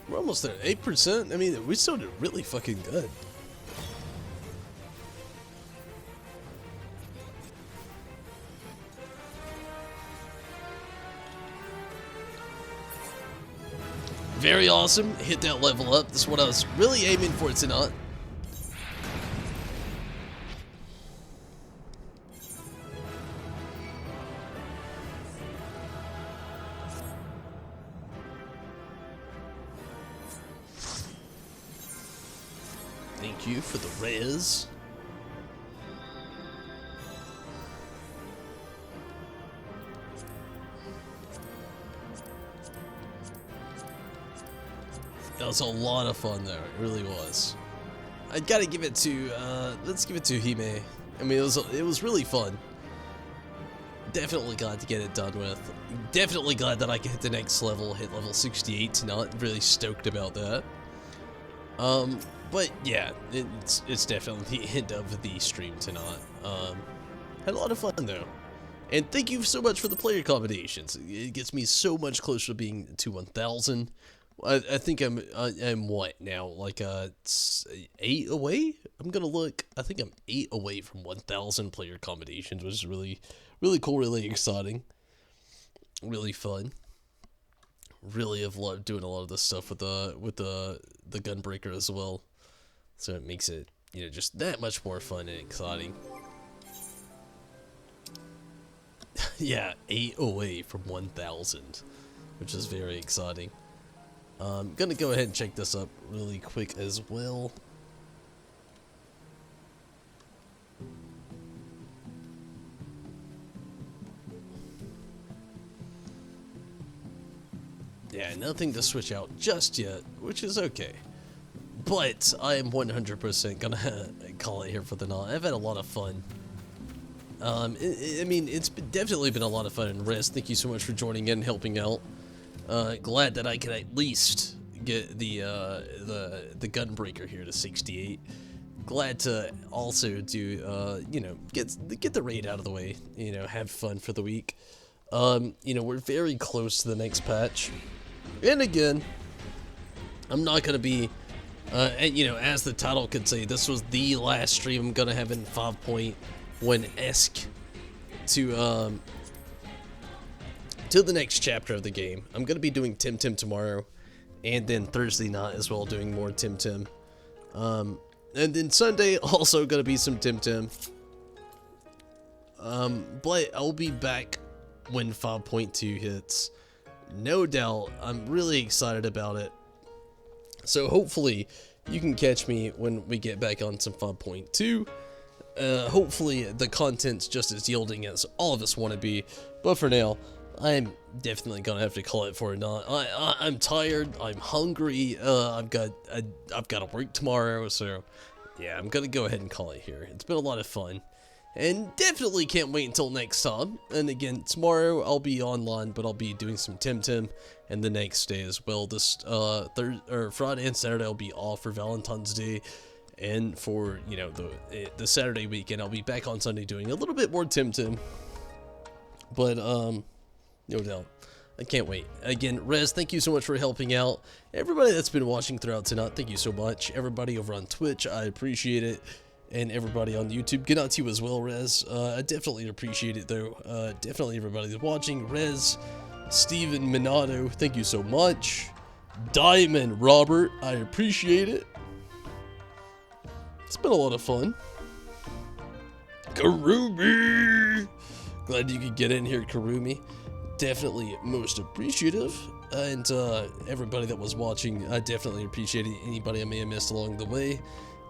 We're almost there, 8%. I mean, we still did really fucking good. Very awesome. Hit that level up. That's what I was really aiming for tonight. Thank you for the res. That was a lot of fun though, it really was. I gotta give it to, let's give it to Hime. I mean, it was really fun. Definitely glad to get it done with. Definitely glad that I can hit the next level, hit level 68 tonight. Really stoked about that. But yeah, it's definitely the end of the stream tonight. Had a lot of fun though. And thank you so much for the player combinations. It gets me so much closer to being to 1,000. I think I'm what now, like 8 away? I'm gonna look. I think I'm 8 away from 1,000 player combinations, which is really cool, really exciting, really fun. Really have loved doing a lot of this stuff with the Gunbreaker as well, so it makes it, you know, just that much more fun and exciting. Yeah, 8 away from 1,000, which is very exciting. I'm gonna go ahead and check this up really quick as well. Yeah, nothing to switch out just yet, which is okay. But I am 100% gonna call it here for the night. I've had a lot of fun. I mean, it's definitely been a lot of fun and rest. Thank you so much for joining in and helping out. Glad that I can at least get the Gunbreaker here to 68. Glad to also do, you know, get the raid out of the way. You know, have fun for the week. You know, we're very close to the next patch. And again, I'm not gonna be, and you know, as the title could say, this was the last stream I'm gonna have in 5.1-esque to the next chapter of the game. I'm gonna be doing Tim tomorrow, and then Thursday night as well, doing more Tim. And then Sunday also gonna be some Tim. But I'll be back when 5.2 hits. No doubt. I'm really excited about it. So hopefully you can catch me when we get back on some 5.2. Hopefully the content's just as yielding as all of us want to be. But for now, I'm definitely gonna have to call it for a night. I'm tired. I'm hungry. I've got to work tomorrow. So yeah, I'm gonna go ahead and call it here. It's been a lot of fun. And definitely can't wait until next time. And again, tomorrow I'll be online, but I'll be doing some Tim, and the next day as well. This Friday and Saturday I'll be off for Valentine's Day, and for, you know, the Saturday weekend I'll be back on Sunday doing a little bit more Tim. But no doubt, I can't wait. Again, Rez, thank you so much for helping out. Everybody that's been watching throughout tonight, thank you so much. Everybody over on Twitch, I appreciate it. And everybody on YouTube, good out to you as well, Rez. I definitely appreciate it, though. Definitely everybody that's watching. Rez, Steven, Minato, thank you so much. Diamond, Robert, I appreciate it. It's been a lot of fun. Karumi! Glad you could get in here, Karumi. Definitely most appreciative. And everybody that was watching, I definitely appreciate it. Anybody I may have missed along the way.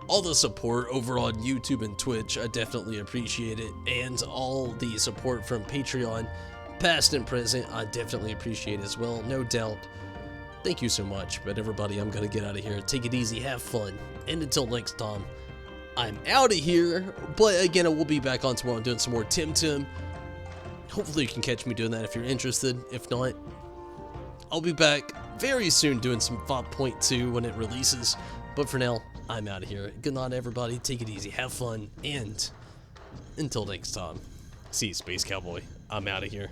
All the support over on YouTube and Twitch, I definitely appreciate it. And all the support from Patreon, past and present, I definitely appreciate as well, no doubt. Thank you so much. But everybody, I'm gonna get out of here. Take it easy, have fun. And until next time, I'm out of here. But again, I will be back on tomorrow doing some more Tim. Hopefully you can catch me doing that if you're interested. If not, I'll be back very soon doing some 5.2 when it releases. But for now, I'm out of here. Good night, everybody. Take it easy. Have fun. And until next time, see you, Space Cowboy. I'm out of here.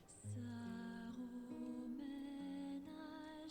Ça romène à